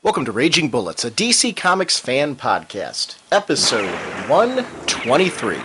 Welcome to Raging Bullets, a DC Comics fan podcast, episode 123.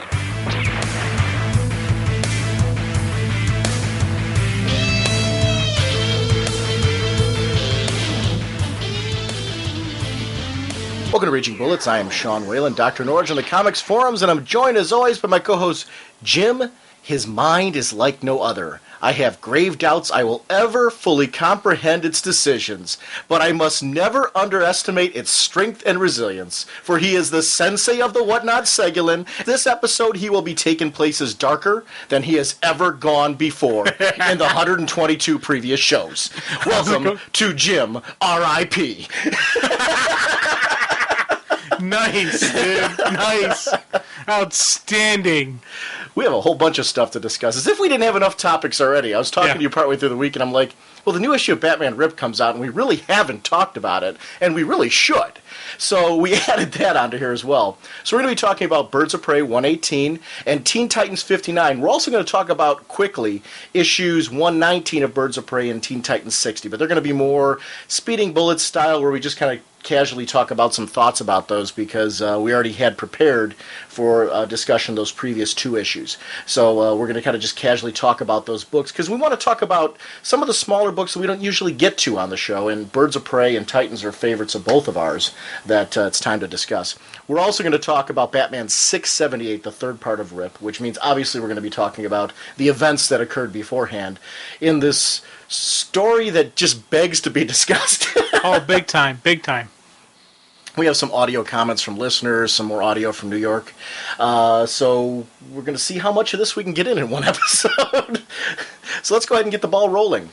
Welcome to Raging Bullets. I am Sean Whalen, Dr. Norge on the comics forums, and I'm joined as always by my co-host Jim. His mind is like no other. I have grave doubts I will ever fully comprehend its decisions, but I must never underestimate its strength and resilience, for he is the sensei of the Whatnot Segulin. This episode, he will be taking places darker than he has ever gone before in the 122 previous shows. Welcome to Jim, R.I.P. Nice, dude. Nice. Outstanding. We have a whole bunch of stuff to discuss. As if we didn't have enough topics already. I was talking to you partway through the week, and I'm like, well, the new issue of Batman Rip comes out, and we really haven't talked about it, and we really should. So we added that onto here as well. So we're going to be talking about Birds of Prey 118 and Teen Titans 59. We're also going to talk about, quickly, issues 119 of Birds of Prey and Teen Titans 60, but they're going to be more Speeding Bullets style, where we just kind of casually talk about some thoughts about those because we already had prepared for discussion those previous two issues. So we're going to kind of just casually talk about those books because we want to talk about some of the smaller books that we don't usually get to on the show, and Birds of Prey and Titans are favorites of both of ours that it's time to discuss. We're also going to talk about Batman 678, the third part of Rip, which means obviously we're going to be talking about the events that occurred beforehand in this story that just begs to be discussed. Oh, big time, big time. We have some audio comments from listeners, some more audio from New York. So we're going to see how much of this we can get in one episode. So let's go ahead and get the ball rolling.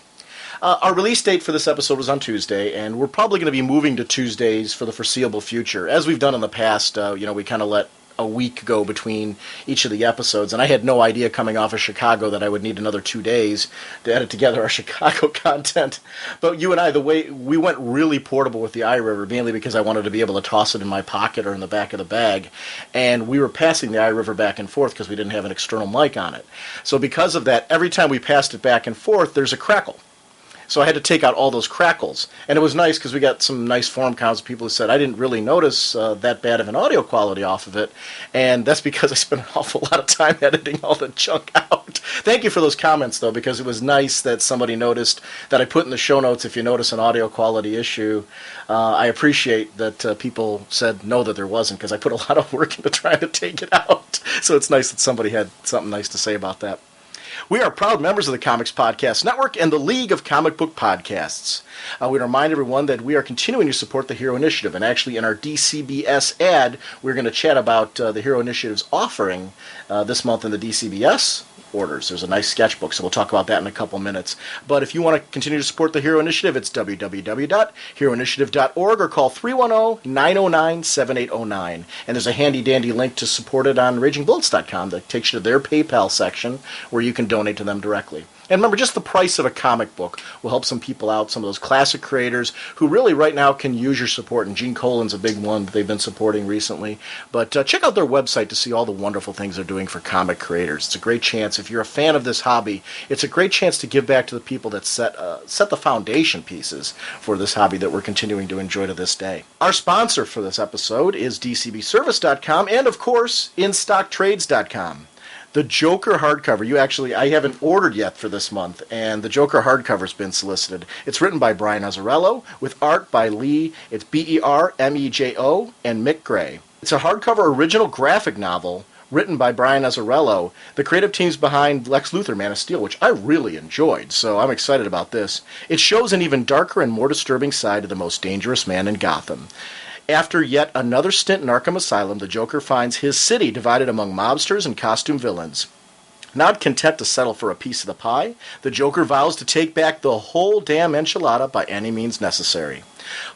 Our release date for this episode was on Tuesday, and we're probably going to be moving to Tuesdays for the foreseeable future. As we've done in the past, we kind of let a week go between each of the episodes, and I had no idea coming off of Chicago that I would need another 2 days to edit together our Chicago content. But you and I, the way we went really portable with the iRiver, mainly because I wanted to be able to toss it in my pocket or in the back of the bag, and we were passing the iRiver back and forth because we didn't have an external mic on it. So because of that, every time we passed it back and forth, there's a crackle. So I had to take out all those crackles. And it was nice because we got some nice forum comments of people who said, I didn't really notice that bad of an audio quality off of it. And that's because I spent an awful lot of time editing all the junk out. Thank you for those comments, though, because it was nice that somebody noticed that I put in the show notes, if you notice an audio quality issue. I appreciate that people said no, that there wasn't, because I put a lot of work into trying to take it out. So it's nice that somebody had something nice to say about that. We are proud members of the Comics Podcast Network and the League of Comic Book Podcasts. We remind everyone that we are continuing to support the Hero Initiative, and actually in our DCBS ad, we're going to chat about the Hero Initiative's offering this month in the DCBS orders. There's a nice sketchbook, so we'll talk about that in a couple minutes. But if you want to continue to support the Hero Initiative, it's www.heroinitiative.org or call 310-909-7809. And there's a handy-dandy link to support it on RagingBullets.com that takes you to their PayPal section where you can donate to them directly. And remember, just the price of a comic book will help some people out, some of those classic creators who really right now can use your support. And Gene Colan's a big one that they've been supporting recently. But check out their website to see all the wonderful things they're doing for comic creators. It's a great chance. If you're a fan of this hobby, it's a great chance to give back to the people that set the foundation pieces for this hobby that we're continuing to enjoy to this day. Our sponsor for this episode is DCBService.com and, of course, InStockTrades.com. The Joker hardcover, I haven't ordered yet for this month, and the Joker hardcover's been solicited. It's written by Brian Azzarello, with art by Lee, it's Bermejo, and Mick Gray. It's a hardcover original graphic novel written by Brian Azzarello, the creative teams behind Lex Luthor Man of Steel, which I really enjoyed, so I'm excited about this. It shows an even darker and more disturbing side of the most dangerous man in Gotham. After yet another stint in Arkham Asylum, the Joker finds his city divided among mobsters and costume villains. Not content to settle for a piece of the pie, the Joker vows to take back the whole damn enchilada by any means necessary.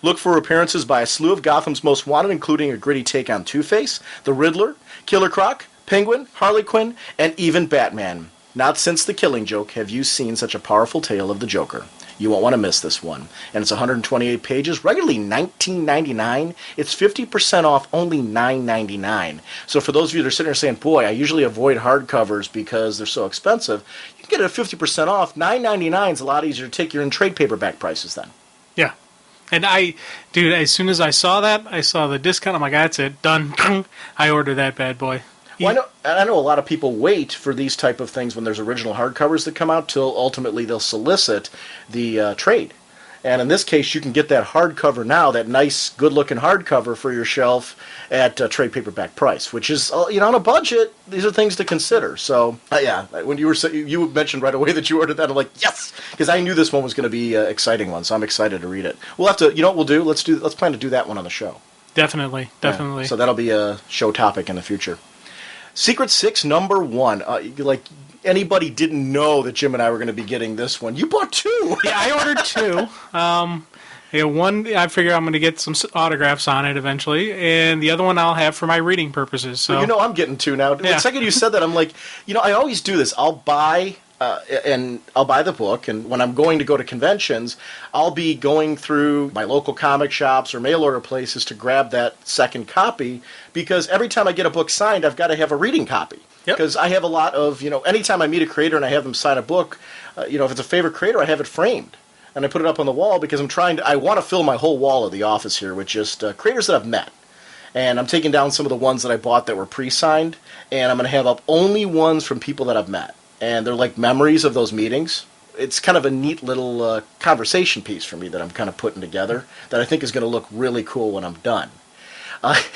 Look for appearances by a slew of Gotham's most wanted, including a gritty take on Two-Face, the Riddler, Killer Croc, Penguin, Harley Quinn, and even Batman. Not since The Killing Joke have you seen such a powerful tale of the Joker. You won't want to miss this one. And it's 128 pages, regularly $19.99. It's 50% off, only $9.99. So for those of you that are sitting there saying, boy, I usually avoid hardcovers because they're so expensive, you can get it at 50% off. $9.99 is a lot easier to take. You're in trade paperback prices then. Yeah. And dude, as soon as I saw the discount, I'm like, that's it, done. I ordered that bad boy. Well, I know a lot of people wait for these type of things when there's original hardcovers that come out till ultimately they'll solicit the trade. And in this case, you can get that hardcover now, that nice, good-looking hardcover for your shelf at trade paperback price, which is, on a budget. These are things to consider. So, yeah, when you mentioned right away that you ordered that, I'm like, yes, because I knew this one was going to be an exciting one. So I'm excited to read it. We'll have to, what we'll do? Let's plan to do that one on the show. Definitely. Yeah, so that'll be a show topic in the future. Secret Six #1. Anybody didn't know that Jim and I were going to be getting this one. You bought 2. Yeah, I ordered 2. One, I figure I'm going to get some autographs on it eventually, and the other one I'll have for my reading purposes. So I'm getting 2 now. Yeah. The second you said that, I'm like, I always do this. I'll buy the book, and when I'm going to go to conventions, I'll be going through my local comic shops or mail order places to grab that second copy, because every time I get a book signed, I've got to have a reading copy. Because I have a lot of, anytime I meat a creator and I have them sign a book, if it's a favorite creator, I have it framed. And I put it up on the wall because I want to fill my whole wall of the office here with just creators that I've met. And I'm taking down some of the ones that I bought that were pre-signed, and I'm going to have up only ones from people that I've met. And they're like memories of those meetings. It's kind of a neat little conversation piece for me that I'm kind of putting together that I think is going to look really cool when I'm done.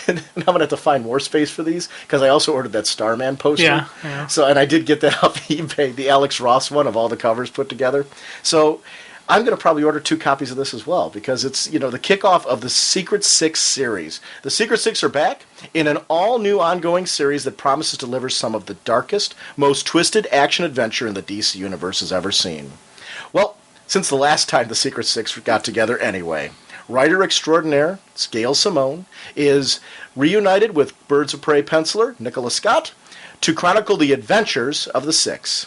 And I'm going to have to find more space for these, because I also ordered that Starman poster. Yeah. So, and I did get that off eBay, the Alex Ross one of all the covers put together. So I'm going to probably order 2 copies of this as well, because it's, the kickoff of the Secret Six series. The Secret Six are back in an all-new ongoing series that promises to deliver some of the darkest, most twisted action-adventure in the DC Universe has ever seen. Well, since the last time the Secret Six got together anyway, writer extraordinaire Gail Simone is reunited with Birds of Prey penciler Nicholas Scott to chronicle the adventures of the Six.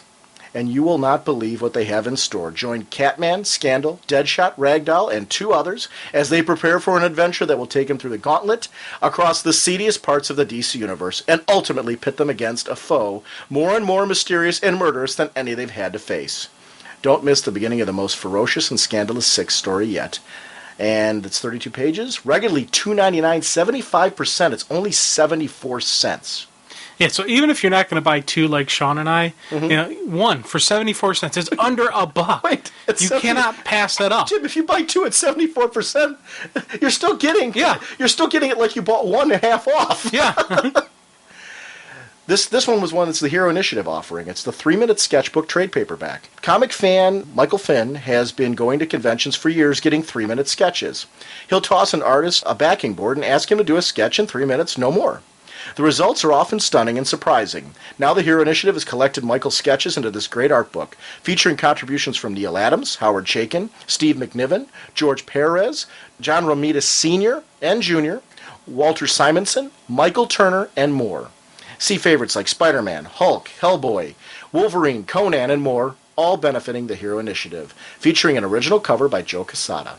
And you will not believe what they have in store. Join Catman, Scandal, Deadshot, Ragdoll, and 2 others as they prepare for an adventure that will take them through the gauntlet across the seediest parts of the DC Universe and ultimately pit them against a foe more and more mysterious and murderous than any they've had to face. Don't miss the beginning of the most ferocious and scandalous Six story yet. And it's 32 pages, regularly $2.99, 75%. It's only 74 cents. Yeah, so even if you're not going to buy 2 like Sean and I, one for 74 cents, it's under $1. Wait, you cannot pass that up. Jim, if you buy 2 at 74%, you're still getting it like you bought 1 and half off. Yeah. This one was one that's the Hero Initiative offering. It's the 3-minute sketchbook trade paperback. Comic fan Michael Finn has been going to conventions for years getting 3-minute sketches. He'll toss an artist a backing board and ask him to do a sketch in 3 minutes, no more. The results are often stunning and surprising. Now the Hero Initiative has collected Michael's sketches into this great art book, featuring contributions from Neil Adams, Howard Chaykin, Steve McNiven, George Perez, John Romita Sr. and Jr., Walter Simonson, Michael Turner, and more. See favorites like Spider-Man, Hulk, Hellboy, Wolverine, Conan, and more, all benefiting the Hero Initiative, featuring an original cover by Joe Quesada.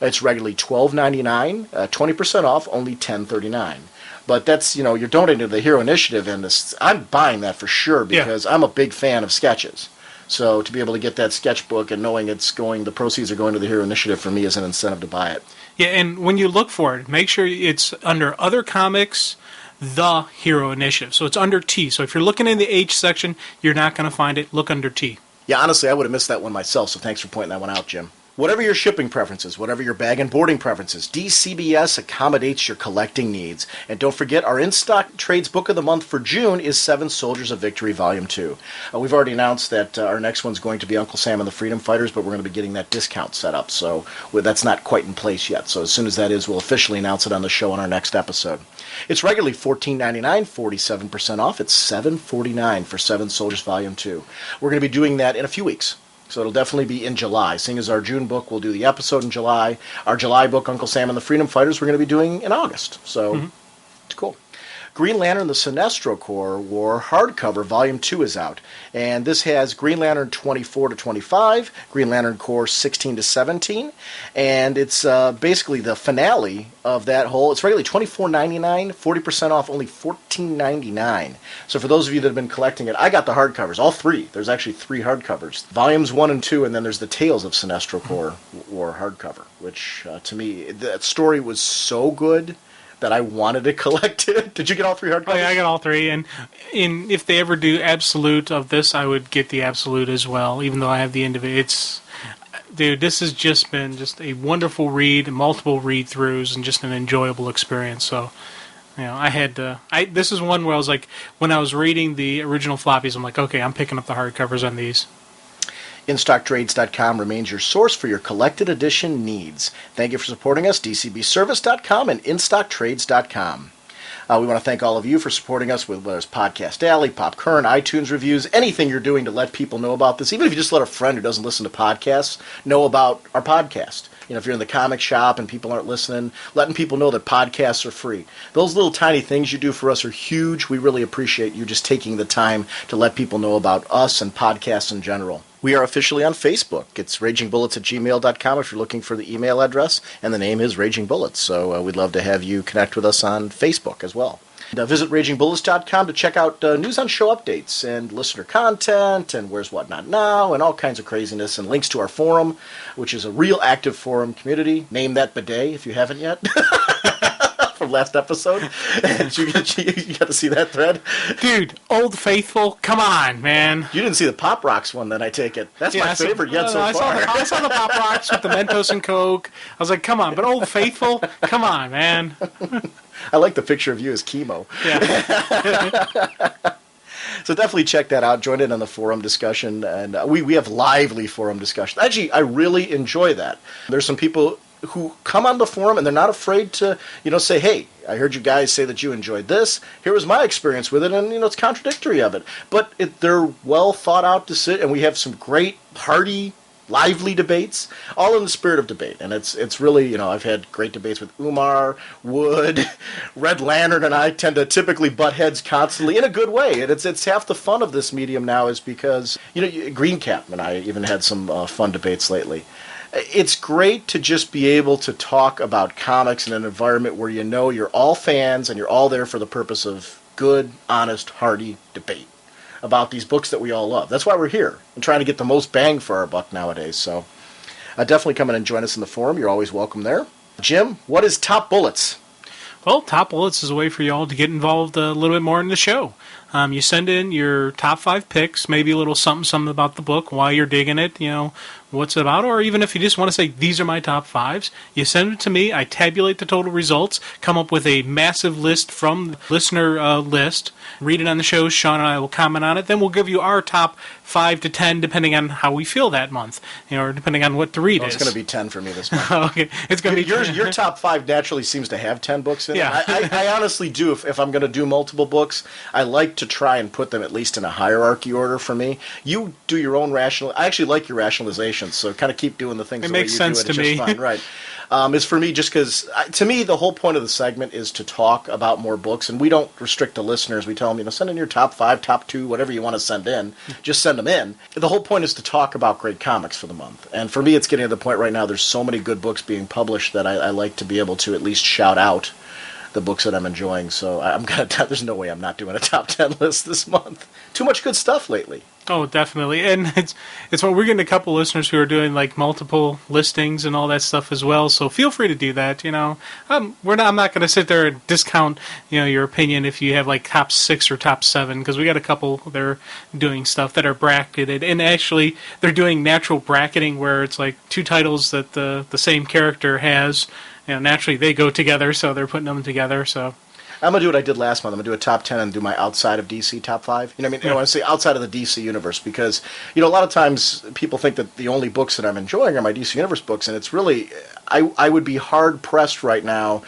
It's regularly $12.99, 20% off, only $10.39. But that's, you're donating to the Hero Initiative, and I'm buying that for sure, because I'm a big fan of sketches. So to be able to get that sketchbook and knowing the proceeds are going to the Hero Initiative, for me is an incentive to buy it. Yeah, and when you look for it, make sure it's under Other Comics, The Hero Initiative. So it's under T. So if you're looking in the H section, you're not going to find it. Look under T. Yeah, honestly, I would have missed that one myself, so thanks for pointing that one out, Jim. Whatever your shipping preferences, whatever your bag and boarding preferences, DCBS accommodates your collecting needs. And don't forget, our in-stock trades book of the month for June is 7 Soldiers of Victory Volume 2. We've already announced that our next one's going to be Uncle Sam and the Freedom Fighters, but we're going to be getting that discount set up, so that's not quite in place yet. So as soon as that is, we'll officially announce it on the show on our next episode. It's regularly $14.99, 47% off. It's $7.49 for 7 Soldiers Volume 2. We're going to be doing that in a few weeks. So it'll definitely be in July. Seeing as our June book, we'll do the episode in July. Our July book, Uncle Sam and the Freedom Fighters, we're going to be doing in August. So It's cool. Green Lantern the Sinestro Corps War hardcover, Volume 2 is out. And this has Green Lantern 24 to 25, Green Lantern Corps 16 to 17, and it's basically the finale of that whole. It's regularly $24.99, 40% off, only $14.99. So for those of you that have been collecting it, I got the hardcovers, all three. There's actually three hardcovers, Volumes 1 and 2, and then there's the Tales of Sinestro Corps War hardcover, which to me, that story was so good that I wanted to collect it. Did you get all three hardcovers? Oh, yeah, I got all three, and if they ever do Absolute of this, I would get the Absolute as well, even though I have the end of it. Dude, this has just been a wonderful read, multiple read-throughs, and just an enjoyable experience. So, I had to. This is one where I was like, when I was reading the original floppies, I'm like, okay, I'm picking up the hardcovers on these. InStockTrades.com remains your source for your collected edition needs. Thank you for supporting us, DCBService.com and InStockTrades.com. We want to thank all of you for supporting us with whether it's Podcast Alley, Pop Current, iTunes reviews, anything you're doing to let people know about this. Even if you just let a friend who doesn't listen to podcasts know about our podcast. If you're in the comic shop and people aren't listening, letting people know that podcasts are free. Those little tiny things you do for us are huge. We really appreciate you just taking the time to let people know about us and podcasts in general. We are officially on Facebook. It's ragingbullets@gmail.com if you're looking for the email address, and the name is Raging Bullets, so we'd love to have you connect with us on Facebook as well. Visit ragingbullets.com to check out news on show updates and listener content and where's what not now and all kinds of craziness and links to our forum, which is a real active forum community. Name that bidet if you haven't yet. From last episode. you got to see that thread? Dude, Old Faithful, come on, man. You didn't see the Pop Rocks one, then I take it. That's my favorite yet so far. I saw the Pop Rocks with the Mentos and Coke. I was like, come on, but Old Faithful, come on, man. I like the picture of you as chemo. Yeah. So definitely check that out. Join in on the forum discussion. And we have lively forum discussion. Actually, I really enjoy that. There's some people who come on the forum and they're not afraid to, say, hey, I heard you guys say that you enjoyed this. Here was my experience with it, and, it's contradictory of it. But they're well thought out to sit, and we have some great, hearty, lively debates, all in the spirit of debate. And it's really, I've had great debates with Umar, Wood, Red Lantern, and I tend to typically butt heads constantly in a good way. And it's half the fun of this medium now is because, Green Cap and I even had some fun debates lately. It's great to just be able to talk about comics in an environment where you're all fans and you're all there for the purpose of good, honest, hearty debate about these books that we all love. That's why we're here and trying to get the most bang for our buck nowadays. So definitely come in and join us in the forum. You're always welcome there. Jim, what is Top Bullets? Well, Top Bullets is a way for you all to get involved a little bit more in the show. You send in your top 5 picks, maybe a little something about the book, why you're digging it, what's it about, or even if you just want to say, these are my top 5s, you send it to me, I tabulate the total results, come up with a massive list from the listener list, read it on the show, Sean and I will comment on it, then we'll give you our top 5 to 10 depending on how we feel that month, or depending on what the read is. It's going to be 10 for me this month. Okay, it's going to be your top 5 naturally seems to have 10 books in it. Yeah. I honestly do. If I'm going to do multiple books, I like to try and put them at least in a hierarchy order for me. You do your own I actually like your rationalizations, so kind of keep doing the things the way you do it. It makes sense to me. Fine, right. Is for me just because, to me, the whole point of the segment is to talk about more books, and we don't restrict the listeners. We tell them, send in your top 5, top 2, whatever you want to send in. Just send them in. The whole point is to talk about great comics for the month. And for me, it's getting to the point right now, there's so many good books being published that I like to be able to at least shout out the books that I'm enjoying. So there's no way I'm not doing a top 10 list this month. Too much good stuff lately. Oh, definitely, and it's what we're getting a couple listeners who are doing like multiple listings and all that stuff as well. So feel free to do that. I'm not going to sit there and discount your opinion if you have like top 6 or top 7 because we got a couple that are doing stuff that are bracketed, and actually they're doing natural bracketing where it's like 2 titles that the same character has. Naturally they go together, so they're putting them together. So. I'm going to do what I did last month. I'm going to do a top 10 and do my outside of DC top 5. I want to say outside of the DC universe because, a lot of times people think that the only books that I'm enjoying are my DC universe books, and it's really, I would be hard-pressed right now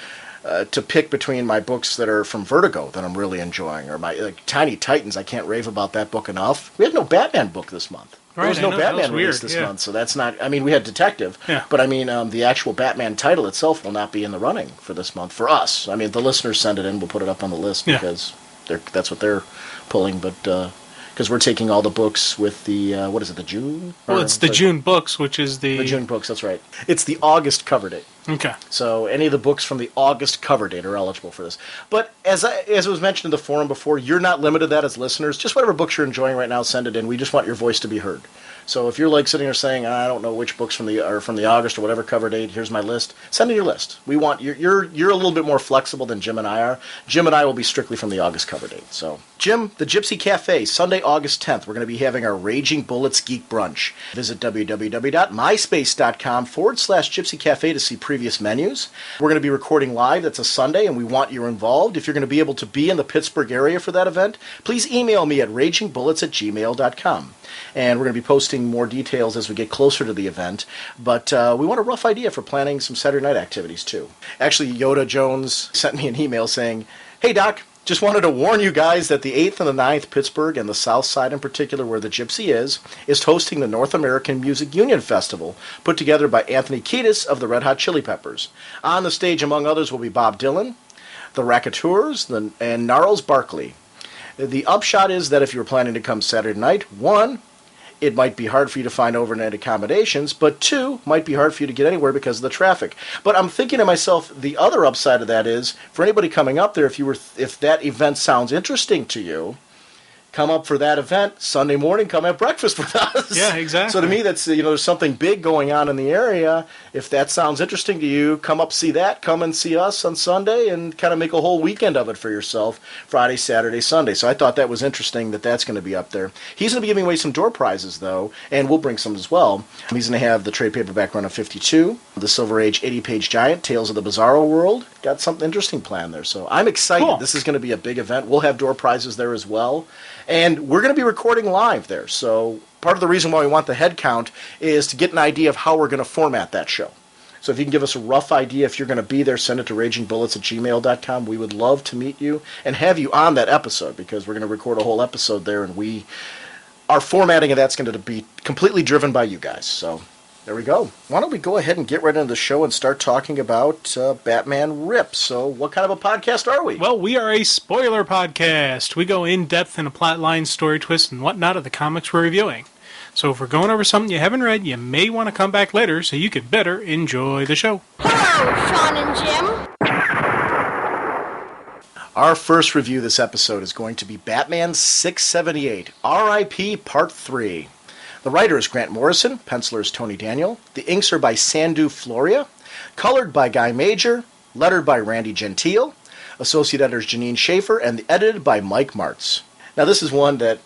to pick between my books that are from Vertigo that I'm really enjoying, or my Tiny Titans. I can't rave about that book enough. We had no Batman book this month. There was no Batman release this month, so that's not... I mean, we had Detective, but I mean, the actual Batman title itself will not be in the running for this month, for us. I mean, the listeners send it in, we'll put it up on the list, because that's what they're pulling, but... because we're taking all the books with the, what is it, the June? Well, it's the June books, which is the... The June books, that's right. It's the August cover date. Okay. So any of the books from the August cover date are eligible for this. But as it was mentioned in the forum before, you're not limited to that as listeners. Just whatever books you're enjoying right now, send it in. We just want your voice to be heard. So if you're like sitting there saying, I don't know which books from the August or whatever cover date, here's my list, send in your list. We want you're a little bit more flexible than Jim and I are. Jim and I will be strictly from the August cover date. So Jim, the Gypsy Café, Sunday, August 10th, we're going to be having our Raging Bullets Geek Brunch. Visit www.myspace.com/Gypsy Cafe to see previous menus. We're going to be recording live. That's a Sunday, and we want you involved. If you're going to be able to be in the Pittsburgh area for that event, please email me at ragingbullets@gmail.com. And we're going to be posting more details as we get closer to the event. But we want a rough idea for planning some Saturday night activities, too. Actually, Yoda Jones sent me an email saying, hey, Doc, just wanted to warn you guys that the 8th and the 9th, Pittsburgh, and the South Side in particular, where the Gypsy is hosting the North American Music Union Festival, put together by Anthony Kiedis of the Red Hot Chili Peppers. On the stage, among others, will be Bob Dylan, the Racketeers, and Gnarls Barkley. The upshot is that if you're planning to come Saturday night, 1, it might be hard for you to find overnight accommodations, but 2, might be hard for you to get anywhere because of the traffic. But I'm thinking to myself, the other upside of that is, for anybody coming up there, if that event sounds interesting to you, come up for that event Sunday morning, come have breakfast with us. Yeah, exactly. So to me, that's, there's something big going on in the area. If that sounds interesting to you, come up, see that, come and see us on Sunday, and kind of make a whole weekend of it for yourself, Friday, Saturday, Sunday. So I thought that was interesting that that's going to be up there. He's going to be giving away some door prizes, though, and we'll bring some as well. He's going to have the trade paperback run of 52, the Silver Age 80-page giant, Tales of the Bizarro World. Got something interesting planned there. So I'm excited. Cool. This is going to be a big event. We'll have door prizes there as well. And we're going to be recording live there. So part of the reason why we want the head count is to get an idea of how we're going to format that show. So if you can give us a rough idea if you're going to be there, send it to ragingbullets@gmail.com. We would love to meet you and have you on that episode, because we're going to record a whole episode there, and our formatting of that's going to be completely driven by you guys. So there we go. Why don't we go ahead and get right into the show and start talking about Batman Rip. So what kind of a podcast are we? Well, we are a spoiler podcast. We go in-depth in a plotline, story twist, and whatnot of the comics we're reviewing. So if we're going over something you haven't read, you may want to come back later so you could better enjoy the show. Hello, Sean and Jim. Our first review this episode is going to be Batman 678, R.I.P. Part 3. The writer is Grant Morrison, penciler is Tony Daniel. The inks are by Sandu Floria, colored by Guy Major, lettered by Randy Gentile, associate editor is Janine Schaefer, and edited by Mike Martz. Now this is one that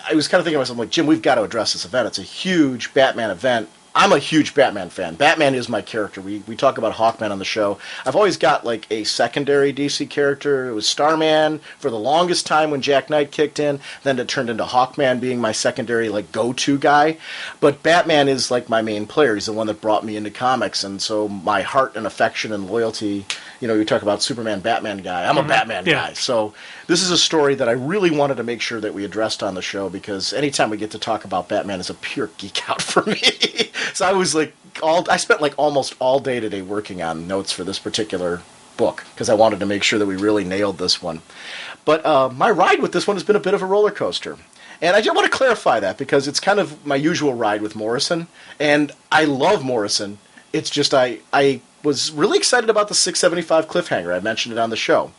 I was kind of thinking to myself, like, Jim, we've got to address this event. It's a huge Batman event. I'm a huge Batman fan. Batman is my character. We talk about Hawkman on the show. I've always got like a secondary DC character. It was Starman for the longest time when Jack Knight kicked in. Then it turned into Hawkman being my secondary like go-to guy. But Batman is like my main player. He's the one that brought me into comics. And so my heart and affection and loyalty, you talk about Superman, Batman guy. I'm a Batman guy. So this is a story that I really wanted to make sure that we addressed on the show, because anytime we get to talk about Batman is a pure geek out for me. So I was like, I spent like almost all day today working on notes for this particular book, because I wanted to make sure that we really nailed this one. But my ride with this one has been a bit of a roller coaster. And I just want to clarify that, because it's kind of my usual ride with Morrison. And I love Morrison. It's just I was really excited about the 675 cliffhanger. I mentioned it on the show.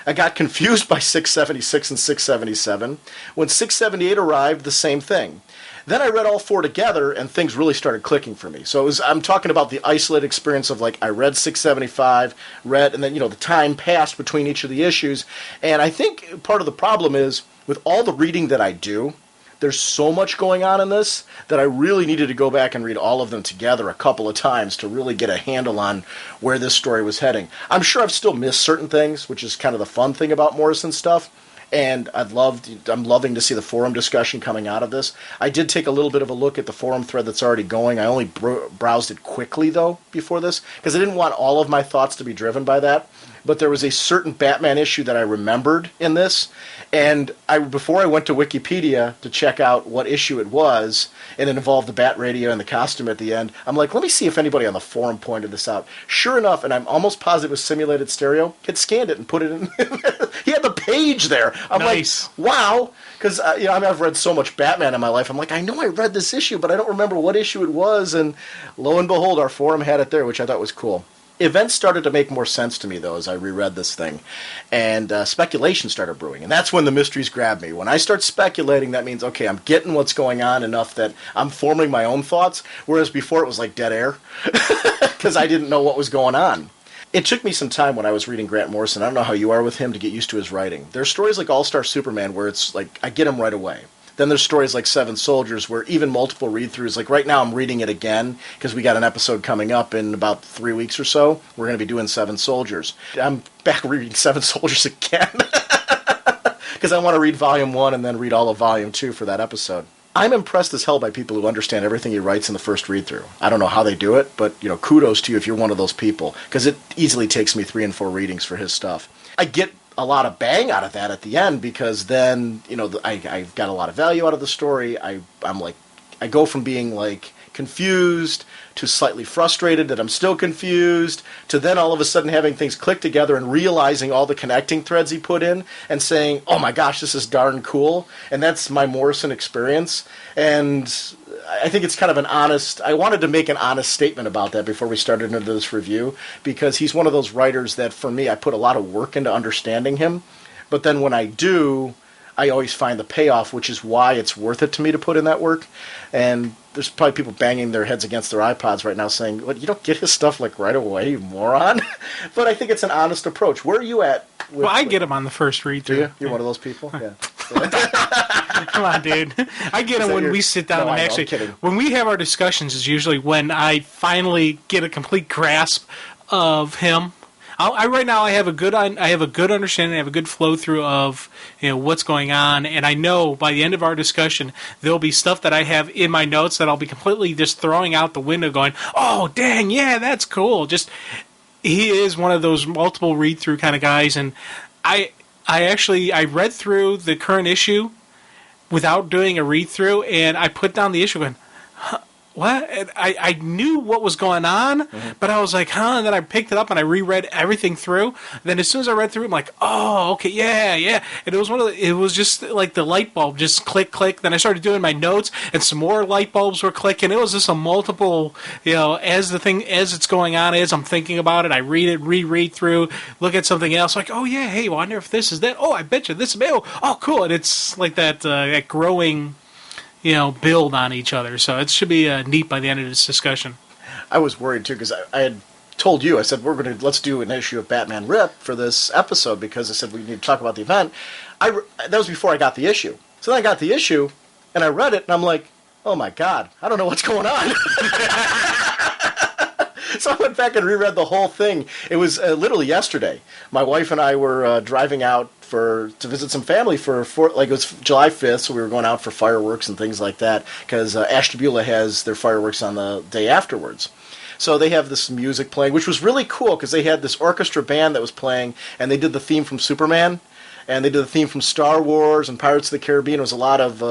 I got confused by 676 and 677. When 678 arrived, the same thing. Then I read all four together, and things really started clicking for me. So I'm talking about the isolated experience of, like, I read 675, and then, the time passed between each of the issues. And I think part of the problem is, with all the reading that I do, there's so much going on in this that I really needed to go back and read all of them together a couple of times to really get a handle on where this story was heading. I'm sure I've still missed certain things, which is kind of the fun thing about Morrison stuff. And I'm loving to see the forum discussion coming out of this. I did take a little bit of a look at the forum thread that's already going. I only browsed it quickly, though, before this, because I didn't want all of my thoughts to be driven by that. But there was a certain Batman issue that I remembered in this, and before I went to Wikipedia to check out what issue it was, and it involved the Bat Radio and the costume at the end, I'm like, let me see if anybody on the forum pointed this out. Sure enough, and I'm almost positive it was Simulated Stereo, had scanned it and put it in. He had the page there. I'm Nice. like, wow. Because I've read so much Batman in my life. I'm like, I know I read this issue, but I don't remember what issue it was. And lo and behold, our forum had it there, which I thought was cool. Events started to make more sense to me, though, as I reread this thing. And speculation started brewing. And that's when the mysteries grabbed me. When I start speculating, that means, okay, I'm getting what's going on enough that I'm forming my own thoughts, whereas before it was like dead air, because I didn't know what was going on. It took me some time when I was reading Grant Morrison, I don't know how you are with him, to get used to his writing. There's stories like All-Star Superman where it's like, I get him right away. Then there's stories like Seven Soldiers where even multiple read-throughs, like right now I'm reading it again because we got an episode coming up in about 3 weeks or so. We're going to be doing Seven Soldiers. I'm back reading Seven Soldiers again because I want to read Volume 1 and then read all of Volume 2 for that episode. I'm impressed as hell by people who understand everything he writes in the first read-through. I don't know how they do it, but kudos to you if you're one of those people, because it easily takes me 3 and 4 readings for his stuff. I get a lot of bang out of that at the end because then I've got a lot of value out of the story. I go from being like confused to slightly frustrated that I'm still confused to then all of a sudden having things click together and realizing all the connecting threads he put in and saying, oh my gosh, this is darn cool. And that's my Morrison experience. And I think it's kind of I wanted to make an honest statement about that before we started into this review, because he's one of those writers that, for me, I put a lot of work into understanding him. But then when I do, I always find the payoff, which is why it's worth it to me to put in that work. And there's probably people banging their heads against their iPods right now saying, what, you don't get his stuff like right away, you moron? But I think it's an honest approach. Where are you at? Well, I get him on the first read-through. Do you? You're one of those people? Yeah. Come on, dude. I get him when we sit down and actually, when we have our discussions is usually when I finally get a complete grasp of him. Right now I have a good understanding, I have a good flow through of what's going on, and I know by the end of our discussion there'll be stuff that I have in my notes that I'll be completely just throwing out the window, going, "Oh, dang, yeah, that's cool." Just he is one of those multiple read through kind of guys, and I read through the current issue without doing a read through, and I put down the issue going, huh, what? And I knew what was going on, but I was like, huh? And then I picked it up and I reread everything through. Then as soon as I read through, I'm like, oh, okay, yeah. And it was just like the light bulb just click. Then I started doing my notes, and some more light bulbs were clicking. It was just a multiple, as it's going on, as I'm thinking about it, I read it, reread through, look at something else, like, oh yeah, hey, wonder if this is that. Oh, I bet you this is. Oh, cool. And it's like that growing, build on each other. So it should be neat by the end of this discussion. I was worried too because I had told you, I said let's do an issue of Batman Rip for this episode because I said we need to talk about the event. That was before I got the issue. So then I got the issue and I read it and I'm like, oh my god, I don't know what's going on. So I went back and reread the whole thing. It was literally yesterday. My wife and I were driving out to visit some family it was July 5th, so we were going out for fireworks and things like that because Ashtabula has their fireworks on the day afterwards. So they have this music playing, which was really cool because they had this orchestra band that was playing, and they did the theme from Superman, and they did the theme from Star Wars and Pirates of the Caribbean. It was a lot of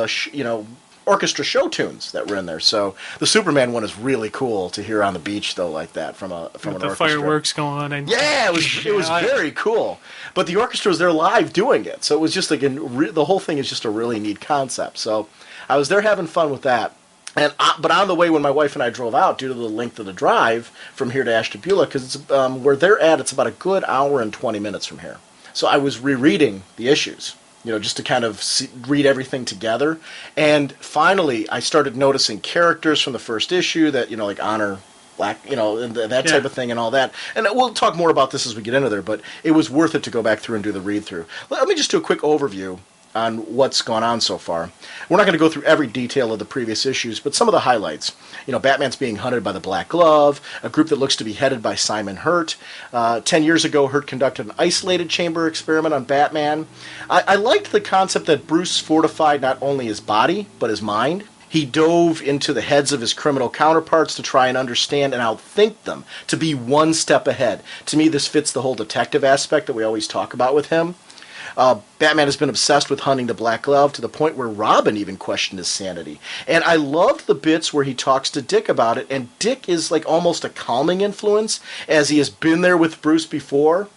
orchestra show tunes that were in there. So the Superman one is really cool to hear on the beach though, like that from an orchestra. The fireworks going on. Yeah, it was very cool. But the orchestra was there live doing it, so it was just like the whole thing is just a really neat concept. So I was there having fun with that. But on the way when my wife and I drove out, due to the length of the drive from here to Ashtabula, because it's where they're at, it's about a good hour and 20 minutes from here. So I was rereading the issues. Just to kind of read everything together. And finally, I started noticing characters from the first issue that, like Honor Black, and that type of thing and all that. And we'll talk more about this as we get into there, but it was worth it to go back through and do the read-through. Let me just do a quick overview on what's gone on so far. We're not going to go through every detail of the previous issues, but some of the highlights. Batman's being hunted by the Black Glove, a group that looks to be headed by Simon Hurt. 10 years ago, Hurt conducted an isolated chamber experiment on Batman. I liked the concept that Bruce fortified not only his body, but his mind. He dove into the heads of his criminal counterparts to try and understand and outthink them, to be one step ahead. To me, this fits the whole detective aspect that we always talk about with him. Batman has been obsessed with hunting the Black Glove to the point where Robin even questioned his sanity. And I loved the bits where he talks to Dick about it, and Dick is like almost a calming influence, as he has been there with Bruce before.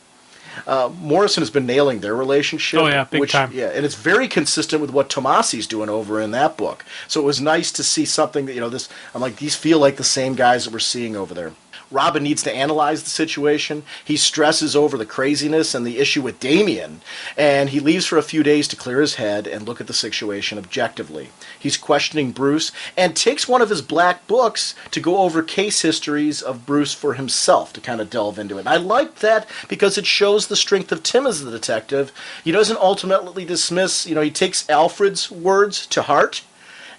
Morrison has been nailing their relationship. Oh, yeah, big time. Yeah, and it's very consistent with what Tomasi's doing over in that book. So it was nice to see something that, I'm like, these feel like the same guys that we're seeing over there. Robin needs to analyze the situation. He stresses over the craziness and the issue with Damian, and he leaves for a few days to clear his head and look at the situation objectively. He's questioning Bruce and takes one of his black books to go over case histories of Bruce for himself to kind of delve into it. And I like that because it shows the strength of Tim as the detective. He doesn't ultimately dismiss, he takes Alfred's words to heart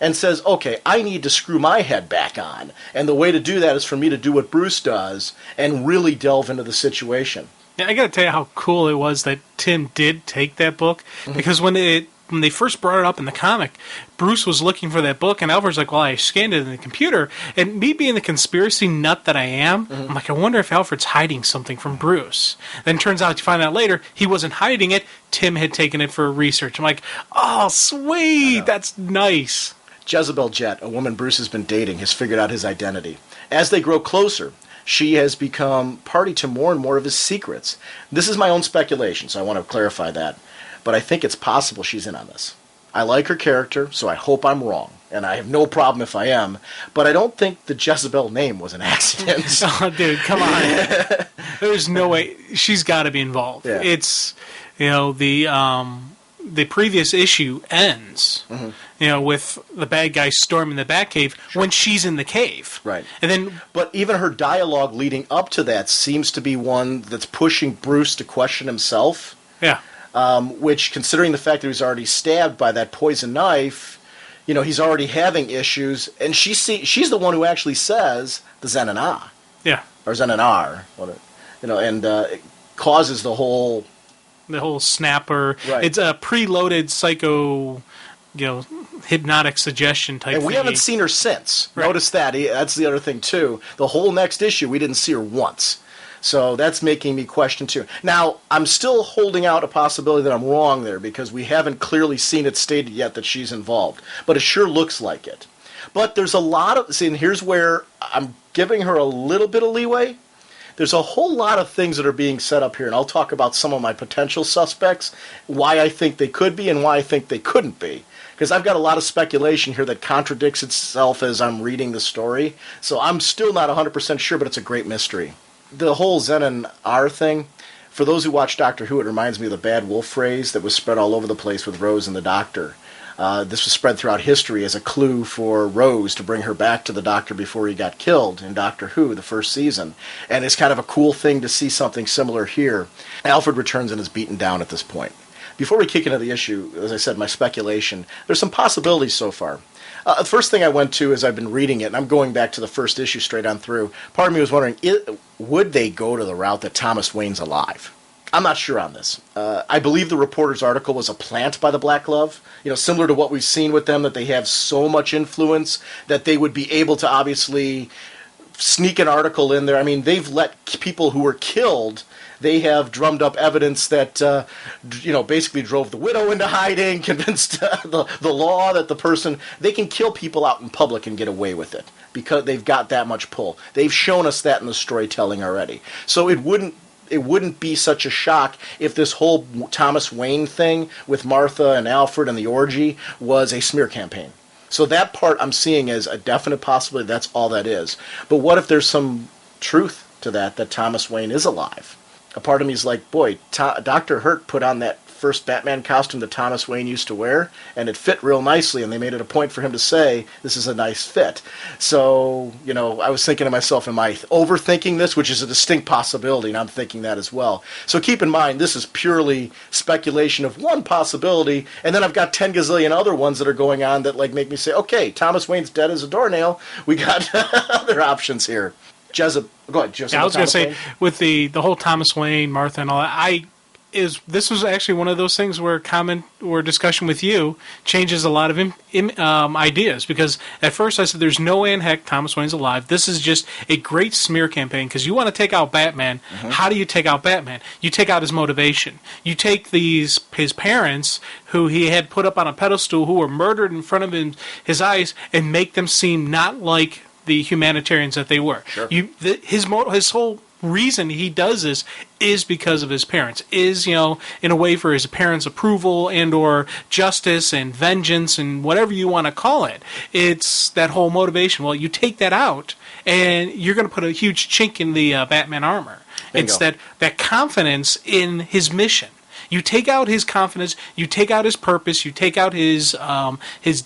and says, okay, I need to screw my head back on. And the way to do that is for me to do what Bruce does and really delve into the situation. Yeah, I got to tell you how cool it was that Tim did take that book, because when they first brought it up in the comic, Bruce was looking for that book, and Alfred's like, well, I scanned it in the computer. And me being the conspiracy nut that I am, I'm like, I wonder if Alfred's hiding something from Bruce. Then it turns out, you find out later, he wasn't hiding it. Tim had taken it for research. I'm like, oh, sweet, that's nice. Jezebel Jet, a woman Bruce has been dating, has figured out his identity. As they grow closer, she has become party to more and more of his secrets. This is my own speculation, so I want to clarify that. But I think it's possible she's in on this. I like her character, so I hope I'm wrong. And I have no problem if I am. But I don't think the Jezebel name was an accident. Oh, dude, come on. There's no way. She's got to be involved. Yeah. It's, the previous issue ends, with the bad guy storming the Batcave when she's in the cave. Right. And then, but even her dialogue leading up to that seems to be one that's pushing Bruce to question himself. Yeah. Which, considering the fact that he was already stabbed by that poison knife, he's already having issues. And she's the one who actually says the Zen-and-Ah. Yeah. Or Zen-and-R. And it causes the whole snapper. Right. It's a preloaded psycho, hypnotic suggestion type And we thingy. haven't seen her since. Right. Notice that. That's the other thing, too. The whole next issue, we didn't see her once. So that's making me question, too. Now, I'm still holding out a possibility that I'm wrong there, because we haven't clearly seen it stated yet that she's involved. But it sure looks like it. But there's a lot of... See, and here's where I'm giving her a little bit of leeway. There's a whole lot of things that are being set up here, and I'll talk about some of my potential suspects, why I think they could be and why I think they couldn't be. Because I've got a lot of speculation here that contradicts itself as I'm reading the story. So I'm still not 100% sure, but it's a great mystery. The whole Zen and R thing, for those who watch Doctor Who, it reminds me of the Bad Wolf phrase that was spread all over the place with Rose and the Doctor. This was spread throughout history as a clue for Rose to bring her back to the Doctor before he got killed in Doctor Who, the first season. And it's kind of a cool thing to see something similar here. Alfred returns and is beaten down at this point. Before we kick into the issue, as I said, my speculation, there's some possibilities so far. The first thing I went to as I've been reading it, and I'm going back to the first issue straight on through, part of me was wondering, would they go to the route that Thomas Wayne's alive? I'm not sure on this. I believe the reporter's article was a plant by the Black Glove. Similar to what we've seen with them, that they have so much influence that they would be able to obviously sneak an article in there. I mean, they've let people who were killed, they have drummed up evidence that, basically drove the widow into hiding, convinced the law that the person, they can kill people out in public and get away with it because they've got that much pull. They've shown us that in the storytelling already. So it wouldn't be such a shock if this whole Thomas Wayne thing with Martha and Alfred and the orgy was a smear campaign. So that part I'm seeing as a definite possibility. That's all that is. But what if there's some truth to that Thomas Wayne is alive? A part of me is like, boy, Dr. Hurt put on that first Batman costume that Thomas Wayne used to wear, and it fit real nicely, and they made it a point for him to say, this is a nice fit. So, I was thinking to myself, am I overthinking this? Which is a distinct possibility, and I'm thinking that as well. So keep in mind, this is purely speculation of one possibility, and then I've got 10 gazillion other ones that are going on that make me say, okay, Thomas Wayne's dead as a doornail. We got other options here. Go ahead, Joseph. Yeah, I was going to say, with the whole Thomas Wayne, Martha, and all that, this was actually one of those things where comment or discussion with you changes a lot of ideas, because at first I said there's no way in heck Thomas Wayne's alive. This is just a great smear campaign, because you want to take out Batman. Mm-hmm. How do you take out Batman? You take out his motivation. You take his parents, who he had put up on a pedestal, who were murdered in front of his eyes, and make them seem not like the humanitarians that they were. Sure. His whole reason he does this is because of his parents, is in a way for his parents' approval and or justice and vengeance and whatever you want to call it. It's that whole motivation. Well, you take that out and you're going to put a huge chink in the Batman armor. Bingo. It's that confidence in his mission. You take out his confidence, you take out his purpose, you take out his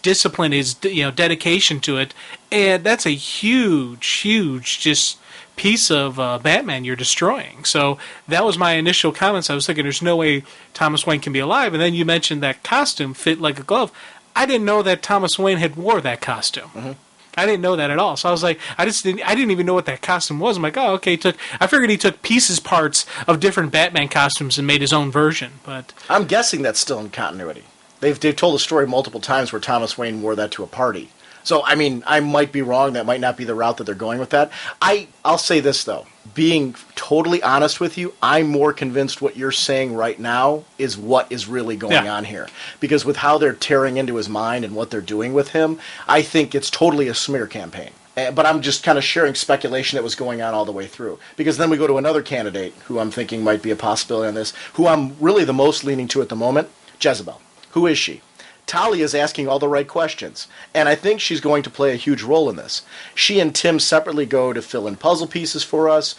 discipline, his dedication to it, and that's a huge just piece of Batman you're destroying. So that was my initial comments. I was thinking there's no way Thomas Wayne can be alive, and then you mentioned that costume fit like a glove. I didn't know that Thomas Wayne had wore that costume. Mm-hmm. I didn't know that at all. So I was like, I didn't even know what that costume was. I'm like, oh, okay. I figured he took parts of different Batman costumes and made his own version. But I'm guessing that's still in continuity. They've told the story multiple times where Thomas Wayne wore that to a party. So, I mean, I might be wrong. That might not be the route that they're going with that. I'll say this, though. Being totally honest with you, I'm more convinced what you're saying right now is what is really going on here. Because with how they're tearing into his mind and what they're doing with him, I think it's totally a smear campaign. But I'm just kind of sharing speculation that was going on all the way through. Because then we go to another candidate who I'm thinking might be a possibility on this, who I'm really the most leaning to at the moment, Jezebel. Who is she? Talia is asking all the right questions, and I think she's going to play a huge role in this. She and Tim separately go to fill in puzzle pieces for us.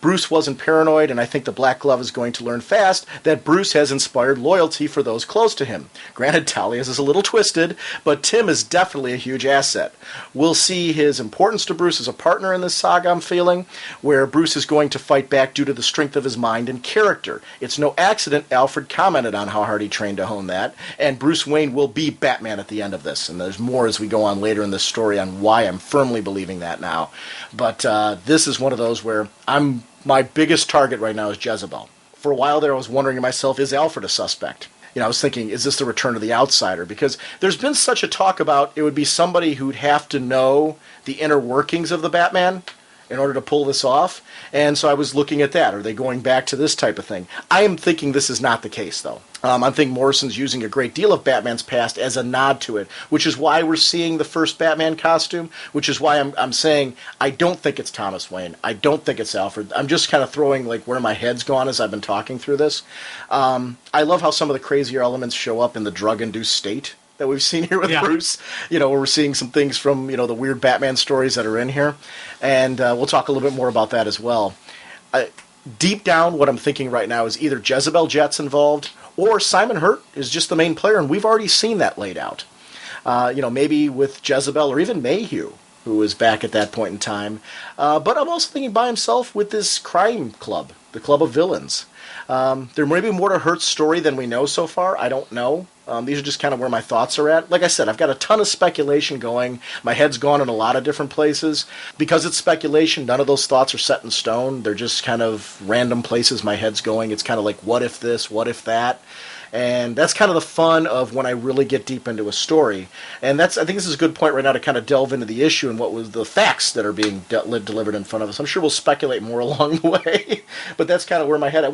Bruce wasn't paranoid, and I think the Black Glove is going to learn fast that Bruce has inspired loyalty for those close to him. Granted, Talia's is a little twisted, but Tim is definitely a huge asset. We'll see his importance to Bruce as a partner in this saga, I'm feeling, where Bruce is going to fight back due to the strength of his mind and character. It's no accident Alfred commented on how hard he trained to hone that, and Bruce Wayne will be Batman at the end of this, and there's more as we go on later in this story on why I'm firmly believing that now. But this is one of those where my biggest target right now is Jezebel. For a while there, I was wondering to myself, is Alfred a suspect? I was thinking, is this the return of the outsider? Because there's been such a talk about it would be somebody who'd have to know the inner workings of the Batman in order to pull this off. And so I was looking at that. Are they going back to this type of thing? I am thinking this is not the case, though. I think Morrison's using a great deal of Batman's past as a nod to it, which is why we're seeing the first Batman costume, which is why I'm saying I don't think it's Thomas Wayne. I don't think it's Alfred. I'm just kind of throwing where my head's gone as I've been talking through this. I love how some of the crazier elements show up in the drug-induced state that we've seen here with Bruce. Where we're seeing some things from, the weird Batman stories that are in here. And we'll talk a little bit more about that as well. Deep down, what I'm thinking right now is either Jezebel Jet's involved or Simon Hurt is just the main player, and we've already seen that laid out. Maybe with Jezebel or even Mayhew, who was back at that point in time. But I'm also thinking by himself with this crime club, the Club of Villains. There may be more to Hurt's story than we know so far. I don't know. These are just kind of where my thoughts are at. Like I said, I've got a ton of speculation going. My head's gone in a lot of different places. Because it's speculation, none of those thoughts are set in stone. They're just kind of random places my head's going. It's kind of like, what if this, what if that? And that's kind of the fun of when I really get deep into a story. And I think this is a good point right now to kind of delve into the issue and what was the facts that are being delivered in front of us. I'm sure we'll speculate more along the way, but that's kind of where my head at.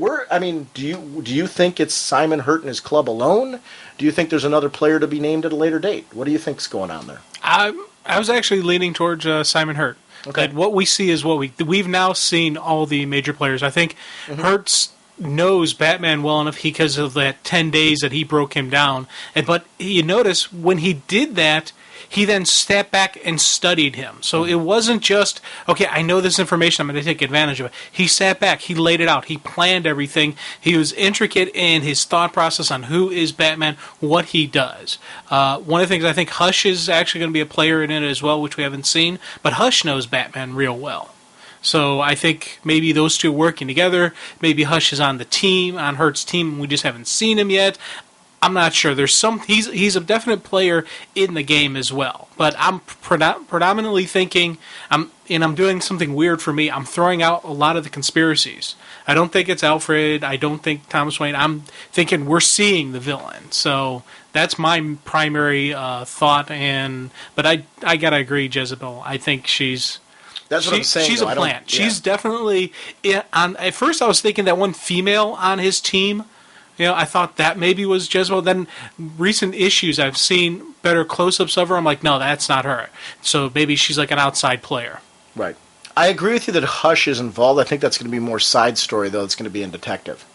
Do you think it's Simon Hurt and his club alone? Do you think there's another player to be named at a later date? What do you think's going on there? I was actually leaning towards Simon Hurt. Okay. That what we see is what we've now seen all the major players. I think Hurt's knows Batman well enough because of that 10 days that he broke him down. But you notice when he did that, he then stepped back and studied him. So it wasn't just, okay, I know this information, I'm going to take advantage of it. He sat back, he laid it out, he planned everything. He was intricate in his thought process on who is Batman, what he does. One of the things I think Hush is actually going to be a player in it as well, which we haven't seen, but Hush knows Batman real well. So I think maybe those two working together, maybe Hush is on the team, on Hurt's team, and we just haven't seen him yet. I'm not sure. He's a definite player in the game as well. But I'm predominantly thinking, I'm doing something weird for me. I'm throwing out a lot of the conspiracies. I don't think it's Alfred. I don't think Thomas Wayne. I'm thinking we're seeing the villain. So that's my primary thought. But I gotta agree, Jezebel. I think she's. That's what I'm saying. She's a plant. She's definitely at first I was thinking that one female on his team. I thought that maybe was Jezebel. Then recent issues I've seen better close-ups of her. I'm like, no, that's not her. So maybe she's like an outside player. Right. I agree with you that Hush is involved. I think that's going to be more side story, though. It's going to be in Detective.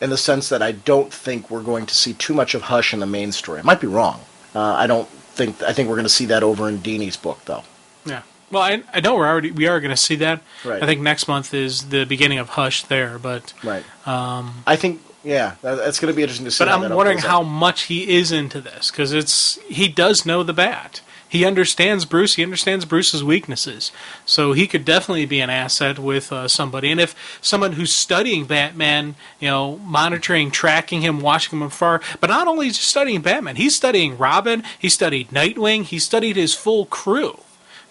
In the sense that I don't think we're going to see too much of Hush in the main story. I might be wrong. I think we're going to see that over in Dini's book, though. Yeah. Well, I know we are going to see that. Right. I think next month is the beginning of Hush there, but right. I think that's going to be interesting to see. But I'm wondering how much he is into this because he does know the Bat. He understands Bruce. He understands Bruce's weaknesses, so he could definitely be an asset with somebody. And if someone who's studying Batman, monitoring, tracking him, watching him afar, but not only just studying Batman, he's studying Robin. He studied Nightwing. He studied his full crew.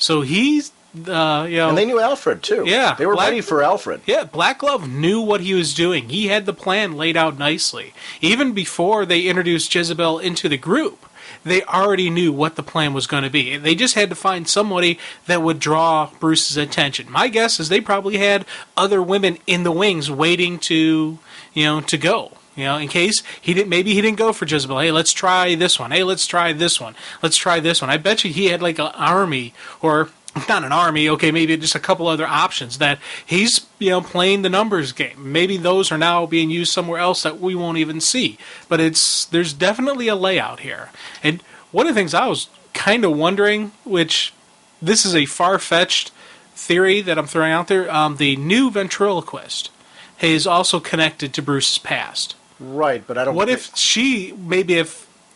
So he's, and they knew Alfred, too. Yeah. They were ready for Alfred. Yeah, Black Glove knew what he was doing. He had the plan laid out nicely. Even before they introduced Jezebel into the group, they already knew what the plan was going to be. They just had to find somebody that would draw Bruce's attention. My guess is they probably had other women in the wings waiting to go. In case maybe he didn't go for Jezebel. Hey, let's try this one. Hey, let's try this one. Let's try this one. I bet you he had like an army, or not an army, okay, maybe just a couple other options that he's, playing the numbers game. Maybe those are now being used somewhere else that we won't even see. But there's definitely a layout here. And one of the things I was kind of wondering, which this is a far-fetched theory that I'm throwing out there, the new ventriloquist is also connected to Bruce's past. Right, but I don't. What if she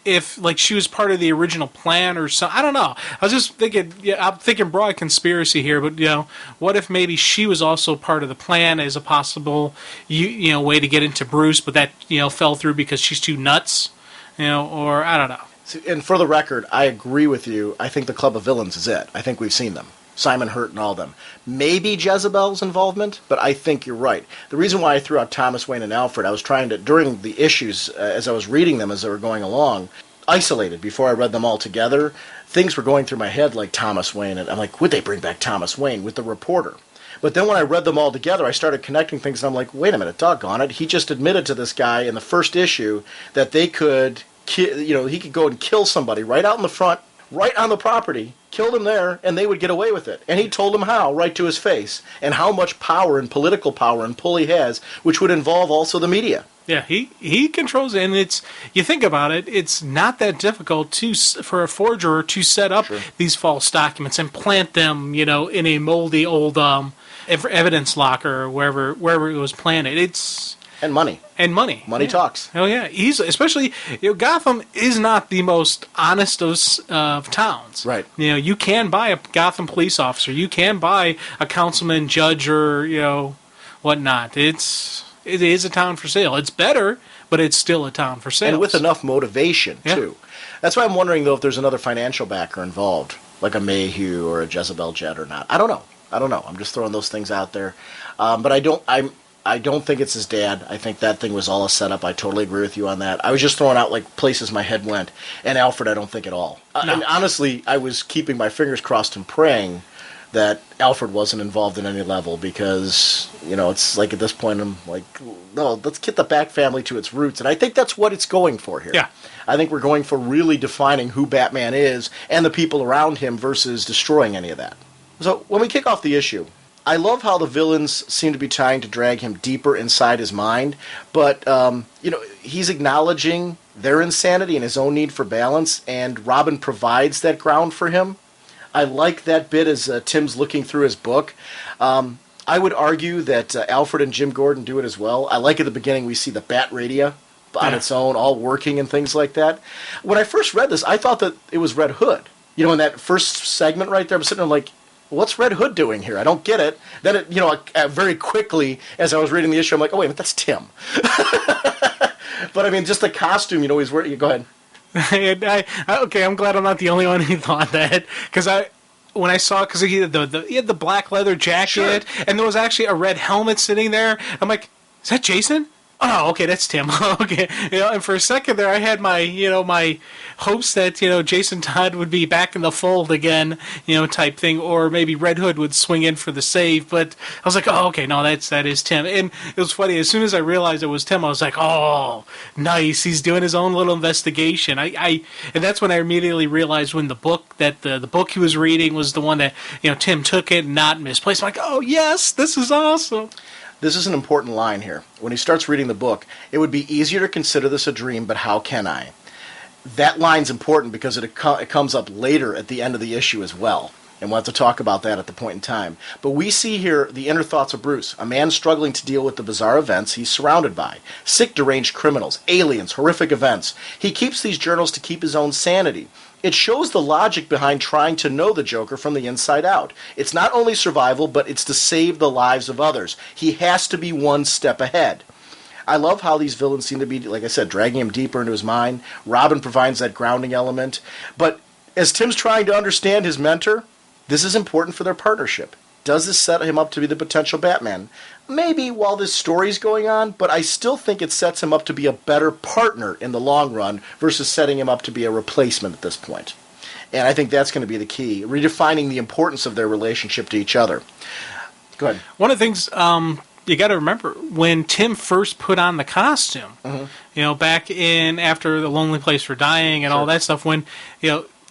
if like she was part of the original plan or something? I don't know. I was just thinking. Yeah, I'm thinking broad conspiracy here, but what if maybe she was also part of the plan as a possible way to get into Bruce, but that fell through because she's too nuts, or I don't know. And for the record, I agree with you. I think the Club of Villains is it. I think we've seen them. Simon Hurt and all of them. Maybe Jezebel's involvement, but I think you're right. The reason why I threw out Thomas Wayne and Alfred, I was trying to, during the issues, as I was reading them as they were going along, isolated before I read them all together, things were going through my head like Thomas Wayne, and I'm like, would they bring back Thomas Wayne with the reporter? But then when I read them all together, I started connecting things, and I'm like, wait a minute, doggone it. He just admitted to this guy in the first issue that they could, he could go and kill somebody right out in the front, right on the property, killed him there, and they would get away with it. And he told him how, right to his face, and how much power and political power and pull he has, which would involve also the media. Yeah, he controls it, and you think about it, it's not that difficult for a forger to set up these false documents and plant them, in a moldy old evidence locker or wherever it was planted. And money. Money talks. Oh yeah, especially Gotham is not the most honest of towns. Right. You can buy a Gotham police officer. You can buy a councilman, judge, or whatnot. It is a town for sale. It's better, but it's still a town for sale. And with enough motivation too. That's why I'm wondering though if there's another financial backer involved, like a Mayhew or a Jezebel Jet or not. I don't know. I'm just throwing those things out there. But I don't think it's his dad. I think that thing was all a setup. I totally agree with you on that. I was just throwing out like places my head went. And Alfred, I don't think at all. No. And honestly, I was keeping my fingers crossed and praying that Alfred wasn't involved in any level because, it's like at this point I'm like, no, let's get the Bat family to its roots. And I think that's what it's going for here. Yeah. I think we're going for really defining who Batman is and the people around him versus destroying any of that. So when we kick off the issue, I love how the villains seem to be trying to drag him deeper inside his mind, but, he's acknowledging their insanity and his own need for balance, and Robin provides that ground for him. I like that bit as Tim's looking through his book. I would argue that Alfred and Jim Gordon do it as well. I like at the beginning we see the Bat Radio on its own, all working and things like that. When I first read this, I thought that it was Red Hood. You know, in that first segment right there, I'm sitting there like, what's Red Hood doing here? I don't get it. Then, very quickly, as I was reading the issue, I'm like, oh, wait a minute, that's Tim. But, I mean, just the costume, he's wearing... Go ahead. Okay, I'm glad I'm not the only one who thought that. Because when I saw, because he had the black leather jacket, and there was actually a red helmet sitting there, I'm like, is that Jason? Oh, okay, that's Tim. Okay, and for a second there, I had my, my hopes that Jason Todd would be back in the fold again, type thing, or maybe Red Hood would swing in for the save. But I was like, oh, okay, no, that is Tim. And it was funny. As soon as I realized it was Tim, I was like, oh, nice. He's doing his own little investigation. And that's when I immediately realized when the book the book he was reading was the one that Tim took it and not misplaced. I'm like, oh yes, this is awesome. This is an important line here. When he starts reading the book, it would be easier to consider this a dream, but how can I? That line's important because it comes up later at the end of the issue as well. And we'll have to talk about that at the point in time. But we see here the inner thoughts of Bruce, a man struggling to deal with the bizarre events he's surrounded by. Sick, deranged criminals, aliens, horrific events. He keeps these journals to keep his own sanity. It shows the logic behind trying to know the Joker from the inside out. It's not only survival, but it's to save the lives of others. He has to be one step ahead. I love how these villains seem to be, like I said, dragging him deeper into his mind. Robin provides that grounding element. But as Tim's trying to understand his mentor, this is important for their partnership. Does this set him up to be the potential Batman? Maybe while this story's going on, but I still think it sets him up to be a better partner in the long run versus setting him up to be a replacement at this point. And I think that's going to be the key, redefining the importance of their relationship to each other. Go ahead. One of the things you got to remember, when Tim first put on the costume, back in after The Lonely Place for Dying and all that stuff, when,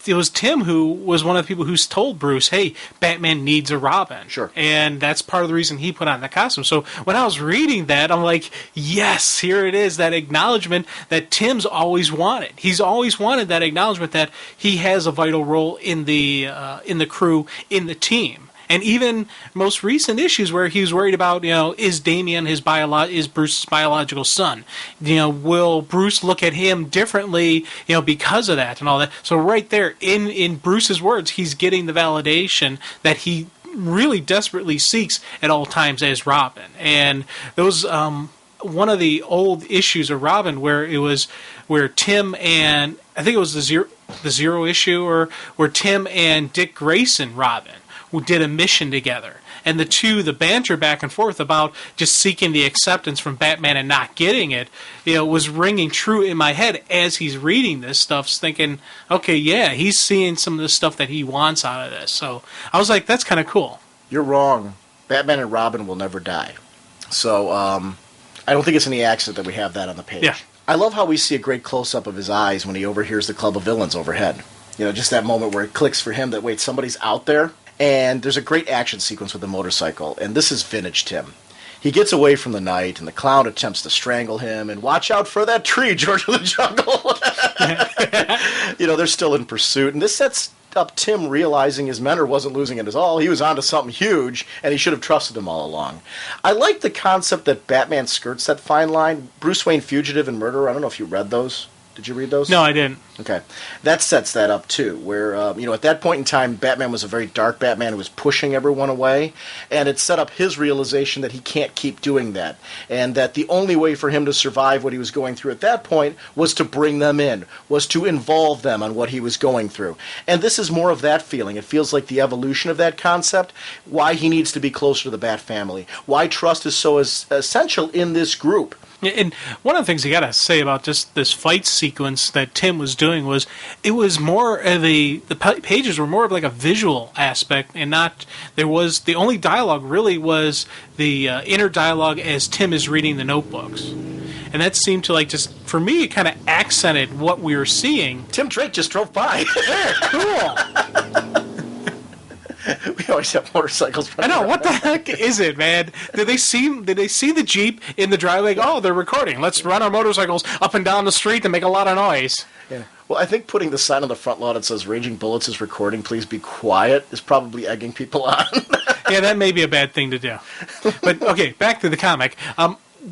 it was Tim who was one of the people who's told Bruce, hey, Batman needs a Robin. Sure. And that's part of the reason he put on the costume. So when I was reading that, I'm like, yes, here it is, that acknowledgement that Tim's always wanted. He's always wanted that acknowledgement that he has a vital role in the crew, in the team. And even most recent issues where he was worried about, is Damian is Bruce's biological son? Will Bruce look at him differently, because of that and all that? So right there, in Bruce's words, he's getting the validation that he really desperately seeks at all times as Robin. And those one of the old issues of Robin where Tim and I think it was the zero issue, or where Tim and Dick Grayson Robin who did a mission together. And the banter back and forth about just seeking the acceptance from Batman and not getting it, was ringing true in my head as he's reading this stuff, thinking, okay, yeah, he's seeing some of the stuff that he wants out of this. So I was like, that's kind of cool. You're wrong. Batman and Robin will never die. So I don't think it's any accident that we have that on the page. Yeah. I love how we see a great close-up of his eyes when he overhears the Club of Villains overhead. Just that moment where it clicks for him that, wait, somebody's out there? And there's a great action sequence with the motorcycle, and this is vintage Tim. He gets away from the night, and the clown attempts to strangle him, and watch out for that tree, George of the Jungle. They're still in pursuit, and this sets up Tim realizing his mentor wasn't losing it at all. He was onto something huge, and he should have trusted him all along. I like the concept that Batman skirts that fine line. Bruce Wayne, Fugitive, and Murderer, I don't know if you read those. Did you read those? No, I didn't. Okay. That sets that up, too, where, at that point in time, Batman was a very dark Batman who was pushing everyone away, and it set up his realization that he can't keep doing that, and that the only way for him to survive what he was going through at that point was to bring them in, was to involve them on what he was going through. And this is more of that feeling. It feels like the evolution of that concept, why he needs to be closer to the Bat family, why trust is so essential in this group. And one of the things you got to say about just this fight sequence that Tim was doing was it was more of the pages were more of like a visual aspect, and not there was the only dialogue really was the inner dialogue as Tim is reading the notebooks. And that seemed to just for me it kind of accented what we were seeing. Tim Drake just drove by. Cool. We always have motorcycles. I know. What the heck is it, man? Did they see the Jeep in the driveway? Oh, they're recording. Let's run our motorcycles up and down the street and make a lot of noise. Yeah. Well, I think putting the sign on the front lawn that says "Raging Bullets is recording, please be quiet" is probably egging people on. Yeah, that may be a bad thing to do. But okay, back to the comic.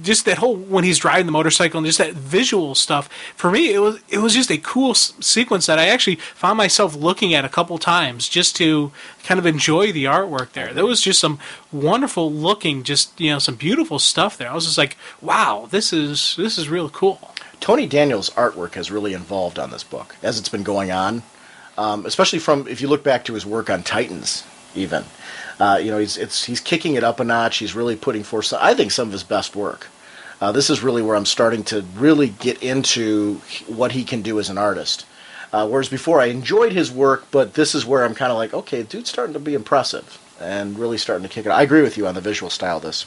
Just that whole when he's driving the motorcycle and just that visual stuff, for me it was just a cool sequence that I actually found myself looking at a couple times just to kind of enjoy the artwork there. There was just some wonderful looking, just some beautiful stuff there. I was just like, wow, this is real cool. Tony Daniel's artwork has really evolved on this book as it's been going on, especially from if you look back to his work on Titans even. He's kicking it up a notch. He's really putting forth, I think, some of his best work. This is really where I'm starting to really get into what he can do as an artist. Whereas before I enjoyed his work, but this is where I'm kind of like, okay, dude's starting to be impressive and really starting to kick it. I agree with you on the visual style of this.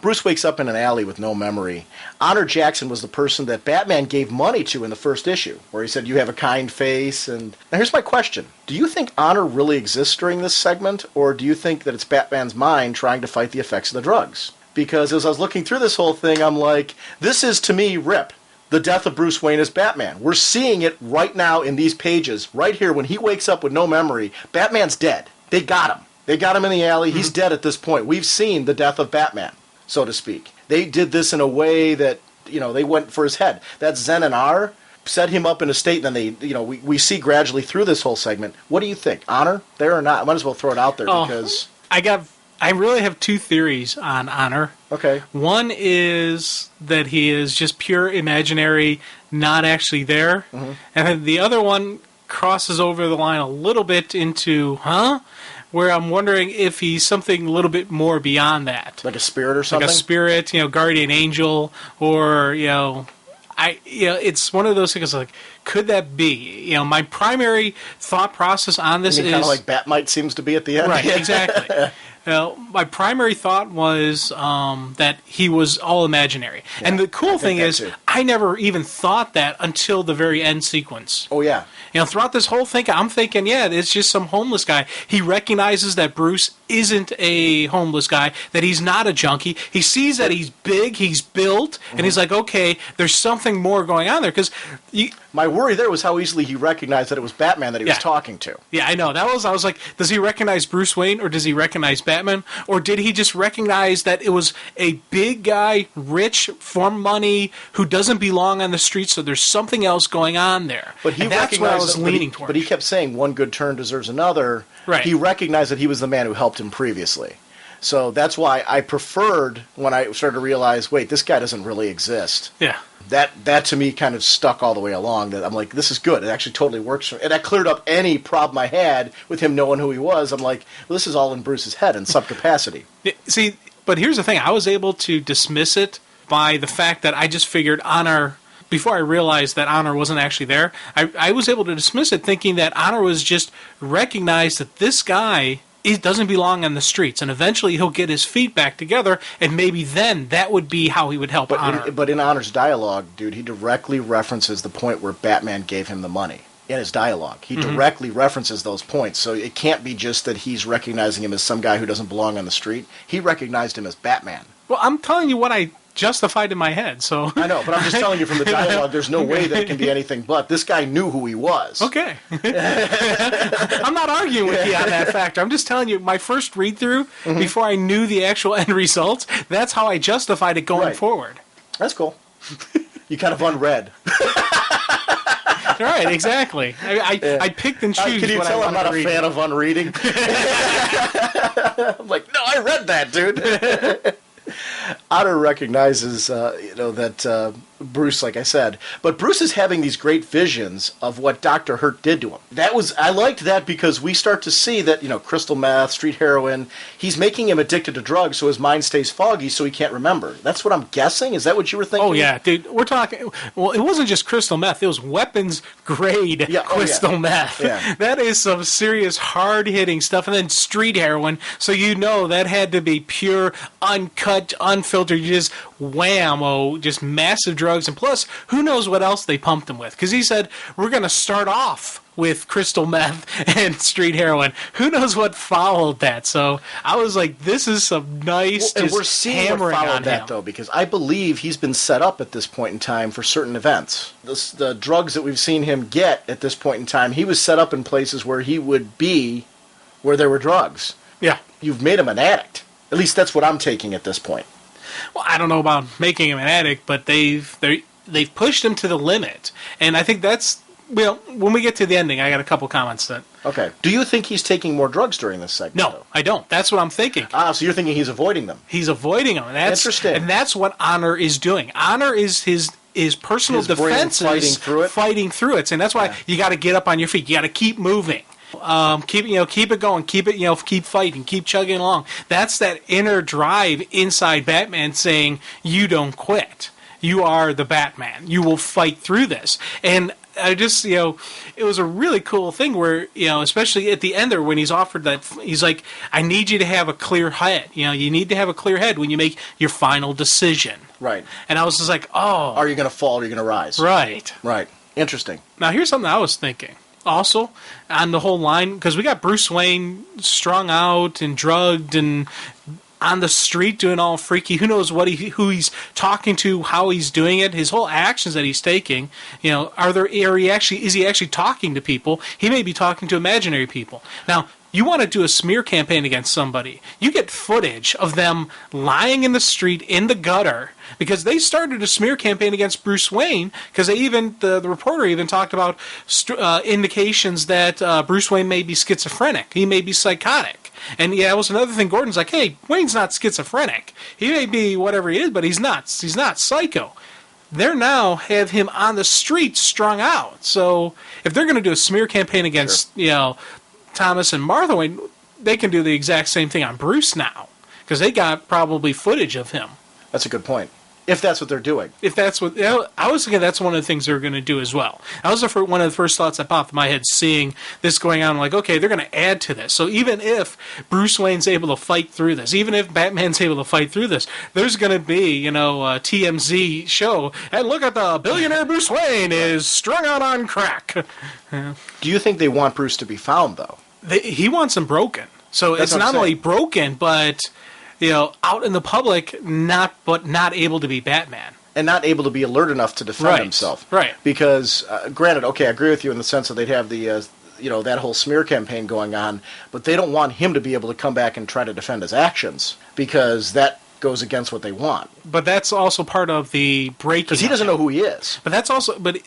Bruce wakes up in an alley with no memory. Honor Jackson was the person that Batman gave money to in the first issue, where he said, "You have a kind face." And now here's my question. Do you think Honor really exists during this segment, or do you think that it's Batman's mind trying to fight the effects of the drugs? Because as I was looking through this whole thing, I'm like, this is, to me, Rip. The death of Bruce Wayne as Batman. We're seeing it right now in these pages. Right here, when he wakes up with no memory, Batman's dead. They got him. They got him in the alley. He's dead at this point. We've seen the death of Batman, so to speak. They did this in a way that, they went for his head. That Zen and R set him up in a state, and then we see gradually through this whole segment. What do you think? Honor there or not? I might as well throw it out there because... I really have two theories on Honor. Okay. One is that he is just pure imaginary, not actually there. Mm-hmm. And then the other one crosses over the line a little bit into, where I'm wondering if he's something a little bit more beyond that. Like a spirit or something? Like a spirit, guardian angel, or, it's one of those things like, could that be? My primary thought process on this is... kind of like Batmite seems to be at the end? Right, exactly. My primary thought was that he was all imaginary. Yeah, and the cool thing is, I never even thought that until the very end sequence. Oh, yeah. Throughout this whole thing, I'm thinking, it's just some homeless guy. He recognizes that Bruce isn't a homeless guy, that he's not a junkie. He sees that he's big, he's built, and he's like, okay, there's something more going on there. Because my worry there was how easily he recognized that it was Batman that he was talking to. Yeah, I know. I was like, does he recognize Bruce Wayne, or does he recognize Batman? Or did he just recognize that it was a big guy, rich, from money, who doesn't belong on the street, so there's something else going on there? But he that's what I was leaning toward. But he kept saying one good turn deserves another. Right. He recognized that he was the man who helped him previously. So that's why I preferred, when I started to realize, wait, this guy doesn't really exist. Yeah. That to me kind of stuck all the way along. That I'm like, this is good. It actually totally works. And that cleared up any problem I had with him knowing who he was. I'm like, well, this is all in Bruce's head in some capacity. See, but here's the thing. I was able to dismiss it by the fact that I just figured Honor, before I realized that Honor wasn't actually there, I was able to dismiss it thinking that Honor was just recognized that this guy... he doesn't belong on the streets, and eventually he'll get his feet back together, and maybe then that would be how he would help Honor. But in Honor's dialogue, dude, he directly references the point where Batman gave him the money. In his dialogue, he directly references those points, so it can't be just that he's recognizing him as some guy who doesn't belong on the street. He recognized him as Batman. Well, I'm telling you what I justified in my head, so... I know, but I'm just telling you from the dialogue, there's no way that it can be anything but. This guy knew who he was. Okay. I'm not arguing with you on that factor. I'm just telling you, my first read-through, before I knew the actual end results, that's how I justified it going forward. That's cool. You kind of unread. Right, exactly. I picked and choose. Can you tell I'm not a fan of unreading? I'm like, no, I read that, dude. Honor recognizes, that Bruce, like I said, but Bruce is having these great visions of what Dr. Hurt did to him. I liked that because we start to see that, crystal meth, street heroin, he's making him addicted to drugs so his mind stays foggy so he can't remember. That's what I'm guessing? Is that what you were thinking? Oh, yeah, dude. We're talking, well, it wasn't just crystal meth. It was weapons-grade crystal meth. Yeah. That is some serious hard-hitting stuff. And then street heroin, so that had to be pure, uncut, unfiltered, just whammo, just massive drugs. And plus, who knows what else they pumped him with? Because he said, we're going to start off with crystal meth and street heroin. Who knows what followed that? So I was like, this is some nice and we're seeing what followed that, though, because I believe he's been set up at this point in time for certain events. The drugs that we've seen him get at this point in time, he was set up in places where he would be where there were drugs. Yeah. You've made him an addict. At least that's what I'm taking at this point. Well, I don't know about making him an addict, but they've pushed him to the limit. And I think that's... Well, when we get to the ending, I got a couple comments then. Okay. Do you think he's taking more drugs during this segment? No, though? I don't. That's what I'm thinking. So you're thinking he's avoiding them. He's avoiding them. And that's, interesting. And that's what Honor is doing. Honor is his personal defense fighting through it. And that's why you got to get up on your feet. You got to keep moving. Keep it going. Keep fighting. Keep chugging along. That's that inner drive inside Batman saying, you don't quit. You are the Batman. You will fight through this. And I just, it was a really cool thing where, especially at the end there when he's offered that, he's like, I need you to have a clear head. You need to have a clear head when you make your final decision. Right. And I was just like, oh. Are you going to fall or are you going to rise? Right. Right. Interesting. Now, here's something I was thinking. Also, on the whole line, because we got Bruce Wayne strung out and drugged and on the street doing all freaky. Who knows who he's talking to, how he's doing it, his whole actions that he's taking. Is he actually talking to people? He may be talking to imaginary people. Now, you want to do a smear campaign against somebody. You get footage of them lying in the street, in the gutter, because they started a smear campaign against Bruce Wayne, because the reporter even talked about indications that Bruce Wayne may be schizophrenic. He may be psychotic. And yeah, that was another thing. Gordon's like, hey, Wayne's not schizophrenic. He may be whatever he is, but he's not psycho. They're now have him on the street strung out. So if they're going to do a smear campaign against, Thomas and Martha Wayne, they can do the exact same thing on Bruce now, because they got probably footage of him. That's a good point. If that's what they're doing. If that's what... I was thinking that's one of the things they're going to do as well. That was one of the first thoughts that popped in my head, seeing this going on. I'm like, okay, they're going to add to this. So even if Bruce Wayne's able to fight through this, even if Batman's able to fight through this, there's going to be, a TMZ show, and look at the billionaire Bruce Wayne is strung out on crack. Do you think they want Bruce to be found, though? He wants him broken. So that's it's not only broken, but... out in the public, not able to be Batman. And not able to be alert enough to defend himself. Right. Because, granted, okay, I agree with you in the sense that they'd have the, that whole smear campaign going on, but they don't want him to be able to come back and try to defend his actions, because that goes against what they want. But that's also part of the breaking. Because he doesn't know who he is. But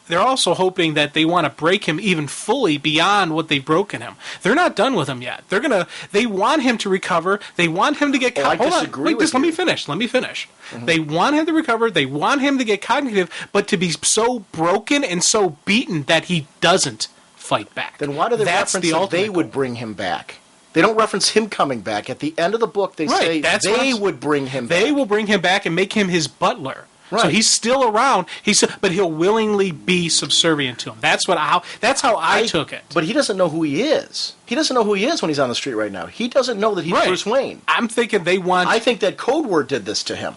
they're also hoping that they want to break him even fully beyond what they've broken him. They're not done with him yet. They want him to recover. They want him to get. I disagree with you. Let me finish. Mm-hmm. They want him to recover. They want him to get cognitive, but to be so broken and so beaten that he doesn't fight back. Then why do they reference that they would bring him back? They don't reference him coming back. At the end of the book, they say they would bring him back. They will bring him back and make him his butler. Right. So he's still around. But he'll willingly be subservient to him. That's how I took it. But he doesn't know who he is. He doesn't know who he is when he's on the street right now. He doesn't know that he's Bruce Wayne. I'm thinking they want... I think that Code Word did this to him.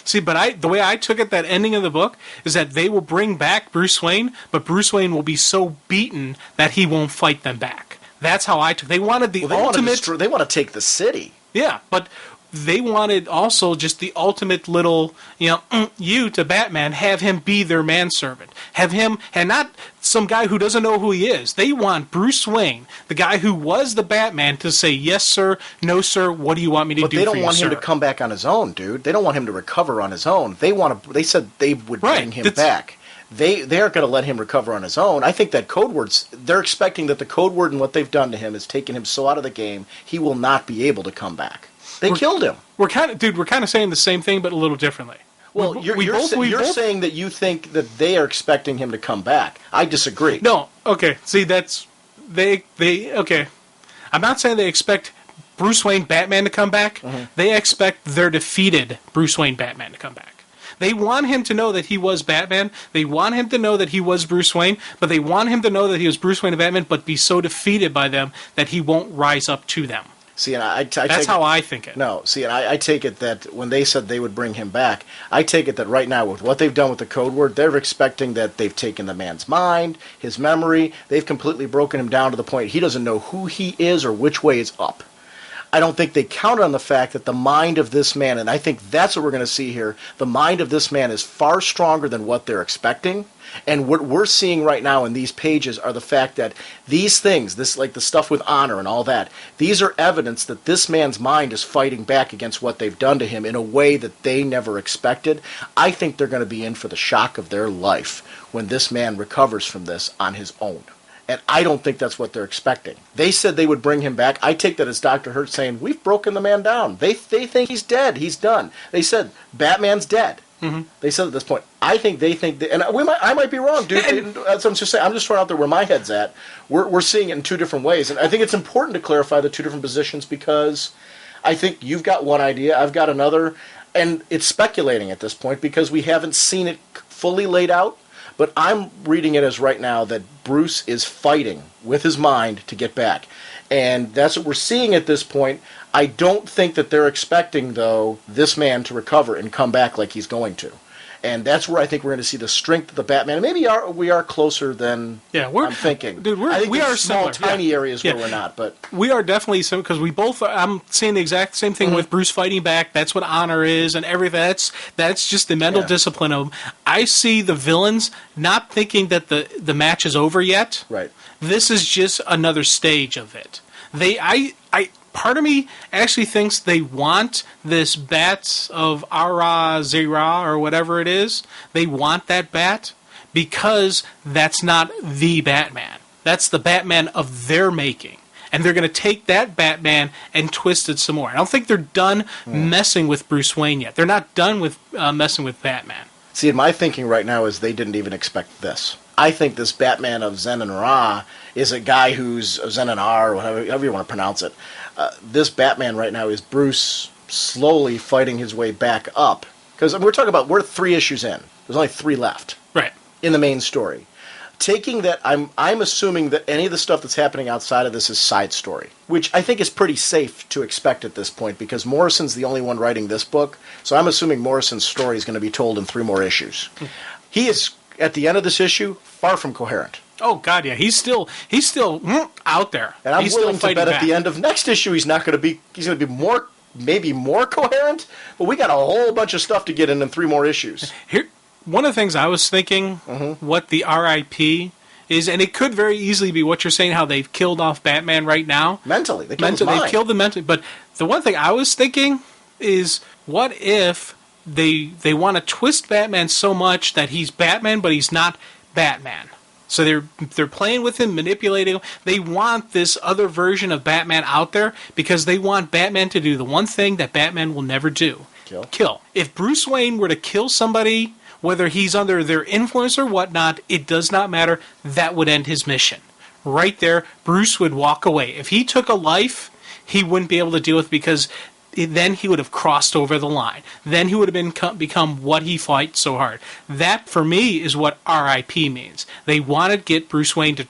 See, but the way I took it, that ending of the book, is that they will bring back Bruce Wayne, but Bruce Wayne will be so beaten that he won't fight them back. That's how I took. They wanted the ultimate. They want to take the city. Yeah, but they wanted also just the ultimate little, you to Batman. Have him be their manservant. Have him, and not some guy who doesn't know who he is. They want Bruce Wayne, the guy who was the Batman, to say, yes, sir, no, sir, what do you want me to do for you, But they don't want him to come back on his own, dude. They don't want him to recover on his own. They said they would bring him back. They aren't going to let him recover on his own. I think that Code Word's... They're expecting that the Code Word and what they've done to him has taken him so out of the game, he will not be able to come back. They killed him. We're kind of saying the same thing, but a little differently. Well, you're saying that you think that they are expecting him to come back. I disagree. No, okay. See, that's... Okay. I'm not saying they expect Bruce Wayne Batman to come back. Mm-hmm. They expect their defeated Bruce Wayne Batman to come back. They want him to know that he was Batman. They want him to know that he was Bruce Wayne. But they want him to know that he was Bruce Wayne and Batman, but be so defeated by them that he won't rise up to them. See, and That's how I think it. No, see, and I take it that when they said they would bring him back, I take it that right now with what they've done with the code word, they're expecting that they've taken the man's mind, his memory, they've completely broken him down to the point he doesn't know who he is or which way is up. I don't think they count on the fact that the mind of this man, and I think that's what we're going to see here, the mind of this man is far stronger than what they're expecting. And what we're seeing right now in these pages are the fact that these things, this like the stuff with honor and all that, these are evidence that this man's mind is fighting back against what they've done to him in a way that they never expected. I think they're going to be in for the shock of their life when this man recovers from this on his own. And I don't think that's what they're expecting. They said they would bring him back. I take that as Dr. Hurt saying, we've broken the man down. They think he's dead. He's done. They said, Batman's dead. Mm-hmm. They said at this point. I think they think, and I might be wrong, dude. That's what I'm just saying. I'm just throwing out there where my head's at. We're seeing it in two different ways. And I think it's important to clarify the two different positions because I think you've got one idea, I've got another. And it's speculating at this point because we haven't seen it fully laid out. But I'm reading it as right now that Bruce is fighting with his mind to get back. And that's what we're seeing at this point. I don't think that they're expecting, though, this man to recover and come back like he's going to. And that's where I think we're going to see the strength of the Batman. And maybe we are closer than I'm thinking. Dude, I think we are small, similar. tiny areas where we're not. But we are definitely similar because we both. I'm saying the exact same thing with Bruce fighting back. That's what honor is, and everything. That's just the mental discipline of. I see the villains not thinking that the match is over yet. Right. This is just another stage of it. Part of me actually thinks they want this bat of Ara-Zera or whatever it is. They want that bat because that's not the Batman. That's the Batman of their making. And they're going to take that Batman and twist it some more. I don't think they're done messing with Bruce Wayne yet. They're not done with messing with Batman. See, in my thinking right now is they didn't even expect this. I think this Batman of Zen and Ra is a guy who's Zen and R, or however you want to pronounce it. This Batman right now is Bruce slowly fighting his way back up. Because we're 3 issues in. There's only 3 left. Right. In the main story. Taking that, I'm assuming that any of the stuff that's happening outside of this is side story, which I think is pretty safe to expect at this point because Morrison's the only one writing this book, so I'm assuming Morrison's story is going to be told in 3 more issues. He is, at the end of this issue, far from coherent. Oh God, yeah, he's still out there. And I'm he's willing still to bet back. at the end of next issue he's going to be more, maybe more coherent, but we got a whole bunch of stuff to get in 3 more issues. Here, one of the things I was thinking, what the RIP is, and it could very easily be what you're saying, how they've killed off Batman right now. Mentally, they killed his mind. They've killed him mentally. But the one thing I was thinking is, what if they want to twist Batman so much that he's Batman, but he's not Batman? So they're playing with him, manipulating him. They want this other version of Batman out there because they want Batman to do the one thing that Batman will never do. Kill. If Bruce Wayne were to kill somebody, whether he's under their influence or whatnot, it does not matter. That would end his mission. Right there, Bruce would walk away. If he took a life, he wouldn't be able to deal with it because then he would have crossed over the line. Then he would have become what he fights so hard. That, for me, is what RIP means. They want to get Bruce Wayne to...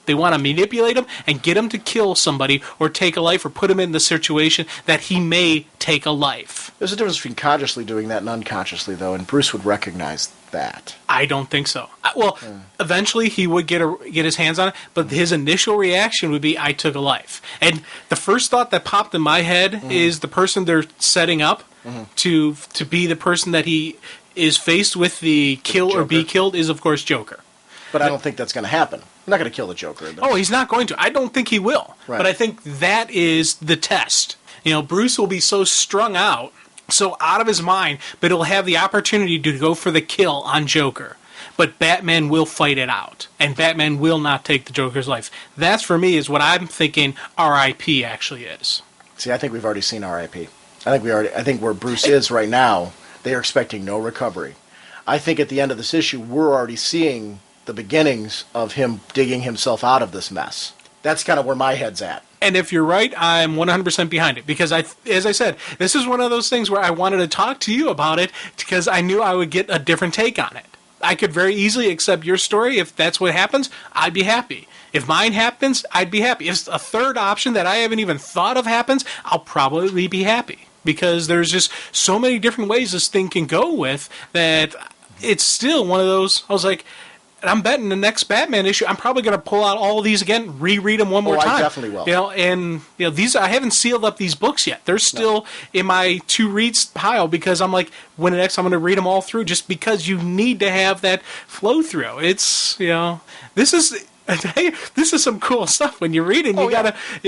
They want to manipulate him and get him to kill somebody or take a life or put him in the situation that he may take a life. There's a difference between consciously doing that and unconsciously, though, and Bruce would recognize that. I don't think so. Eventually he would get his hands on it, but his initial reaction would be, I took a life. And the first thought that popped in my head is the person they're setting up to be the person that he is faced with the kill or be killed is, of course, Joker. But I don't think that's going to happen. I'm not going to kill the Joker. Oh, he's not going to. I don't think he will. Right. But I think that is the test. Bruce will be so strung out, so out of his mind, but he'll have the opportunity to go for the kill on Joker. But Batman will fight it out, and Batman will not take the Joker's life. That's, for me, is what I'm thinking R.I.P. actually is. See, I think we've already seen R.I.P. I think where Bruce is right now, they are expecting no recovery. I think at the end of this issue, we're already seeing the beginnings of him digging himself out of this mess. That's kind of where my head's at. And if you're right, I'm 100% behind it. Because, as I said, this is one of those things where I wanted to talk to you about it because I knew I would get a different take on it. I could very easily accept your story. If that's what happens, I'd be happy. If mine happens, I'd be happy. If a third option that I haven't even thought of happens, I'll probably be happy. Because there's just so many different ways this thing can go with that it's still one of those. I was like, and I'm betting the next Batman issue, I'm probably going to pull out all of these again, reread them one more time. I definitely will. These I haven't sealed up these books yet. They're still in my to reads pile because I'm like, when the next I'm going to read them all through, just because you need to have that flow through. It's this is. This is some cool stuff when you read it.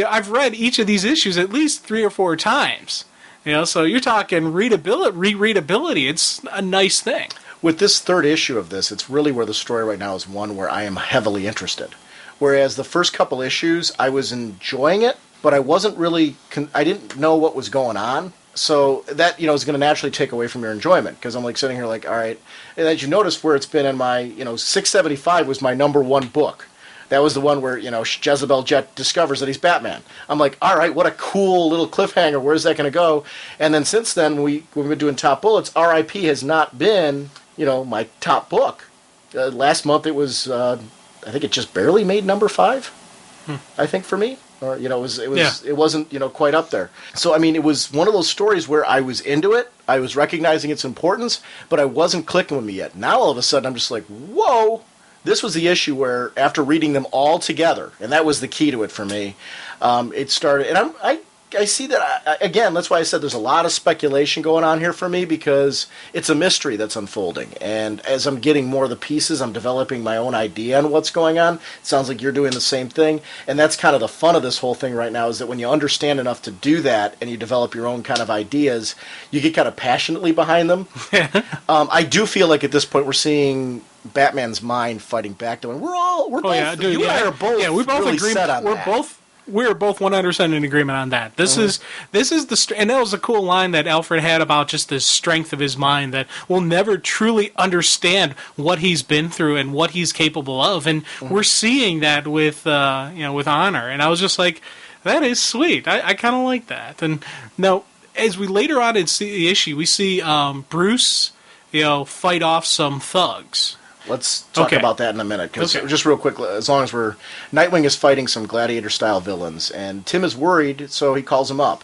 I've read each of these issues at least 3 or 4 times. So you're talking rereadability. It's a nice thing. With this third issue of this, it's really where the story right now is one where I am heavily interested. Whereas the first couple issues, I was enjoying it, but I wasn't really, I didn't know what was going on. So that, is going to naturally take away from your enjoyment. Because I'm like sitting here like, all right. And as you notice where it's been in my, 675 was my number 1 book. That was the one where, Jezebel Jet discovers that he's Batman. I'm like, all right, what a cool little cliffhanger. Where's that going to go? And then since then, we've been doing Top Bullets. R.I.P. has not been, my top book. Last month it was, I think it just barely made number 5, I think, for me. Or, it wasn't, quite up there. So, it was one of those stories where I was into it. I was recognizing its importance, but I wasn't clicking with me yet. Now, all of a sudden, I'm just like, whoa. This was the issue where, after reading them all together, and that was the key to it for me, it started, and I see that, again, that's why I said there's a lot of speculation going on here for me, because it's a mystery that's unfolding, and as I'm getting more of the pieces, I'm developing my own idea on what's going on. It sounds like you're doing the same thing, and that's kind of the fun of this whole thing right now, is that when you understand enough to do that, and you develop your own kind of ideas, you get kind of passionately behind them. I do feel like at this point we're seeing Batman's mind fighting back to him. We're both, you and I are both we both really agree, set on that. We're both 100% in agreement on that. This is and that was a cool line that Alfred had about just the strength of his mind, that we'll never truly understand what he's been through and what he's capable of, and we're seeing that with with Honor. And I was just like, that is sweet. I kind of like that. And now, as we later on in the issue, we see Bruce, fight off some thugs. Let's talk about that in a minute, because just real quick, as long as Nightwing is fighting some gladiator-style villains, and Tim is worried, so he calls him up.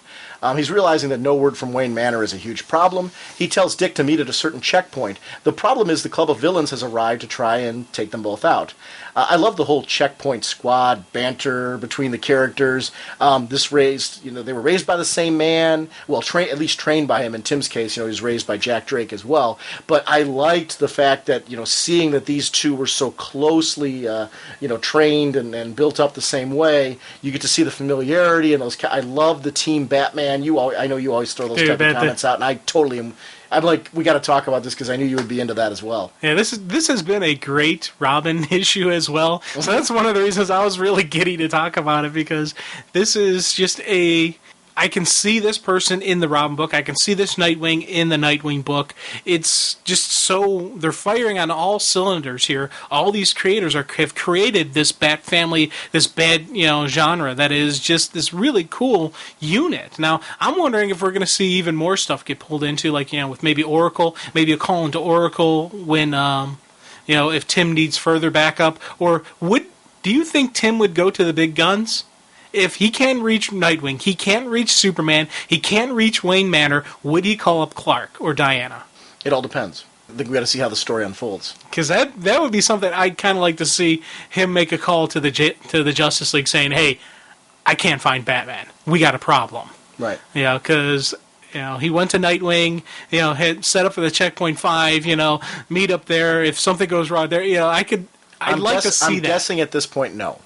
He's realizing that no word from Wayne Manor is a huge problem. He tells Dick to meet at a certain checkpoint. The problem is the Club of Villains has arrived to try and take them both out. I love the whole checkpoint squad banter between the characters. They were raised by the same man. Well, at least trained by him. In Tim's case, he was raised by Jack Drake as well. But I liked the fact that, seeing that these two were so closely, trained and built up the same way, you get to see the familiarity and those. I love the Team Batman. I know you always throw those type of comments out, and I totally am. I'm like, we got to talk about this because I knew you would be into that as well. Yeah, this has been a great Robin issue as well. So that's one of the reasons I was really giddy to talk about it, because this is just I can see this person in the Robin book. I can see this Nightwing in the Nightwing book. It's just so, they're firing on all cylinders here. All these creators have created this Bat family, this bad genre that is just this really cool unit. Now, I'm wondering if we're going to see even more stuff get pulled into, like with maybe Oracle, maybe a call into Oracle when if Tim needs further backup, or do you think Tim would go to the big guns? If he can't reach Nightwing, he can't reach Superman, he can't reach Wayne Manor, would he call up Clark or Diana? It all depends. I think we got to see how the story unfolds. Because that would be something I'd kind of like to see him make a call to the Justice League saying, hey, I can't find Batman. We got a problem. Right. Because he went to Nightwing, had set up for the Checkpoint 5, meet up there. If something goes wrong there, I'd like to see that. I'm guessing at this point, no.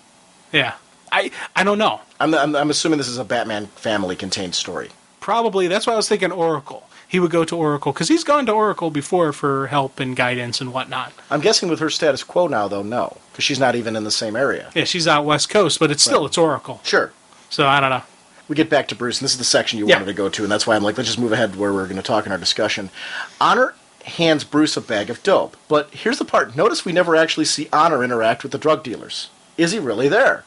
Yeah. I don't know. I'm assuming this is a Batman family contained story. Probably. That's why I was thinking Oracle. He would go to Oracle, because he's gone to Oracle before for help and guidance and whatnot. I'm guessing with her status quo now, though, no. Because she's not even in the same area. Yeah, she's out West Coast, but it's Oracle. Sure. So, I don't know. We get back to Bruce, and this is the section you wanted to go to, and that's why I'm like, let's just move ahead to where we're going to talk in our discussion. Honor hands Bruce a bag of dope. But here's the part. Notice we never actually see Honor interact with the drug dealers. Is he really there?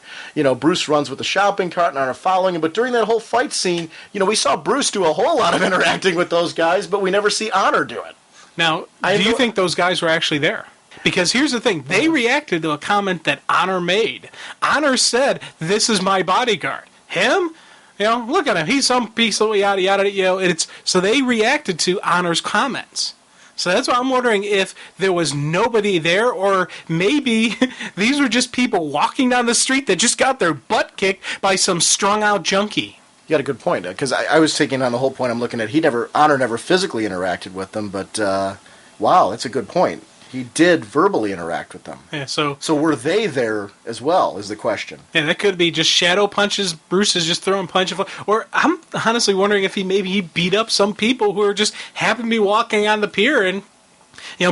Bruce runs with the shopping cart and Honor following him, but during that whole fight scene, we saw Bruce do a whole lot of interacting with those guys, but we never see Honor do it. Now, do you think those guys were actually there? Because here's the thing. They reacted to a comment that Honor made. Honor said, "This is my bodyguard." Him? Look at him. He's some piece of yada yada. So they reacted to Honor's comments. So that's why I'm wondering if there was nobody there, or maybe these were just people walking down the street that just got their butt kicked by some strung-out junkie. You got a good point, because I was taking on the whole point I'm looking at. Honor never physically interacted with them, but wow, that's a good point. He did verbally interact with them. Yeah, so were they there as well, is the question. Yeah, that could be just shadow punches. Bruce is just throwing punches. Or I'm honestly wondering if he beat up some people who are just happen to be walking on the pier, and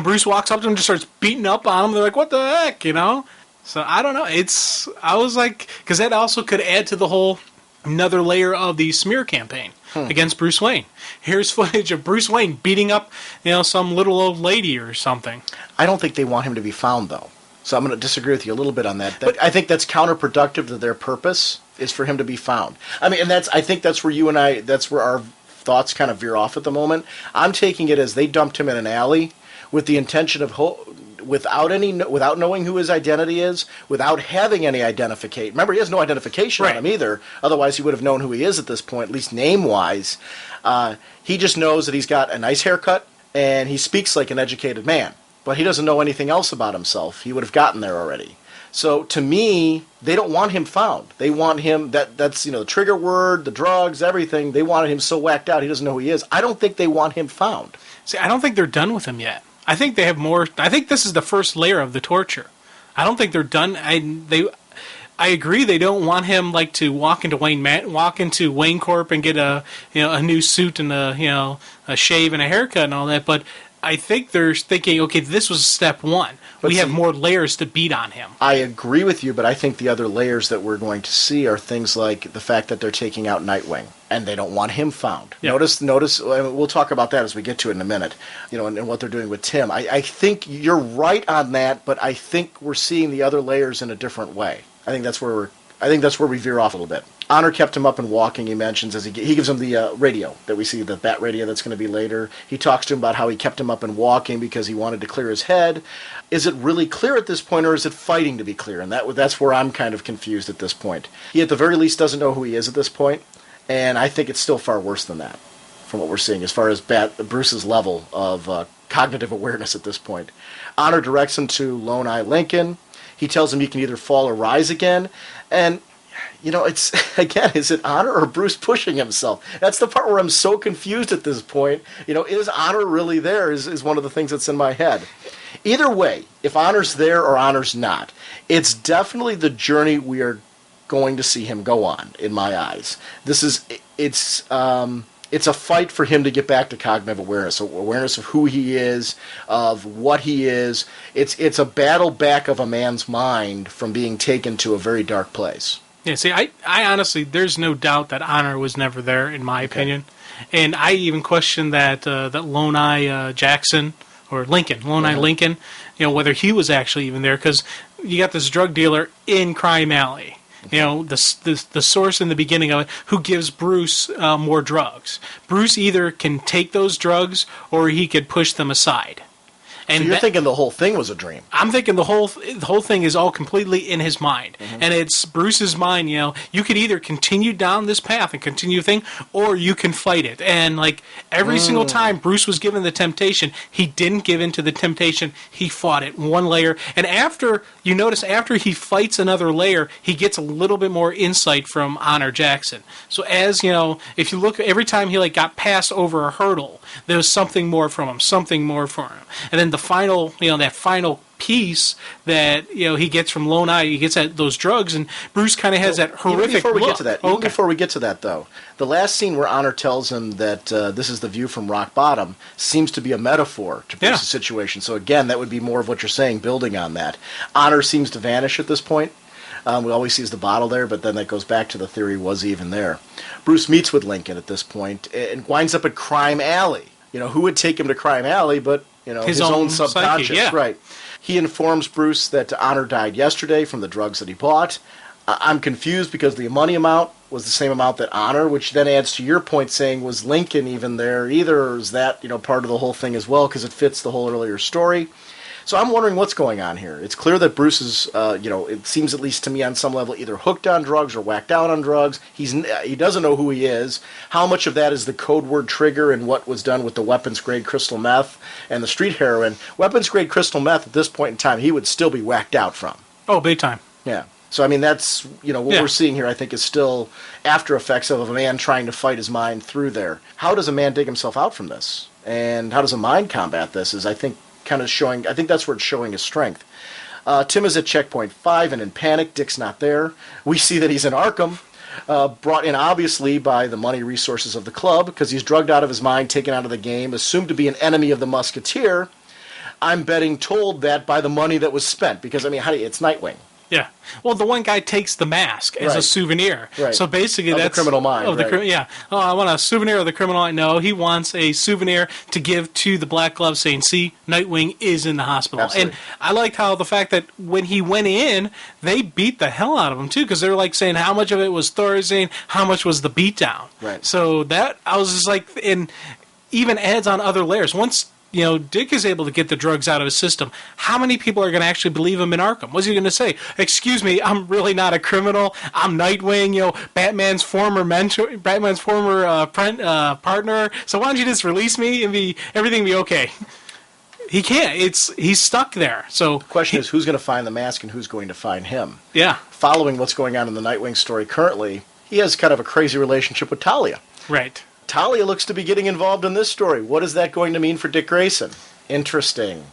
Bruce walks up to them and just starts beating up on them. They're like, what the heck, So I don't know. I was like, because that also could add to the whole another layer of the smear campaign against Bruce Wayne. Here's footage of Bruce Wayne beating up, some little old lady or something. I don't think they want him to be found, though. So I'm going to disagree with you a little bit on that. But I think that's counterproductive to their purpose, is for him to be found. I mean, and I think that's where that's where our thoughts kind of veer off at the moment. I'm taking it as they dumped him in an alley with the intention of without knowing who his identity is, without having any identification. Remember, he has no identification on him either. Otherwise, he would have known who he is at this point, at least name-wise. He just knows that he's got a nice haircut, and he speaks like an educated man. But he doesn't know anything else about himself. He would have gotten there already. So, to me, they don't want him found. They want him, that's the trigger word, the drugs, everything. They wanted him so whacked out he doesn't know who he is. I don't think they want him found. See, I don't think they're done with him yet. I think they have more. I think this is the first layer of the torture. I don't think they're done. I agree they don't want him to walk into Wayne Corp and get a new suit and a shave and a haircut and all that. But I think they're thinking, okay, this was step one. We have more layers to beat on him. I agree with you, but I think the other layers that we're going to see are things like the fact that they're taking out Nightwing, and they don't want him found. Yep. Notice. We'll talk about that as we get to it in a minute. And what they're doing with Tim. I think you're right on that, but I think we're seeing the other layers in a different way. I think that's where we veer off a little bit. Honor kept him up and walking, he mentions, as he gives him the radio that we see, the bat radio that's going to be later. He talks to him about how he kept him up and walking because he wanted to clear his head. Is it really clear at this point, or is it fighting to be clear? And that's where I'm kind of confused at this point. He at the very least doesn't know who he is at this point, and I think it's still far worse than that, from what we're seeing, as far as Bruce's level of cognitive awareness at this point. Honor directs him to Lone Eye Lincoln. He tells him he can either fall or rise again, and it's, again, is it Honor or Bruce pushing himself? That's the part where I'm so confused at this point. Is Honor really there is one of the things that's in my head. Either way, if Honor's there or Honor's not, it's definitely the journey we are going to see him go on, in my eyes. It's a fight for him to get back to cognitive awareness of who he is, of what he is. It's a battle back of a man's mind from being taken to a very dark place. Yeah, see, I honestly, there's no doubt that Honor was never there, in my opinion. And I even question that Lone Eye Jackson, or Lincoln, Lone Eye Lincoln, whether he was actually even there, because you got this drug dealer in Crime Alley. The source in the beginning of it, who gives Bruce more drugs. Bruce either can take those drugs or he could push them aside. And so you're thinking the whole thing was a dream. I'm thinking the whole thing is all completely in his mind. Mm-hmm. And it's Bruce's mind, you could either continue down this path and continue thing, or you can fight it. And every single time Bruce was given the temptation, he didn't give in to the temptation. He fought it one layer. And after he fights another layer, he gets a little bit more insight from Honor Jackson. So as, if you look, every time he got passed over a hurdle, there was something more from him. And then the final, that final piece that he gets from Lone Eye, he gets at those drugs, and Bruce kind of has that horrific before we look. Get to that, even before we get to that, though, the last scene where Honor tells him that this is the view from rock bottom seems to be a metaphor to Bruce's situation. So again, that would be more of what you're saying, building on that. Honor seems to vanish at this point. We always see the bottle there, but then that goes back to the theory, was he even there? Bruce meets with Lincoln at this point and winds up at Crime Alley. Who would take him to Crime Alley but his own subconscious, psyche, right? He informs Bruce that Honor died yesterday from the drugs that he bought. I'm confused because the money amount was the same amount that Honor, which then adds to your point saying, was Lincoln even there either, or is that part of the whole thing as well, because it fits the whole earlier story. So I'm wondering what's going on here. It's clear that Bruce is, it seems at least to me on some level, either hooked on drugs or whacked out on drugs. He doesn't know who he is. How much of that is the code word trigger and what was done with the weapons-grade crystal meth and the street heroin? Weapons-grade crystal meth, at this point in time, he would still be whacked out from. Oh, big time. Yeah. So, I mean, that's, what we're seeing here, I think, is still after effects of a man trying to fight his mind through there. How does a man dig himself out from this? And how does a mind combat this is, I think, kind of showing, I think that's where it's showing his strength. Tim is at checkpoint 5 and in panic. Dick's not there. We see that he's in Arkham, brought in obviously by the money resources of the club because he's drugged out of his mind, taken out of the game, assumed to be an enemy of the Musketeer. I'm betting told that by the money that was spent because, I mean, it's Nightwing. Yeah. Well, the one guy takes the mask as a souvenir. Right. So basically, of that's the criminal mind. Yeah. Oh, I want a souvenir of the criminal mind. No, he wants a souvenir to give to the Black Glove, saying, "See, Nightwing is in the hospital." Absolutely. And I liked how the fact that when he went in, they beat the hell out of him too, because they were like saying how much of it was Thorazine, how much was the beatdown. Right. So that I was just like, and even adds on other layers. Once Dick is able to get the drugs out of his system, how many people are going to actually believe him in Arkham? What's he going to say? Excuse me, I'm really not a criminal. I'm Nightwing, Batman's former mentor, Batman's former partner. So why don't you just release me and everything be okay? He can't. He's stuck there. So the question is, who's going to find the mask and who's going to find him? Yeah. Following what's going on in the Nightwing story currently, he has kind of a crazy relationship with Talia. Right. Talia looks to be getting involved in this story. What is that going to mean for Dick Grayson? Interesting.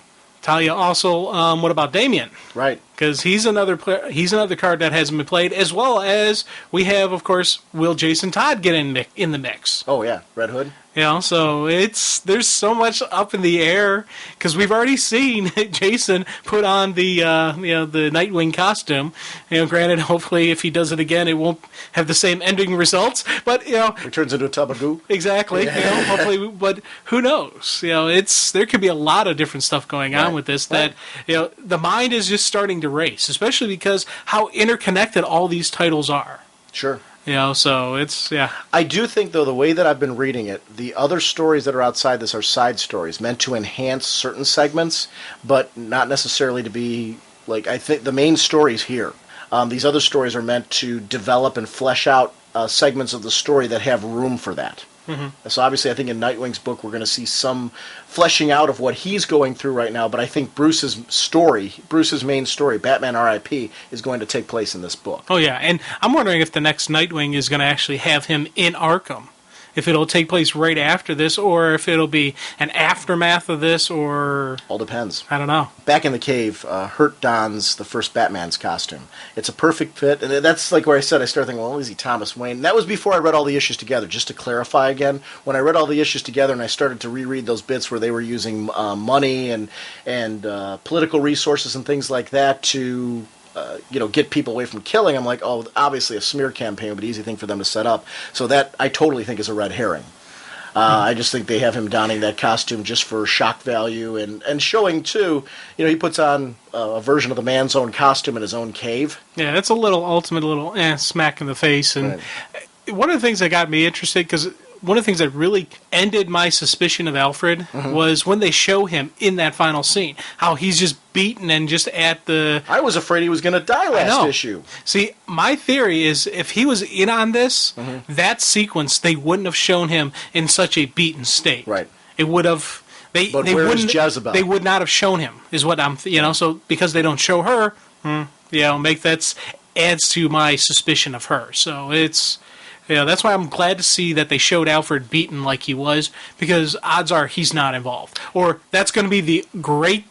Talia also, what about Damian? Right. Because he's another card that hasn't been played, as well as we have, of course, will Jason Todd get in the mix? Oh, yeah. Red Hood? So there's so much up in the air because we've already seen Jason put on the Nightwing costume. Granted, hopefully if he does it again, it won't have the same ending results. But returns into a tub of goo. Exactly. Yeah. Hopefully, but who knows? There could be a lot of different stuff going on with this. That the mind is just starting to race, especially because how interconnected all these titles are. Sure. So it's, I do think, though, the way that I've been reading it, the other stories that are outside this are side stories meant to enhance certain segments, but not necessarily to be, I think the main story's here. These other stories are meant to develop and flesh out segments of the story that have room for that. Mm-hmm. So obviously I think in Nightwing's book we're going to see some fleshing out of what he's going through right now, but I think Bruce's main story, Batman R.I.P., is going to take place in this book. Oh yeah, and I'm wondering if the next Nightwing is going to actually have him in Arkham. If it'll take place right after this, or if it'll be an aftermath of this, or... All depends. I don't know. Back in the cave, Hurt dons the first Batman's costume. It's a perfect fit, and that's like where I said, I started thinking, well, is he Thomas Wayne? And that was before I read all the issues together, just to clarify again. When I read all the issues together and I started to reread those bits where they were using money and political resources and things like that to... get people away from killing. I'm like, oh, obviously a smear campaign would be an easy thing for them to set up. So that I totally think is a red herring. I just think they have him donning that costume just for shock value and showing, too, he puts on a version of the man's own costume in his own cave. Yeah, it's a little smack in the face. And one of the things that got me interested, because one of the things that really ended my suspicion of Alfred was when they show him in that final scene, how he's just beaten and just at the... I was afraid he was going to die last issue. See, my theory is if he was in on this, that sequence, they wouldn't have shown him in such a beaten state. Right. It would have... They where is Jezebel? They would not have shown him, is what I'm... so because they don't show her, adds to my suspicion of her. So it's... that's why I'm glad to see that they showed Alfred beaten like he was, because odds are he's not involved. Or that's going to be the great,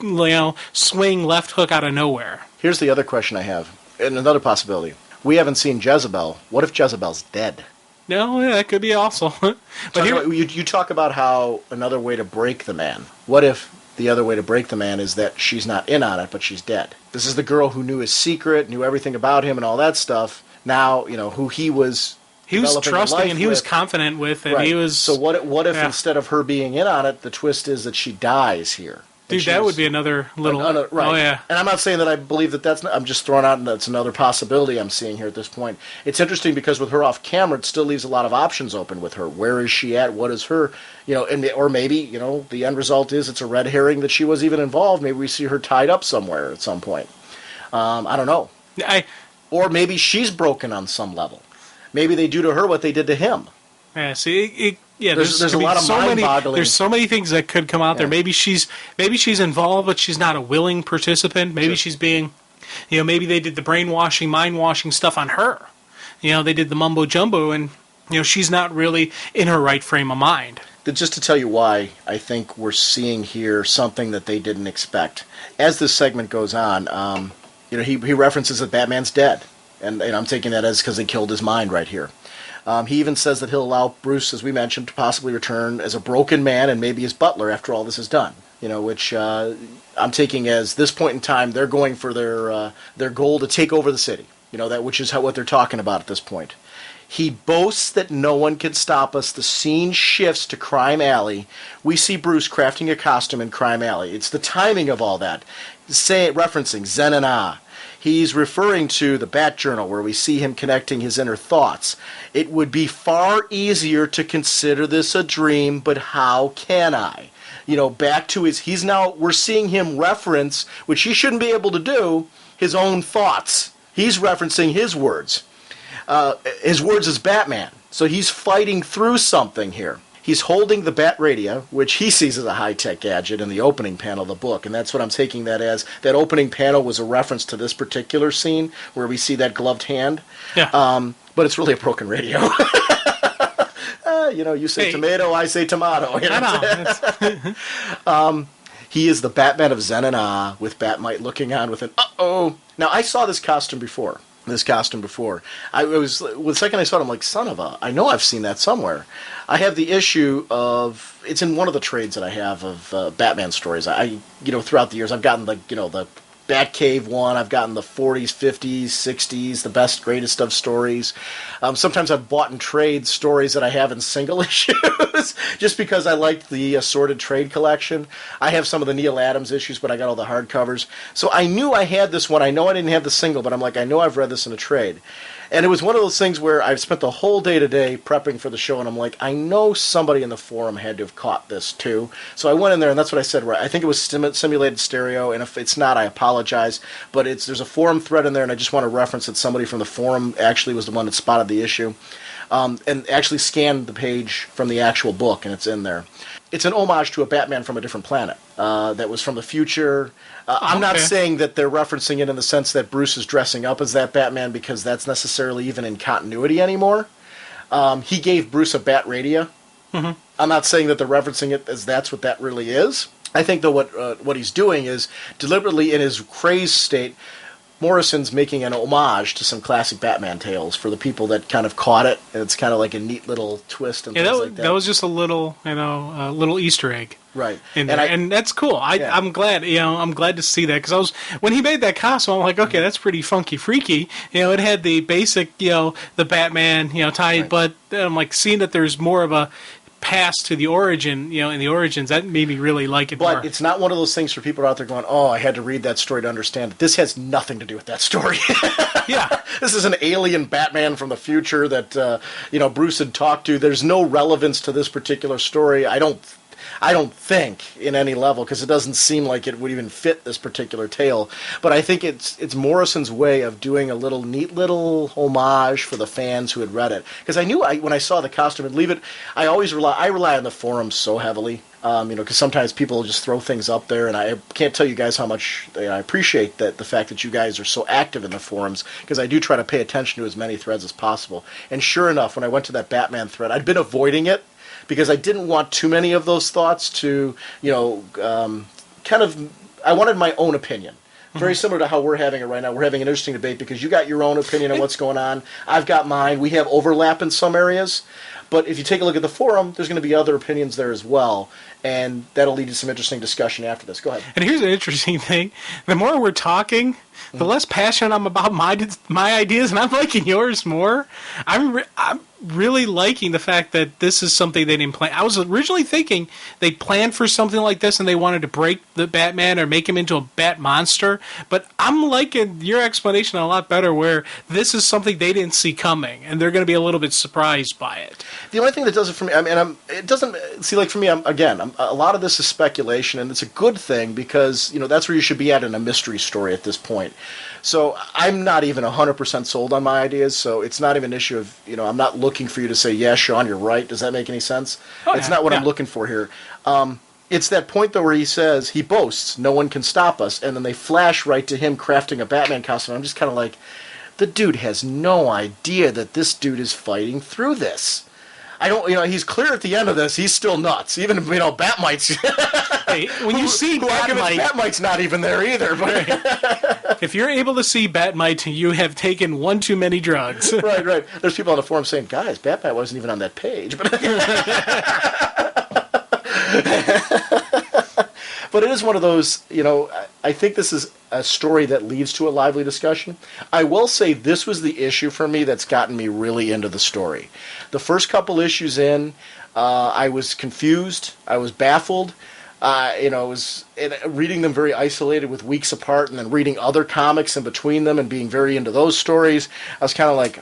swing left hook out of nowhere. Here's the other question I have, and another possibility. We haven't seen Jezebel. What if Jezebel's dead? No, that could be also. But you talk about how another way to break the man. What if the other way to break the man is that she's not in on it, but she's dead? This is the girl who knew his secret, knew everything about him and all that stuff. Now, who he was... He was trusting and he was confident with, and he was... So what if instead of her being in on it, the twist is that she dies here? Dude, that would be another little... right. Oh, yeah. And I'm not saying that I believe that that's... I'm just throwing out that's another possibility I'm seeing here at this point. It's interesting because with her off camera, it still leaves a lot of options open with her. Where is she at? What is her... or maybe, the end result is it's a red herring that she was even involved. Maybe we see her tied up somewhere at some point. I don't know. Or maybe she's broken on some level. Maybe they do to her what they did to him. Yeah, see, there's a lot of mind-boggling. There's so many things that could come out there. Maybe she's involved, but she's not a willing participant. Maybe she's being, maybe they did the brainwashing, mind-washing stuff on her. They did the mumbo-jumbo, and, she's not really in her right frame of mind. Just to tell you why, I think we're seeing here something that they didn't expect. As this segment goes on, he references that Batman's dead. And I'm taking that as because they killed his mind right here. He even says that he'll allow Bruce, as we mentioned, to possibly return as a broken man and maybe his butler after all this is done. Which I'm taking as this point in time they're going for their goal to take over the city. Which is what they're talking about at this point. He boasts that no one can stop us. The scene shifts to Crime Alley. We see Bruce crafting a costume in Crime Alley. It's the timing of all that. Referencing Zen and Ah. He's referring to the Bat Journal, where we see him connecting his inner thoughts. It would be far easier to consider this a dream, but how can I? Back to we're seeing him reference, which he shouldn't be able to do, his own thoughts. He's referencing his words. His words as Batman. So he's fighting through something here. He's holding the Bat Radio, which he sees as a high-tech gadget in the opening panel of the book, and that's what I'm taking that as. That opening panel was a reference to this particular scene where we see that gloved hand. Yeah. But it's really a broken radio. You say tomato, I say tomato. I know. He is the Batman of Zen and Ah, with Batmite looking on with an uh-oh. Now, I saw this costume before. The second I saw it, I'm like, son of a, I know I've seen that somewhere. I have the issue of, it's in one of the trades that I have of Batman stories. Throughout the years, I've gotten the Batcave one, I've gotten the 40s, 50s, 60s, the best, greatest of stories. Sometimes I've bought in trade stories that I have in single issues, just because I liked the assorted trade collection. I have some of the Neil Adams issues, but I got all the hardcovers. So I knew I had this one. I know I didn't have the single, but I'm like, I know I've read this in a trade. And it was one of those things where I've spent the whole day today prepping for the show, and I'm like, I know somebody in the forum had to have caught this too. So I went in there, and that's what I said. I think it was simulated stereo, and if it's not, I apologize. But there's a forum thread in there, and I just want to reference that somebody from the forum actually was the one that spotted the issue, and actually scanned the page from the actual book, and it's in there. It's an homage to a Batman from a different planet that was from the future. I'm not saying that they're referencing it in the sense that Bruce is dressing up as that Batman, because that's necessarily even in continuity anymore. He gave Bruce a Bat Radio. Mm-hmm. I'm not saying that they're referencing it as that's what that really is. I think, though, what he's doing is deliberately, in his crazed state, Morrison's making an homage to some classic Batman tales for the people that kind of caught it, and it's kind of like a neat little twist and things like that. That was just a little, little Easter egg, right? And that's cool. I'm glad, I'm glad to see that, because when he made that costume, I'm like, okay, that's pretty funky, freaky. It had the basic, the Batman, tie, right. But I'm like seeing that there's more of a past to the origin, in the origins, that made me really like it more. But it's not one of those things for people out there going, oh, I had to read that story to understand it. This has nothing to do with that story. Yeah. This is an alien Batman from the future that, Bruce had talked to. There's no relevance to this particular story. I don't think in any level, because it doesn't seem like it would even fit this particular tale. But I think it's Morrison's way of doing a neat little homage for the fans who had read it. Because I knew when I saw the costume and leave it, I rely on the forums so heavily. Because sometimes people just throw things up there, and I can't tell you guys how much I appreciate the fact that you guys are so active in the forums, because I do try to pay attention to as many threads as possible. And sure enough, when I went to that Batman thread, I'd been avoiding it, because I didn't want too many of those thoughts to, I wanted my own opinion. Very similar to how we're having it right now. We're having an interesting debate because you got your own opinion on what's going on. I've got mine. We have overlap in some areas. But if you take a look at the forum, there's going to be other opinions there as well, and that'll lead to some interesting discussion after this. Go ahead. And here's an interesting thing. The more we're talking, the less passionate I'm about my ideas, and I'm liking yours more. I'm really liking the fact that this is something they didn't plan. I was originally thinking they planned for something like this and they wanted to break the Batman or make him into a bat monster. But I'm liking your explanation a lot better, where this is something they didn't see coming, and they're going to be a little bit surprised by it. The only thing that does it for me, it doesn't see, like, for me. A lot of this is speculation, and it's a good thing because that's where you should be at in a mystery story at this point. So I'm not even 100% sold on my ideas. So it's not even an issue of I'm not looking for you to say, yeah, Sean, you're right. Does that make any sense? It's not what I'm looking for here. It's that point, though, where he says, he boasts, no one can stop us, and then they flash right to him crafting a Batman costume. I'm just kind of like, the dude has no idea that this dude is fighting through this. I don't, he's clear at the end of this. He's still nuts. Even, Batmite's. Hey, when you see Batmite, Batmite's not even there either. But if you're able to see Batmite, you have taken one too many drugs. Right. There's people on the forum saying, guys, Batmite wasn't even on that page. But it is one of those, I think this is a story that leads to a lively discussion. I will say this was the issue for me that's gotten me really into the story. The first couple issues in, I was confused. I was baffled. I was reading them very isolated with weeks apart, and then reading other comics in between them and being very into those stories. I was kind of like,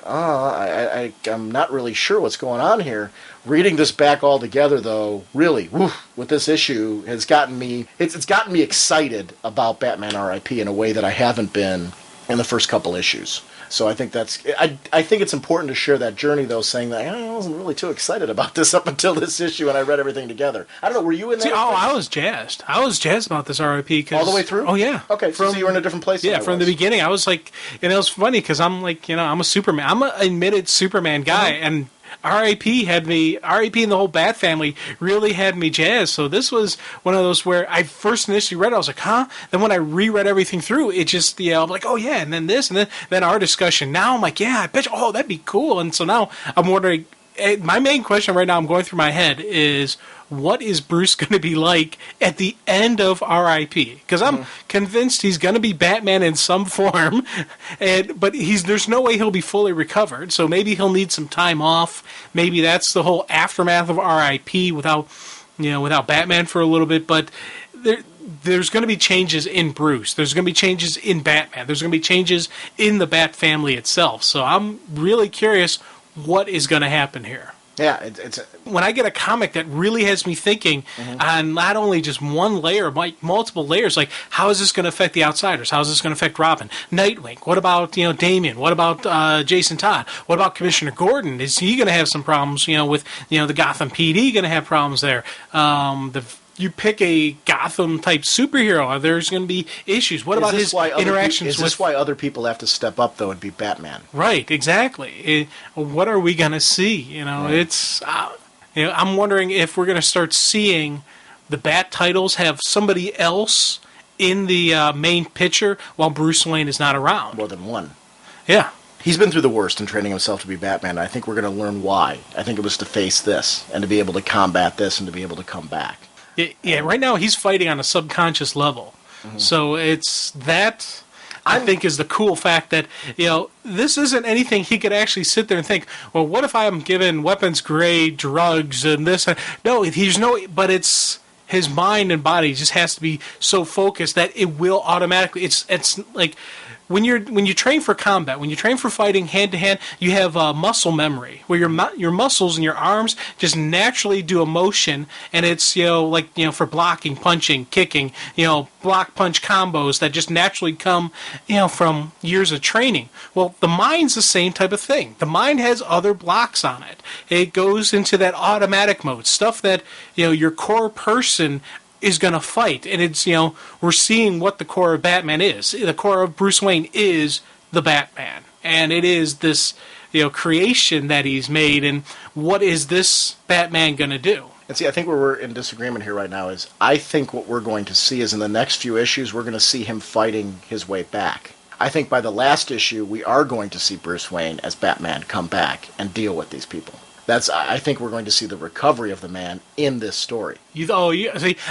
I'm not really sure what's going on here. Reading this back all together, though, really, with this issue, has gotten me. It's gotten me excited about Batman R.I.P. in a way that I haven't been in the first couple issues. So I think I think it's important to share that journey, though, saying that I wasn't really too excited about this up until this issue, and I read everything together. I don't know, were you in that? I was jazzed. I was jazzed about this RIP. All the way through? Oh, yeah. Okay, so you were in a different place than I was. From the beginning, I was like, and it was funny, because I'm like, I'm a Superman. I'm an admitted Superman guy, and R.I.P. and the whole Bat family really had me jazzed. So this was one of those where I first initially read it, I was like, huh? Then when I reread everything through, it just, I'm like, oh yeah, and then this, and then our discussion. Now I'm like, yeah, I bet you, that'd be cool. And so now I'm wondering, my main question right now I'm going through my head is, what is Bruce going to be like at the end of R.I.P.? Because I'm convinced he's going to be Batman in some form, but there's no way he'll be fully recovered. So maybe he'll need some time off. Maybe that's the whole aftermath of R.I.P. without Batman for a little bit. But there's going to be changes in Bruce. There's going to be changes in Batman. There's going to be changes in the Bat family itself. So I'm really curious what is going to happen here. Yeah, when I get a comic that really has me thinking on not only just one layer, but multiple layers, like how is this going to affect the Outsiders? How is this going to affect Robin? Nightwing? What about Damian? What about Jason Todd? What about Commissioner Gordon? Is he going to have some problems? With the Gotham PD going to have problems there? You pick a Gotham-type superhero, there's going to be issues. What about his interactions with... Is this why other people have to step up, though, and be Batman? Right, exactly. What are we going to see? Right. It's... I'm wondering if we're going to start seeing the Bat titles have somebody else in the main picture while Bruce Wayne is not around. More than one. Yeah. He's been through the worst in training himself to be Batman. I think we're going to learn why. I think it was to face this, and to be able to combat this, and to be able to come back. Yeah, right now he's fighting on a subconscious level. So it's that, I think, is the cool fact that, this isn't anything he could actually sit there and think, well, what if I'm given weapons-grade drugs and this? No, but it's his mind and body just has to be so focused that it will automatically, it's like... When you train for combat, when you train for fighting hand to hand, you have muscle memory where your muscles and your arms just naturally do a motion, and it's for blocking, punching, kicking, block punch combos that just naturally come from years of training. Well, the mind's the same type of thing. The mind has other blocks on it. It goes into that automatic mode, stuff that your core person is going to fight. And it's, we're seeing what the core of Batman is. The core of Bruce Wayne is the Batman. And it is this, creation that he's made. And what is this Batman going to do? And see, I think where we're in disagreement here right now is, I think what we're going to see is in the next few issues, we're going to see him fighting his way back. I think by the last issue, we are going to see Bruce Wayne as Batman come back and deal with these people. I think we're going to see the recovery of the man in this story. See,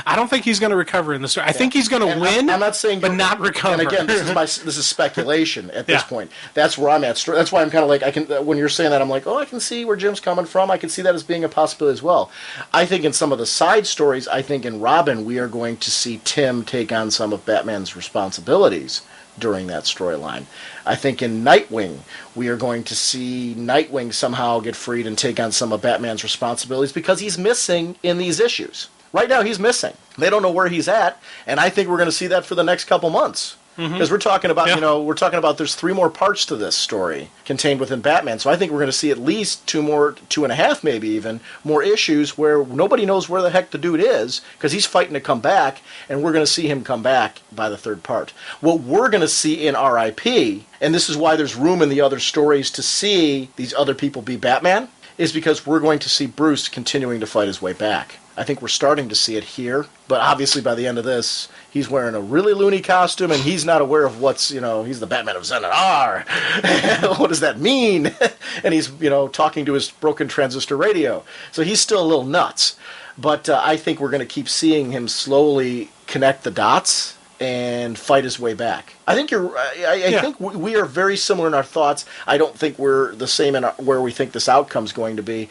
I don't think he's going to recover in the story. I think he's going to win. I'm not saying, but not recover. And again, this is speculation at this point. That's where I'm at. That's why I'm kind of like, when you're saying that, I'm like, I can see where Jim's coming from. I can see that as being a possibility as well. I think in some of the side stories, I think in Robin, we are going to see Tim take on some of Batman's responsibilities during that storyline. I think in Nightwing, we are going to see Nightwing somehow get freed and take on some of Batman's responsibilities because he's missing in these issues. Right now, he's missing. They don't know where he's at, and I think we're going to see that for the next couple months. Because we're talking about there's 3 more parts to this story contained within Batman. So I think we're going to see at least 2.5 maybe even, more issues where nobody knows where the heck the dude is because he's fighting to come back, and we're going to see him come back by the 3rd part. What we're going to see in R.I.P., and this is why there's room in the other stories to see these other people be Batman, is because we're going to see Bruce continuing to fight his way back. I think we're starting to see it here, but obviously by the end of this, he's wearing a really loony costume, and he's not aware of what's, he's the Batman of Zen-and-R. What does that mean? And he's, talking to his broken transistor radio. So he's still a little nuts. But I think we're going to keep seeing him slowly connect the dots and fight his way back. I think I think we are very similar in our thoughts. I don't think we're the same in where we think this outcome's going to be.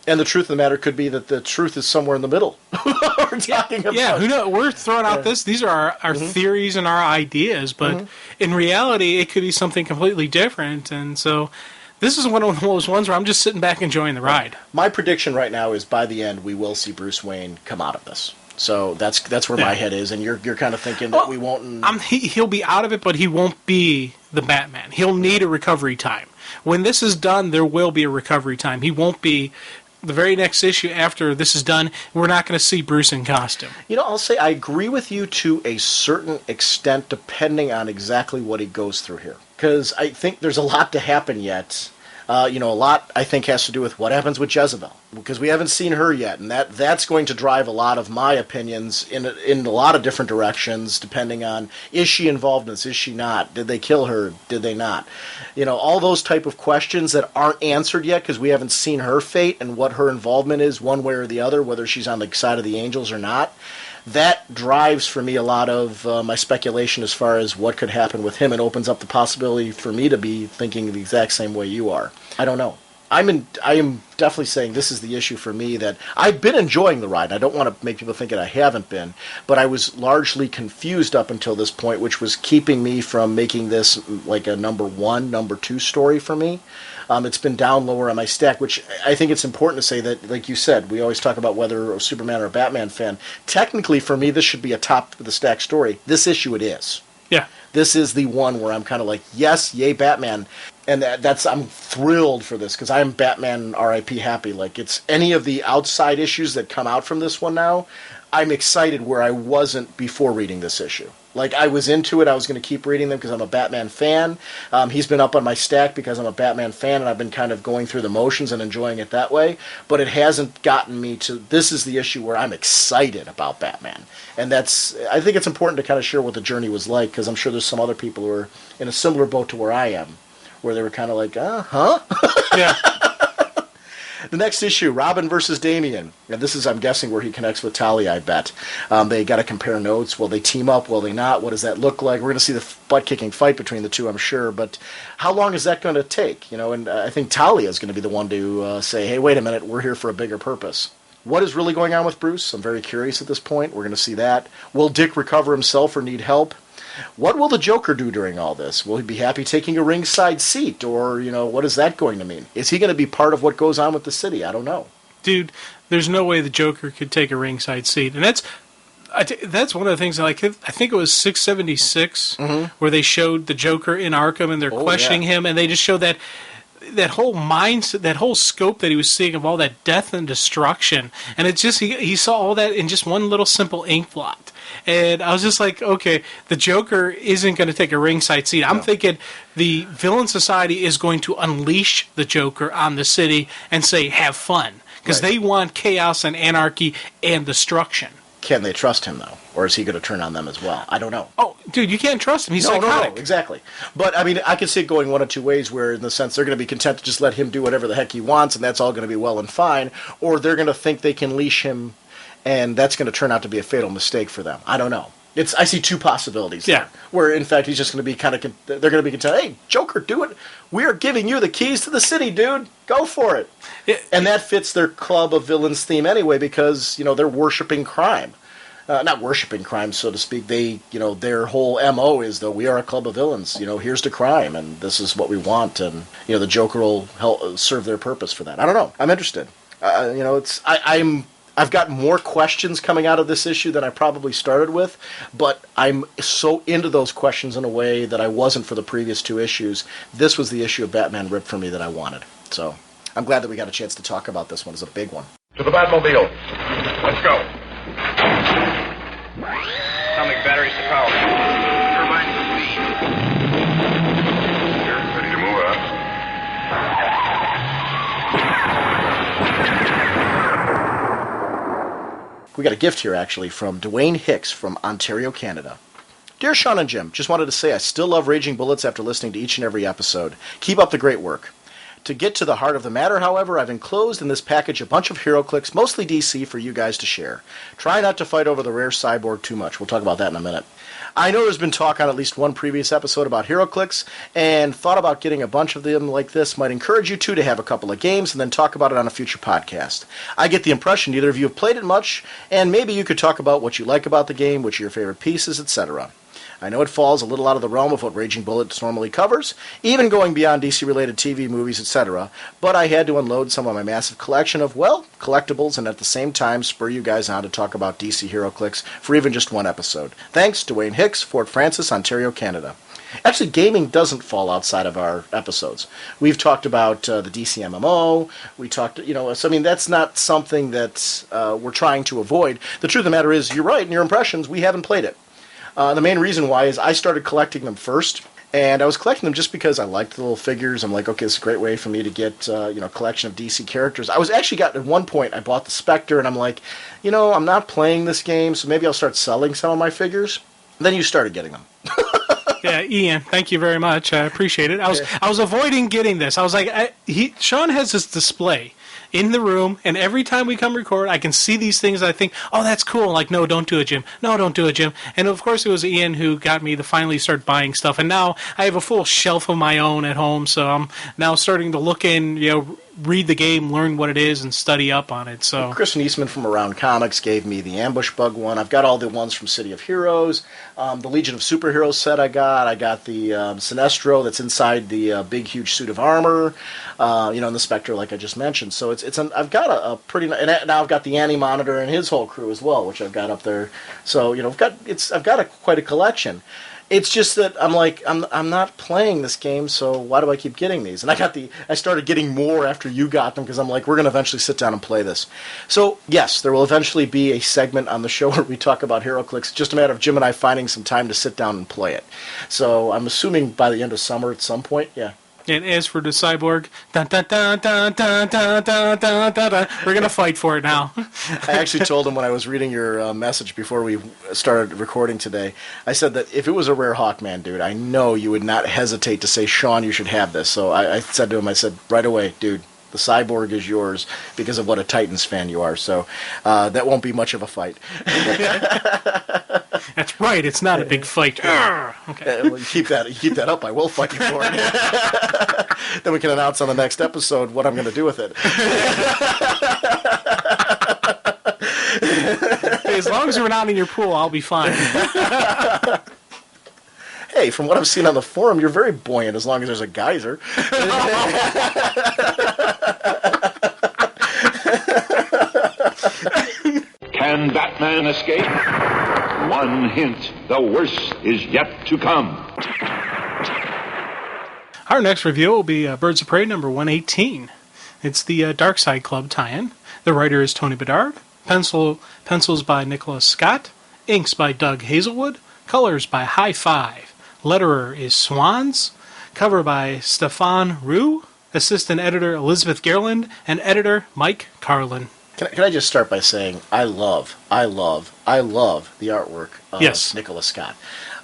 And the truth of the matter could be that the truth is somewhere in the middle. We're talking about. Yeah, who knows? We're throwing out these are our theories and our ideas, but in reality, it could be something completely different. And so this is one of those ones where I'm just sitting back enjoying the ride. My prediction right now is by the end, we will see Bruce Wayne come out of this. So that's where my head is, and you're kind of thinking that we won't. He'll be out of it, but he won't be the Batman. He'll need a recovery time. When this is done, there will be a recovery time. He won't be. The very next issue after this is done, we're not going to see Bruce in costume. I'll say I agree with you to a certain extent, depending on exactly what he goes through here. Because I think there's a lot to happen yet. A lot, I think, has to do with what happens with Jezebel. Because we haven't seen her yet, and that's going to drive a lot of my opinions in a lot of different directions, depending on, is she involved in this, is she not? Did they kill her? Did they not? All those type of questions that aren't answered yet, because we haven't seen her fate and what her involvement is one way or the other, whether she's on the side of the angels or not. That drives for me a lot of my speculation as far as what could happen with him, and opens up the possibility for me to be thinking the exact same way you are. I don't know. I am definitely saying this is the issue for me, that I've been enjoying the ride. I don't want to make people think that I haven't been, but I was largely confused up until this point, which was keeping me from making this like a number 1, number 2 story for me. It's been down lower on my stack, which I think it's important to say that, like you said, we always talk about whether a Superman or a Batman fan. Technically, for me, this should be a top of the stack story. This issue it is. Yeah. This is the one where I'm kind of like, yes, yay, Batman. And I'm thrilled for this, because I'm Batman R.I.P. happy. Like, it's any of the outside issues that come out from this one now, I'm excited where I wasn't before reading this issue. Like, I was into it. I was going to keep reading them because I'm a Batman fan. He's been up on my stack because I'm a Batman fan, and I've been kind of going through the motions and enjoying it that way. But it hasn't gotten me to, this is the issue where I'm excited about Batman. And I think it's important to kind of share what the journey was like, because I'm sure there's some other people who are in a similar boat to where I am, where they were kind of like, huh? Yeah. The next issue, Robin versus Damian. And this is, I'm guessing, where he connects with Talia, I bet. They got to compare notes. Will they team up? Will they not? What does that look like? We're going to see the butt-kicking fight between the two, I'm sure. But how long is that going to take? And I think Talia is going to be the one to say, hey, wait a minute, we're here for a bigger purpose. What is really going on with Bruce? I'm very curious at this point. We're going to see that. Will Dick recover himself or need help? What will the Joker do during all this? Will he be happy taking a ringside seat? Or, what is that going to mean? Is he going to be part of what goes on with the city? I don't know. Dude, there's no way the Joker could take a ringside seat. And that's one of the things, I think it was 676, where they showed the Joker in Arkham, and they're questioning him, and they just showed that whole mindset, that whole scope that he was seeing of all that death and destruction. And it's just, he saw all that in just one little simple ink blot. And I was just like, okay, the Joker isn't going to take a ringside seat. I'm thinking the Villain Society is going to unleash the Joker on the city and say, have fun. Because they want chaos and anarchy and destruction. Can they trust him, though? Or is he going to turn on them as well? I don't know. Oh, dude, you can't trust him. He's psychotic. No, exactly. But, I mean, I can see it going one of two ways, where in the sense they're going to be content to just let him do whatever the heck he wants, and that's all going to be well and fine, or they're going to think they can leash him, and that's going to turn out to be a fatal mistake for them. I don't know. I see two possibilities there, where, in fact, he's just going to be they're going to be content, hey, Joker, do it. We are giving you the keys to the city, dude. Go for it. And that fits their Club of Villains theme anyway, because, they're worshiping crime. Not worshiping crime, so to speak. They, their whole MO is, though, we are a club of villains. Here's the crime, and this is what we want, and, the Joker will help serve their purpose for that. I don't know. I'm interested. I've got more questions coming out of this issue than I probably started with, but I'm so into those questions in a way that I wasn't for the previous two issues. This was the issue of Batman Ripped for me that I wanted. So I'm glad that we got a chance to talk about this one. It's a big one. To the Batmobile. Let's go. Atomic batteries to power. Turbines to speed. Here, ready to move up. We got a gift here, actually, from Dwayne Hicks from Ontario, Canada. Dear Sean and Jim, just wanted to say I still love Raging Bullets after listening to each and every episode. Keep up the great work. To get to the heart of the matter, however, I've enclosed in this package a bunch of HeroClix, mostly DC, for you guys to share. Try not to fight over the rare cyborg too much. We'll talk about that in a minute. I know there's been talk on at least one previous episode about HeroClix, and thought about getting a bunch of them like this might encourage you two to have a couple of games and then talk about it on a future podcast. I get the impression neither of you have played it much, and maybe you could talk about what you like about the game, which are your favorite pieces, etc. I know it falls a little out of the realm of what Raging Bullets normally covers, even going beyond DC-related TV, movies, etc., but I had to unload some of my massive collection of, collectibles, and at the same time spur you guys on to talk about DC HeroClix for even just one episode. Thanks, Dwayne Hicks, Fort Francis, Ontario, Canada. Actually, gaming doesn't fall outside of our episodes. We've talked about the DC MMO. We talked, so I mean, that's not something that we're trying to avoid. The truth of the matter is, you're right in your impressions, we haven't played it. The main reason why is I started collecting them first, and I was collecting them just because I liked the little figures. I'm like, okay, it's a great way for me to get, a collection of DC characters. I was actually at one point, I bought the Spectre, and I'm like, I'm not playing this game, so maybe I'll start selling some of my figures. And then you started getting them. Yeah, Ian, thank you very much. I appreciate it. I was avoiding getting this. I was like, Sean has this display in the room, and every time we come record, I can see these things. I think, oh, that's cool. Like, no, don't do it, Jim. No, don't do it, Jim. And of course, it was Ian who got me to finally start buying stuff. And now I have a full shelf of my own at home, so I'm now starting to look in, read the game, learn what it is, and study up on it. So Chris Niesman from Around Comics gave me the Ambush Bug one. I've got all the ones from City of Heroes, the Legion of Superheroes set I got the Sinestro that's inside the big huge suit of armor, and the Spectre like I just mentioned. So I've got a pretty, and now I've got the Anti-Monitor and his whole crew as well, which I've got up there. So I've got quite a collection. It's just that I'm like, I'm not playing this game, so why do I keep getting these? And I started getting more after you got them, because I'm like, we're going to eventually sit down and play this. So, yes, there will eventually be a segment on the show where we talk about HeroClix. It's just a matter of Jim and I finding some time to sit down and play it. So, I'm assuming by the end of summer at some point, yeah. And as for the cyborg, dun, dun, dun, dun, dun, dun, dun, dun, dun, dun, we're going to fight for it now. I actually told him when I was reading your message before we started recording today, I said that if it was a rare Hawkman, dude, I know you would not hesitate to say, Sean, you should have this. So I said to him, I said, right away, dude, the cyborg is yours because of what a Titans fan you are. So that won't be much of a fight. That's right. It's not a big fight. Okay. Well, you keep that up. I will fight you for it. Then we can announce on the next episode what I'm going to do with it. As long as we're not in your pool, I'll be fine. Hey, from what I've seen on the forum, you're very buoyant as long as there's a geyser. Can Batman escape? One hint, the worst is yet to come. Our next review will be Birds of Prey number 118. It's the Dark Side Club tie-in. The writer is Tony Bedard. Pencils by Nicholas Scott. Inks by Doug Hazelwood. Colors by High Five. Letterer is Swans. Cover by Stefan Roux. Assistant editor Elizabeth Gerland. And editor Mike Carlin. Can I just start by saying I love the artwork of Yes. Nicola Scott.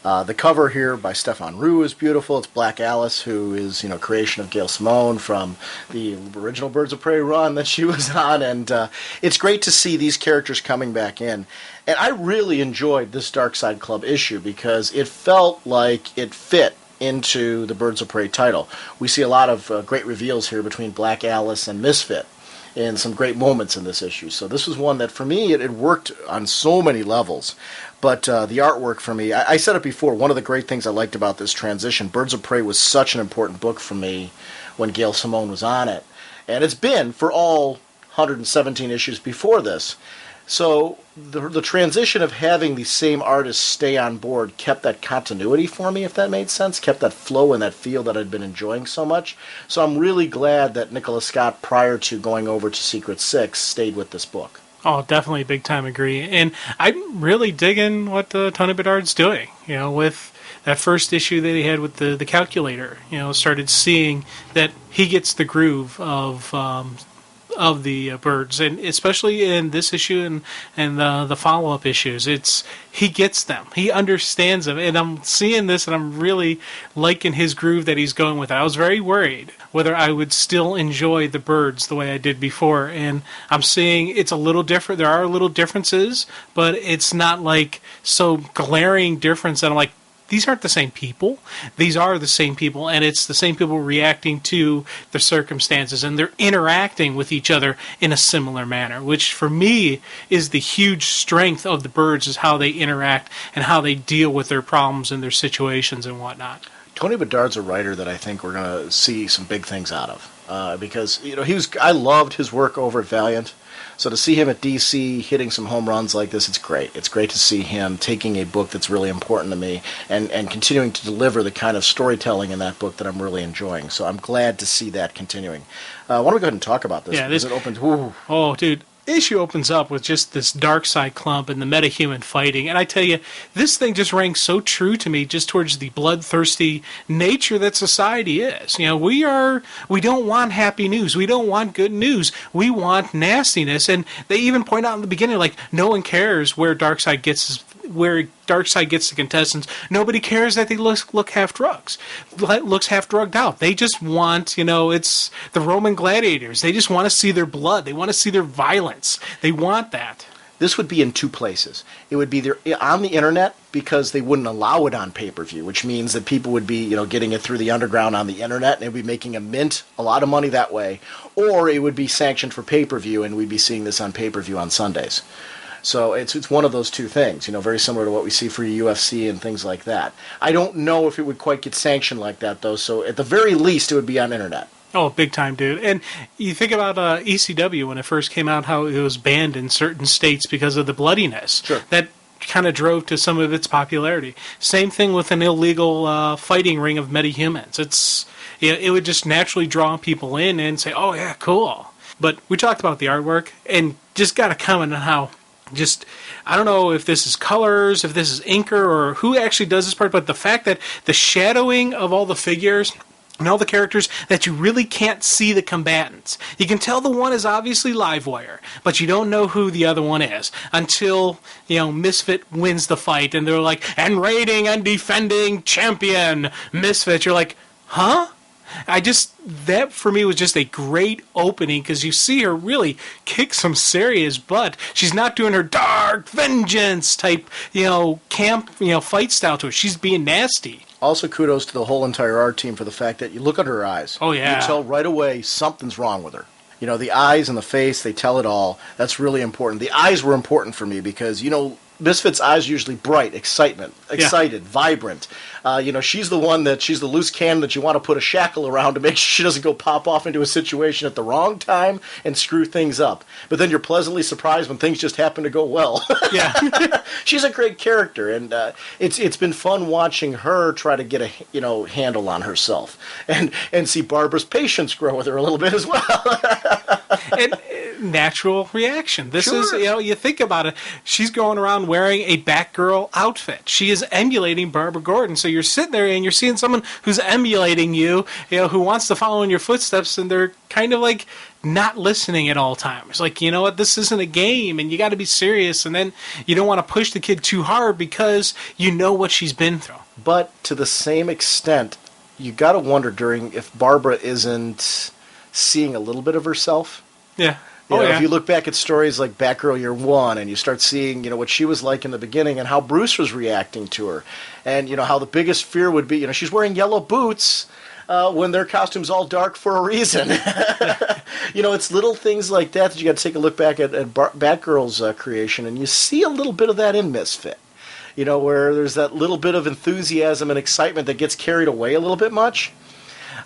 The cover here by Stefan Roux is beautiful. It's Black Alice, who is creation of Gail Simone from the original Birds of Prey run that she was on, and it's great to see these characters coming back in. And I really enjoyed this Dark Side Club issue because it felt like it fit into the Birds of Prey title. We see a lot of great reveals here between Black Alice and Misfit, and some great moments in this issue. So this was one that, for me, it worked on so many levels. But the artwork for me, I said it before, one of the great things I liked about this transition, Birds of Prey was such an important book for me when Gail Simone was on it. And it's been for all 117 issues before this. So the transition of having the same artist stay on board kept that continuity for me, if that made sense, kept that flow and that feel that I'd been enjoying so much. So I'm really glad that Nicola Scott, prior to going over to Secret Six, stayed with this book. Oh, definitely big time agree. And I'm really digging what Tony Bedard's doing, with that first issue that he had with the calculator. Started seeing that he gets the groove of the birds, and especially in this issue and the follow-up issues, he gets them, he understands them, and I'm seeing this and I'm really liking his groove that he's going with it. I was very worried whether I would still enjoy the birds the way I did before, and I'm seeing it's a little different. There are little differences, but it's not like so glaring difference that I'm like, these aren't the same people. These are the same people, and it's the same people reacting to the circumstances, and they're interacting with each other in a similar manner, which for me is the huge strength of the birds, is how they interact and how they deal with their problems and their situations and whatnot. Tony Bedard's a writer that I think we're going to see some big things out of, because I loved his work over at Valiant. So to see him at DC hitting some home runs like this, it's great. It's great to see him taking a book that's really important to me and continuing to deliver the kind of storytelling in that book that I'm really enjoying. So I'm glad to see that continuing. Why don't we go ahead and talk about this? Yeah, it opens. Ooh. Oh, dude. Issue opens up with just this dark side clump and the metahuman fighting, and I tell you, this thing just rang so true to me, just towards the bloodthirsty nature that society is. We don't want happy news, we don't want good news, we want nastiness. And they even point out in the beginning, like, no one cares where Darkseid gets the contestants. Nobody cares that they look half drugged out. They just want, it's the Roman gladiators. They just want to see their blood. They want to see their violence. They want that. This would be in two places. It would be there on the internet, because they wouldn't allow it on pay-per-view, which means that people would be, getting it through the underground on the internet, and they'd be making a lot of money that way. Or it would be sanctioned for pay-per-view, and we'd be seeing this on pay-per-view on Sundays. So it's one of those two things, very similar to what we see for UFC and things like that. I don't know if it would quite get sanctioned like that, though, so at the very least it would be on internet. Oh, big time, dude. And you think about ECW when it first came out, how it was banned in certain states because of the bloodiness. Sure. That kind of drove to some of its popularity. Same thing with an illegal fighting ring of metahumans. It would just naturally draw people in and say, oh, yeah, cool. But we talked about the artwork, and just got to comment on how I don't know if this is colors, if this is inker, or who actually does this part, but the fact that the shadowing of all the figures and all the characters, that you really can't see the combatants. You can tell the one is obviously Livewire, but you don't know who the other one is until, Misfit wins the fight, and they're like, and reigning and defending champion, Misfit. You're like, huh? That for me was just a great opening, because you see her really kick some serious butt. She's not doing her dark vengeance type, camp, fight style to it. She's being nasty. Also, kudos to the whole entire art team for the fact that you look at her eyes. Oh, yeah. You tell right away something's wrong with her. The eyes and the face, they tell it all. That's really important. The eyes were important for me because, Misfit's eyes are usually bright, excited, vibrant. She's the loose cannon that you want to put a shackle around to make sure she doesn't go pop off into a situation at the wrong time and screw things up. But then you're pleasantly surprised when things just happen to go well. Yeah. She's a great character, and it's been fun watching her try to get a handle on herself and see Barbara's patience grow with her a little bit as well. And natural reaction. This Sure. is, you think about it. She's going around wearing a Batgirl outfit. She is emulating Barbara Gordon. So you're sitting there and you're seeing someone who's emulating you, who wants to follow in your footsteps, and they're kind of like not listening at all times. Like, you know what, this isn't a game, and you got to be serious. And then you don't want to push the kid too hard because you know what she's been through. But to the same extent, you got to wonder if Barbara isn't seeing a little bit of herself. Yeah. If you look back at stories like Batgirl Year One, and you start seeing, what she was like in the beginning, and how Bruce was reacting to her, and how the biggest fear would be, she's wearing yellow boots when their costume's all dark for a reason. It's little things like that you got to take a look back at Batgirl's creation, and you see a little bit of that in Misfit. Where there's that little bit of enthusiasm and excitement that gets carried away a little bit much.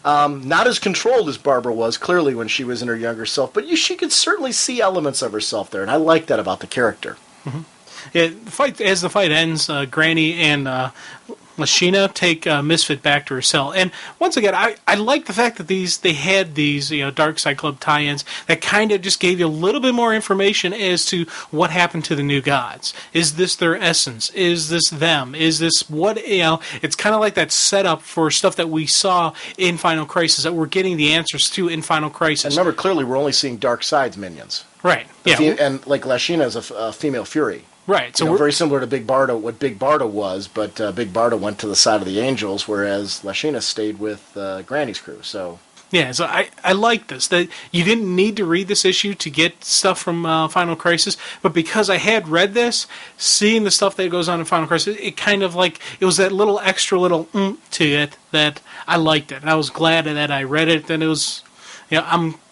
Not as controlled as Barbara was, clearly, when she was in her younger self, but she could certainly see elements of herself there, and I like that about the character. Mm-hmm. Yeah, as the fight ends, Granny and Lashina take Misfit back to her cell. And once again, I like the fact that they had these Dark Side Club tie-ins that kind of just gave you a little bit more information as to what happened to the New Gods. Is this their essence? Is this them? Is this what, it's kind of like that setup for stuff that we saw in Final Crisis, that we're getting the answers to in Final Crisis. And remember, clearly we're only seeing Dark Side's minions. Right. And like Lashina is a female Fury. Right, so we're very similar to Big Barda, what Big Barda was, but Big Barda went to the side of the Angels, whereas Lashina stayed with Granny's crew. So yeah, so I like this, that you didn't need to read this issue to get stuff from Final Crisis, but because I had read this, seeing the stuff that goes on in Final Crisis, it kind of like, it was that little extra little to it that I liked it. And I was glad that I read it, and it was,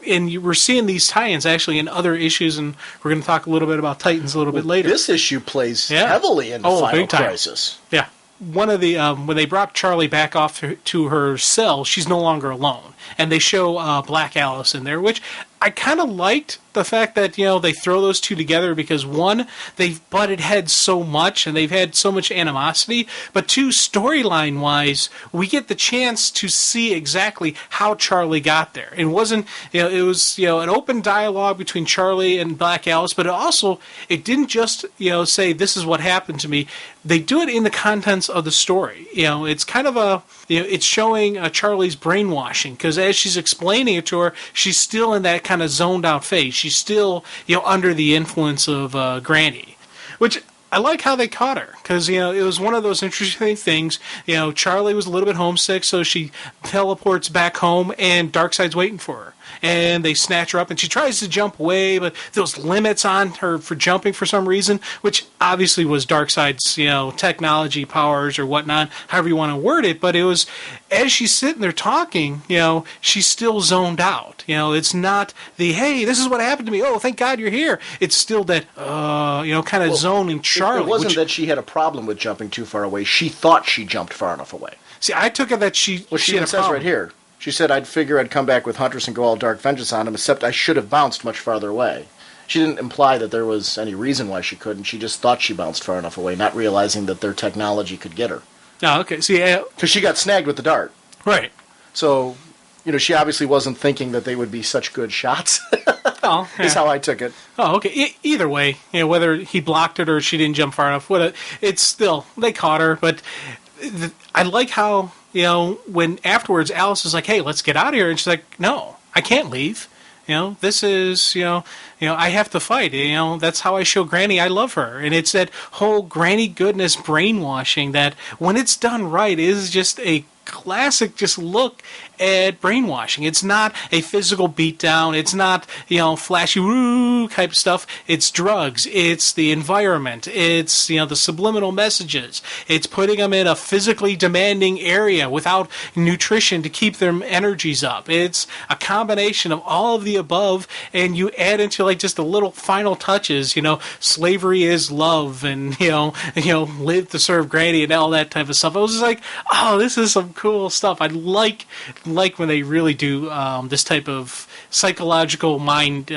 we're seeing these tie-ins actually in other issues, and we're going to talk a little bit about Titans a little bit later. This issue plays heavily into Final Crisis. Yeah. One of the when they brought Charlie back off to her cell, she's no longer alone, and they show Black Alice in there, which I kind of liked the fact that they throw those two together because one, they've butted heads so much and they've had so much animosity, but two, storyline wise, we get the chance to see exactly how Charlie got there. It wasn't it was an open dialogue between Charlie and Black Alice, but it didn't just say this is what happened to me. They do it in the contents of the story. It's kind of it's showing Charlie's brainwashing, because as she's explaining it to her, she's still in that kind of zoned out phase. She's still, under the influence of Granny, which I like how they caught her, because, it was one of those interesting things. Charlie was a little bit homesick, so she teleports back home, and Darkseid's waiting for her. And they snatch her up, and she tries to jump away, but those limits on her for jumping for some reason, which obviously was Darkseid's, technology powers or whatnot, however you want to word it. But it was, as she's sitting there talking, she's still zoned out. It's not the, hey, this is what happened to me. Oh, thank God you're here. It's still that, kind of zoning Charlie. It wasn't that she had a problem with jumping too far away. She thought she jumped far enough away. See, I took it that she had a says problem. Right here. She said, I'd figure I'd come back with Huntress and go all dark vengeance on him, except I should have bounced much farther away. She didn't imply that there was any reason why she couldn't. She just thought she bounced far enough away, not realizing that their technology could get her. Oh, okay. See, because she got snagged with the dart. Right. So, she obviously wasn't thinking that they would be such good shots. Oh, yeah. Is how I took it. Oh, okay. Either way, whether he blocked it or she didn't jump far enough, it's still, they caught her. But I like how, when afterwards Alice is like, hey, let's get out of here. And she's like, no, I can't leave. This is, I have to fight. That's how I show Granny I love her. And it's that whole Granny goodness brainwashing that, when it's done right, is just a classic just look at brainwashing. It's not a physical beatdown. It's not, flashy woo type of stuff. It's drugs. It's the environment. It's, the subliminal messages. It's putting them in a physically demanding area without nutrition to keep their energies up. It's a combination of all of the above, and you add into like just the little final touches, slavery is love, and, live to serve Granny and all that type of stuff. I was just like, oh, this is some cool stuff. I like when they really do this type of psychological mind,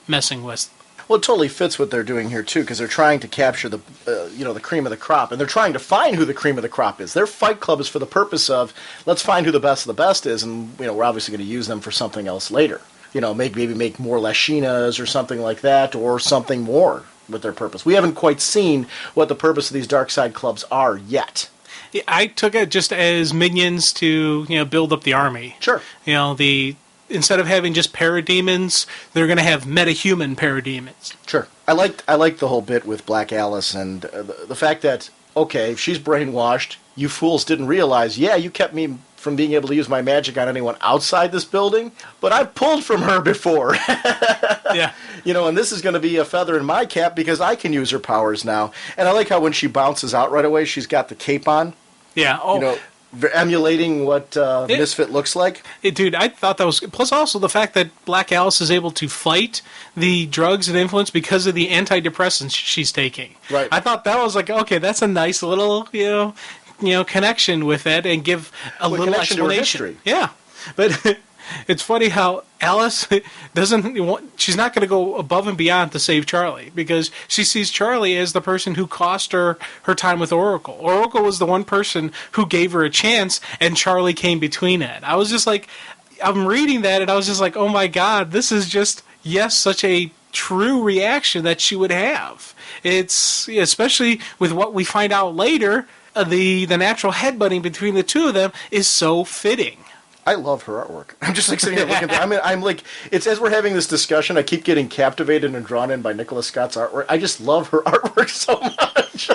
messing with. Well, it totally fits what they're doing here too, because they're trying to capture the, the cream of the crop, and they're trying to find who the cream of the crop is. Their Fight Club is for the purpose of let's find who the best of the best is, and we're obviously going to use them for something else later. maybe make more Lashinas or something like that, or something more with their purpose. We haven't quite seen what the purpose of these dark side clubs are yet. I took it just as minions to build up the army. Sure. Instead of having just parademons, they're going to have metahuman parademons. Sure. I liked the whole bit with Black Alice and the fact that, okay, she's brainwashed. You fools didn't realize, you kept me from being able to use my magic on anyone outside this building, but I've pulled from her before. Yeah. And this is going to be a feather in my cap because I can use her powers now. And I like how when she bounces out right away, she's got the cape on. Yeah. Oh. Emulating what Misfit looks like. Dude, I thought that was... Plus also the fact that Black Alice is able to fight the drugs and influence because of the antidepressants she's taking. Right. I thought that was like, okay, that's a nice little, connection with it and give a little connection to her explanation. history. Yeah. But it's funny how Alice she's not going to go above and beyond to save Charlie because she sees Charlie as the person who cost her time with Oracle. Oracle was the one person who gave her a chance, and Charlie came between it. I was just like, I'm reading that, and I was just like, oh my God, this is just, such a true reaction that she would have. It's, especially with what we find out later, the natural headbutting between the two of them is so fitting. I love her artwork. I'm just like sitting here looking at that. I'm like, it's as we're having this discussion, I keep getting captivated and drawn in by Nicola Scott's artwork. I just love her artwork so much.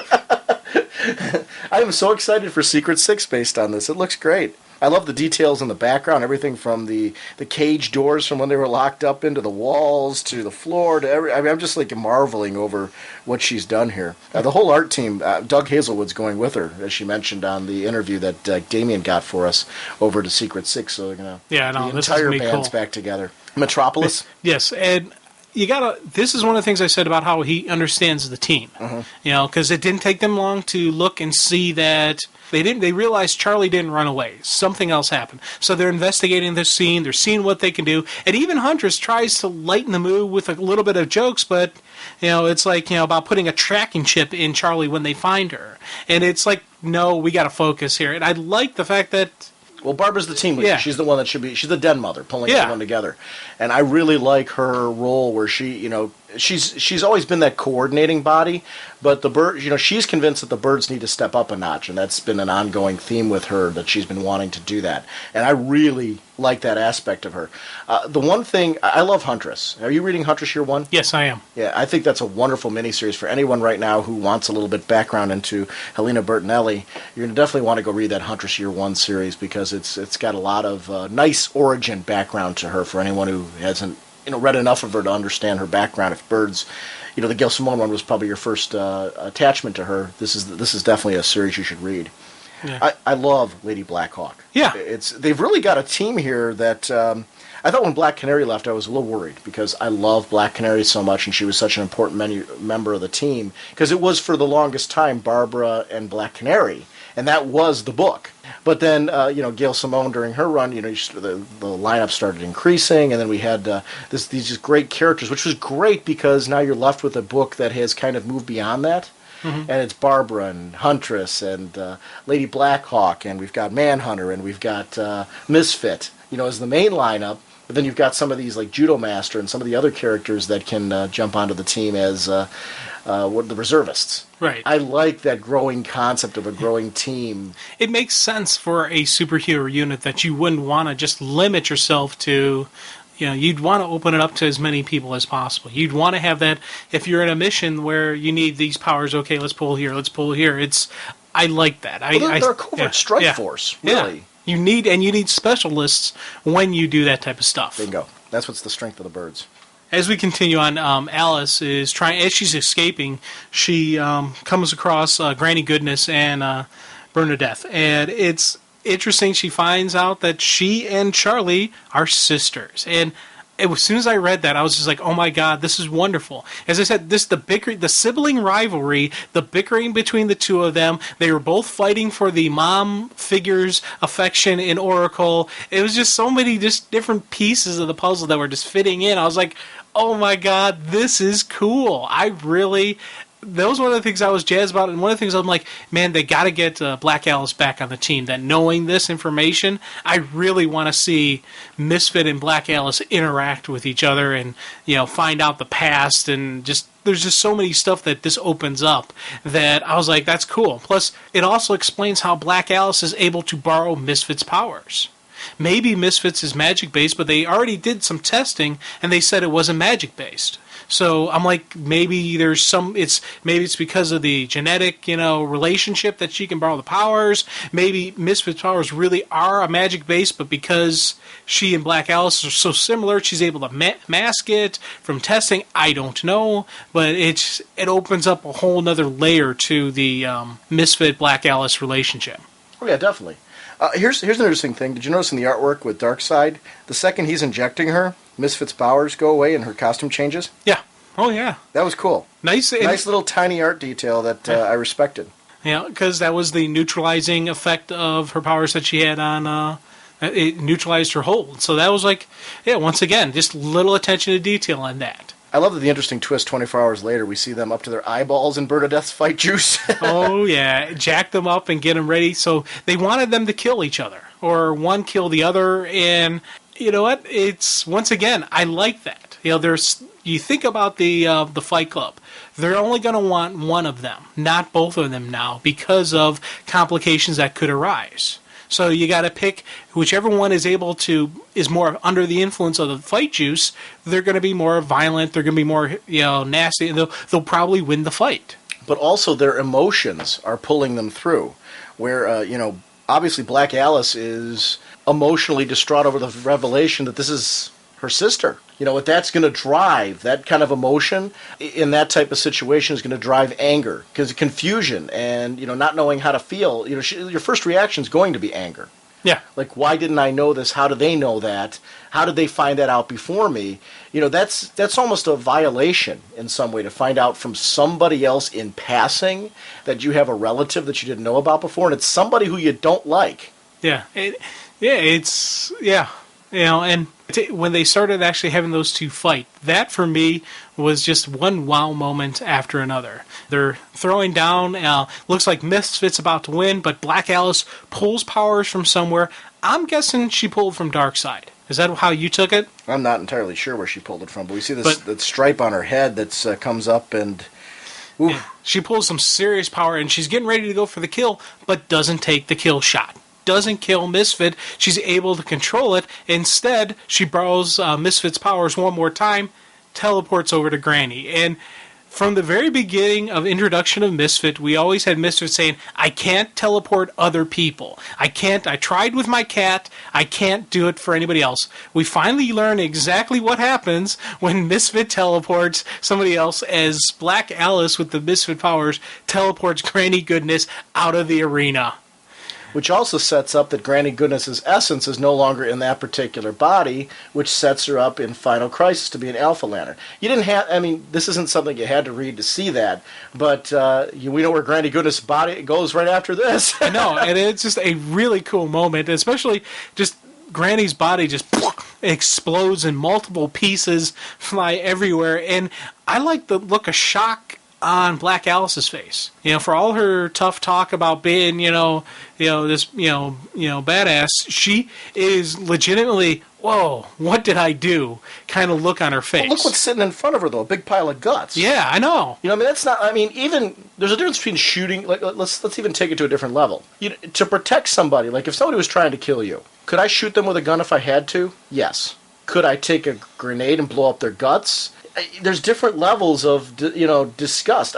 I am so excited for Secret Six based on this. It looks great. I love the details in the background, everything from the cage doors from when they were locked up into the walls to the floor to I'm just like marveling over what she's done here. The whole art team, Doug Hazelwood's going with her, as she mentioned on the interview that Damien got for us over to Secret Six. So the entire band's back together. Metropolis. Yes, and this is one of the things I said about how he understands the team. Because it didn't take them long to look and see that they realized Charlie didn't run away. Something else happened. So they're investigating the scene, they're seeing what they can do, and even Huntress tries to lighten the mood with a little bit of jokes, but it's like, about putting a tracking chip in Charlie when they find her. And it's like, no, we got to focus here. And I like the fact that Barbara's the team leader. Yeah. She's the one that should be. She's the den mother, pulling everyone together. And I really like her role where she, she's always been that coordinating body, but the bird, she's convinced that the birds need to step up a notch, and that's been an ongoing theme with her, that she's been wanting to do that. And I really like that aspect of her. The one thing, I love Huntress. Are you reading Huntress Year One? Yes, I am. Yeah, I think that's a wonderful miniseries for anyone right now who wants a little bit background into Helena Bertinelli. You're going to definitely want to go read that Huntress Year One series because it's got a lot of nice origin background to her for anyone who hasn't read enough of her to understand her background. If Birds, the Gail Simone one was probably your first attachment to her, this is definitely a series you should read. Yeah. I love Lady Blackhawk. Yeah, they've really got a team here that I thought when Black Canary left, I was a little worried because I love Black Canary so much, and she was such an important member of the team because it was for the longest time Barbara and Black Canary, and that was the book. But then, Gail Simone during her run, the lineup started increasing, and then we had these just great characters, which was great because now you're left with a book that has kind of moved beyond that. Mm-hmm. And it's Barbara and Huntress and Lady Blackhawk, and we've got Manhunter, and we've got Misfit, as the main lineup. But then you've got some of these like Judo Master and some of the other characters that can jump onto the team as the reservists. Right. I like that growing concept of a growing team. It makes sense for a superhero unit that you wouldn't want to just limit yourself to. You'd want to open it up to as many people as possible. You'd want to have that if you're in a mission where you need these powers. Okay, let's pull here. I like that. They're a covert strike force, really. Yeah. You need specialists when you do that type of stuff. Bingo. That's what's the strength of the Birds. As we continue on, Alice is trying. As she's escaping, she comes across Granny Goodness and Bernadette, and it's interesting. She finds out that she and Charlie are sisters, and as soon as I read that, I was just like, "Oh my God, this is wonderful!" As I said, the sibling rivalry, the bickering between the two of them. They were both fighting for the mom figure's affection in Oracle. It was just so many just different pieces of the puzzle that were just fitting in. I was like, "Oh my God, this is cool!" I really that was one of the things I was jazzed about, and one of the things I'm like, man, they got to get Black Alice back on the team. That knowing this information, I really want to see Misfit and Black Alice interact with each other, and find out the past, and there's just so many stuff that this opens up that I was like, that's cool. Plus, it also explains how Black Alice is able to borrow Misfit's powers. Maybe Misfits is magic based, but they already did some testing and they said it wasn't magic based. So I'm like, maybe it's because of the genetic, relationship that she can borrow the powers. Maybe Misfit's powers really are a magic base, but because she and Black Alice are so similar, she's able to mask it from testing. I don't know, but it opens up a whole nother layer to the Misfit Black Alice relationship. Oh yeah, definitely. Here's an interesting thing. Did you notice in the artwork with Darkseid, the second he's injecting her, Misfit's powers go away and her costume changes? Yeah. Oh, yeah. That was cool. Nice little tiny art detail that I respected. Yeah, because that was the neutralizing effect of her powers that she had on... it neutralized her hold. So that was like, once again, just little attention to detail on that. I love that the interesting twist, 24 hours later, we see them up to their eyeballs in Bernadette's fight juice. Oh, yeah. Jack them up and get them ready. So they wanted them to kill each other, or one kill the other. And you know what? It's, once again, I like that. You think about the Fight Club. They're only going to want one of them, not both of them now, because of complications that could arise. So you got to pick whichever one is more under the influence of the fight juice. They're going to be more violent. They're going to be more nasty, and they'll probably win the fight. But also their emotions are pulling them through. Where obviously Black Alice is emotionally distraught over the revelation that this is her sister. What that's going to drive, that kind of emotion in that type of situation is going to drive anger, because confusion and, not knowing how to feel. Your first reaction is going to be anger. Yeah. Like, why didn't I know this? How did they know that? How did they find that out before me? That's almost a violation in some way, to find out from somebody else in passing that you have a relative that you didn't know about before, and it's somebody who you don't like. Yeah. And when they started actually having those two fight, that for me was just one wow moment after another. They're throwing down, looks like Misfit's about to win, but Black Alice pulls powers from somewhere. I'm guessing she pulled from Darkseid. Is that how you took it? I'm not entirely sure where she pulled it from, but we see that stripe on her head that comes up and... Yeah, she pulls some serious power, and she's getting ready to go for the kill, but doesn't take the kill shot. Doesn't kill Misfit. She's able to control it. Instead, she borrows Misfit's powers one more time, teleports over to Granny. And from the very beginning of introduction of Misfit, we always had Misfit saying, I can't teleport other people. I tried with my cat. I can't do it for anybody else. We finally learn exactly what happens when Misfit teleports somebody else, as Black Alice with the Misfit powers teleports Granny Goodness out of the arena. Which also sets up that Granny Goodness's essence is no longer in that particular body, which sets her up in Final Crisis to be an Alpha Lantern. This isn't something you had to read to see that, but we know where Granny Goodness' body goes right after this. I know, and it's just a really cool moment, especially just Granny's body just explodes in multiple pieces, fly everywhere, and I like the look of shock on Black Alice's face. For all her tough talk about being, this, badass, she is legitimately, whoa, what did I do? Kind of look on her face. Well, look what's sitting in front of her, though, a big pile of guts. Yeah, I know. That's not, even, there's a difference between shooting, like, let's even take it to a different level. To protect somebody, like if somebody was trying to kill you, could I shoot them with a gun if I had to? Yes. Could I take a grenade and blow up their guts? There's different levels of, disgust.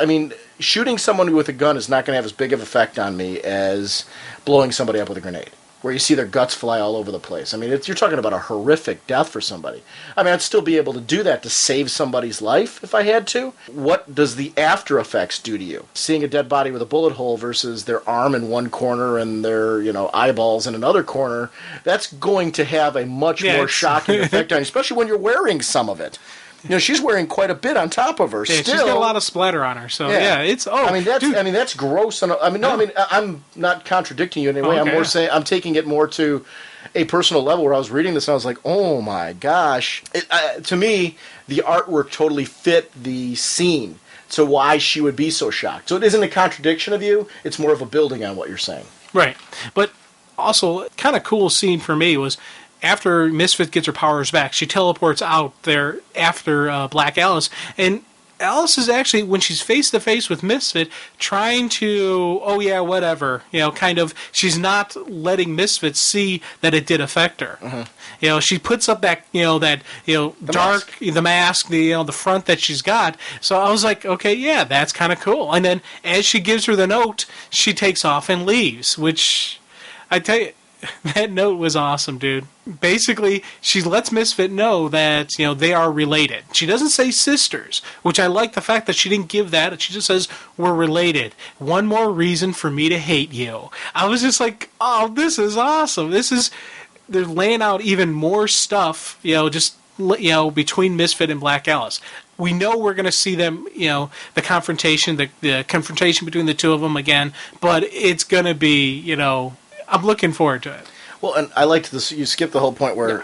Shooting someone with a gun is not going to have as big of an effect on me as blowing somebody up with a grenade, where you see their guts fly all over the place. You're talking about a horrific death for somebody. I'd still be able to do that to save somebody's life if I had to. What does the after effects do to you? Seeing a dead body with a bullet hole versus their arm in one corner and their, eyeballs in another corner, that's going to have a much more shocking effect on you, especially when you're wearing some of it. She's wearing quite a bit on top of her. Yeah, still, she's got a lot of splatter on her. So it's that's gross. I'm not contradicting you in any way. Okay. I'm more saying I'm taking it more to a personal level. Where I was reading this and I was like, oh my gosh. To me, the artwork totally fit the scene. to why she would be so shocked. So it isn't a contradiction of you. It's more of a building on what you're saying. Right. But also, kind of cool scene for me was after Misfit gets her powers back, she teleports out there after Black Alice, and Alice is actually, when she's face to face with Misfit, trying to, oh yeah, whatever, kind of, she's not letting Misfit see that it did affect her. Mm-hmm. She puts up that, the mask, the front that she's got. So I was like, okay, yeah, that's kind of cool. And then as she gives her the note, she takes off and leaves, which, I tell you, that note was awesome, dude. Basically, she lets Misfit know that, they are related. She doesn't say sisters, which I like the fact that she didn't give that. She just says, we're related. One more reason for me to hate you. I was just like, oh, this is awesome. They're laying out even more stuff, between Misfit and Black Alice. We know we're going to see them, the confrontation between the two of them again, but it's going to be, I'm looking forward to it. Well, and I liked this. You skipped the whole point where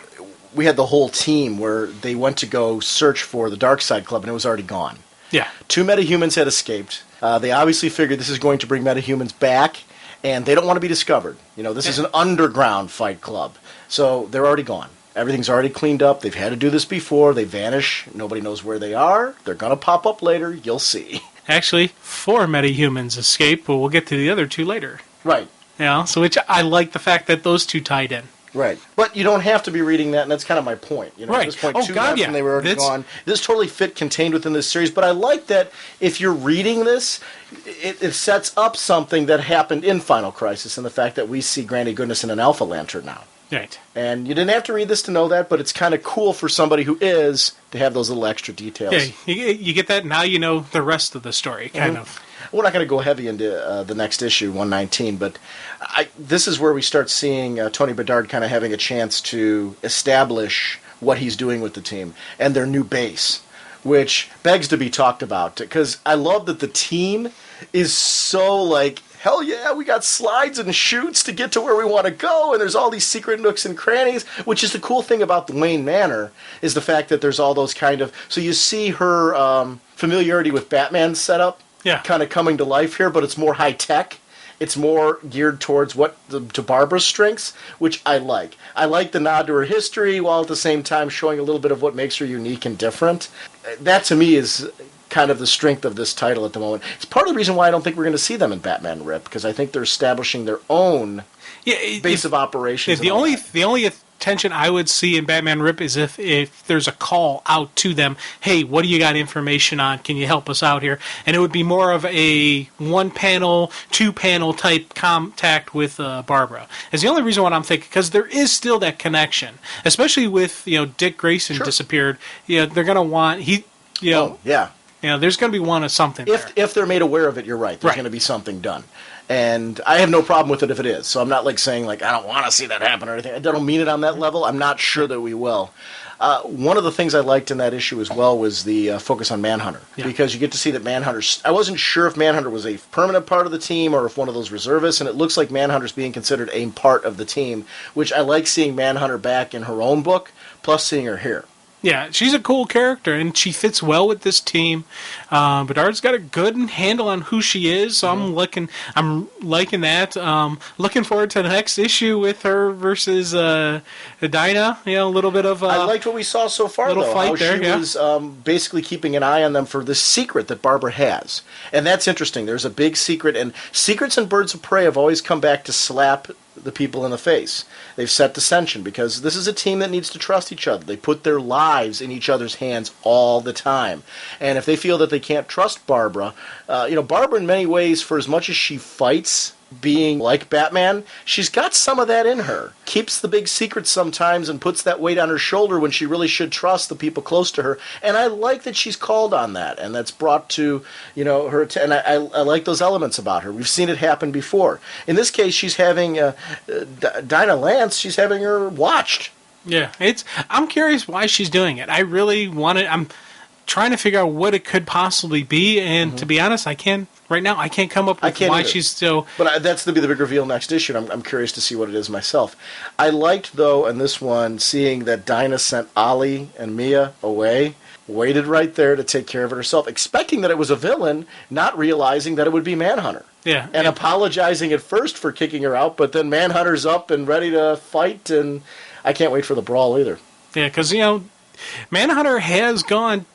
we had the whole team where they went to go search for the Dark Side Club, and it was already gone. Yeah. 2 metahumans had escaped. They obviously figured this is going to bring metahumans back, and they don't want to be discovered. This is an underground fight club. So they're already gone. Everything's already cleaned up. They've had to do this before. They vanish. Nobody knows where they are. They're going to pop up later. You'll see. Actually, 4 metahumans escape, but we'll get to the other 2 later. Right. So which I like the fact that those 2 tied in. Right. But you don't have to be reading that, and that's kind of my point. Right. At this point, 2 left and they were already gone. This totally fit contained within this series, but I like that if you're reading this, it sets up something that happened in Final Crisis, and the fact that we see Granny Goodness in an Alpha Lantern now. Right. And you didn't have to read this to know that, but it's kind of cool for somebody who is to have those little extra details. Yeah, you get that, now you know the rest of the story, kind of. We're not going to go heavy into the next issue, 119, but this is where we start seeing Tony Bedard kind of having a chance to establish what he's doing with the team and their new base, which begs to be talked about, because I love that the team is so like, hell yeah, we got slides and chutes to get to where we want to go, and there's all these secret nooks and crannies, which is the cool thing about the Wayne Manor, is the fact that there's all those kind of... So you see her familiarity with Batman's setup kind of coming to life here, but it's more high-tech. It's more geared towards to Barbara's strengths, which I like. I like the nod to her history, while at the same time showing a little bit of what makes her unique and different. That, to me, is kind of the strength of this title at the moment. It's part of the reason why I don't think we're going to see them in Batman Rip, because I think they're establishing their own base of operations. The only attention I would see in Batman Rip is if there's a call out to them, hey, what do you got information on? Can you help us out here? And it would be more of a 1-panel, 2-panel type contact with Barbara. Is the only reason why I'm thinking, because there is still that connection, especially with Dick Grayson disappeared. They're going to want there's going to be one of something. If they're made aware of it, you're right. There's going to be something done. And I have no problem with it if it is. So I'm not saying I don't want to see that happen or anything. I don't mean it on that level. I'm not sure that we will. One of the things I liked in that issue as well was the focus on Manhunter. Yeah. Because you get to see that Manhunter... I wasn't sure if Manhunter was a permanent part of the team or if one of those reservists, and it looks like Manhunter's being considered a part of the team, which I like seeing Manhunter back in her own book, plus seeing her here. Yeah, she's a cool character, and she fits well with this team. Bedard's got a good handle on who she is, so I'm liking that. Looking forward to the next issue with her versus Dinah. A little bit of I liked what we saw so far, though. How she was basically keeping an eye on them for this secret that Barbara has. And that's interesting. There's a big secret, and secrets in Birds of Prey have always come back to slap the people in the face. They've set dissension because this is a team that needs to trust each other. They put their lives in each other's hands all the time. And if they feel that they can't trust Barbara, Barbara in many ways, for as much as she fights being like Batman, she's got some of that in her. Keeps the big secrets sometimes and puts that weight on her shoulder when she really should trust the people close to her. And I like that she's called on that, and that's brought to her. And I like those elements about her. We've seen it happen before. In this case, she's having Dinah Lance. She's having her watched. Yeah, I'm curious why she's doing it. I really want it. I'm trying to figure out what it could possibly be, and to be honest, I can't come up with why she's still... But that's to be the big reveal next issue, and I'm curious to see what it is myself. I liked, though, in this one, seeing that Dinah sent Ollie and Mia away. waited right there to take care of it herself, expecting that it was a villain, not realizing that it would be Manhunter. Yeah. And apologizing at first for kicking her out, but then Manhunter's up and ready to fight, and I can't wait for the brawl either. Yeah, because, Manhunter has gone,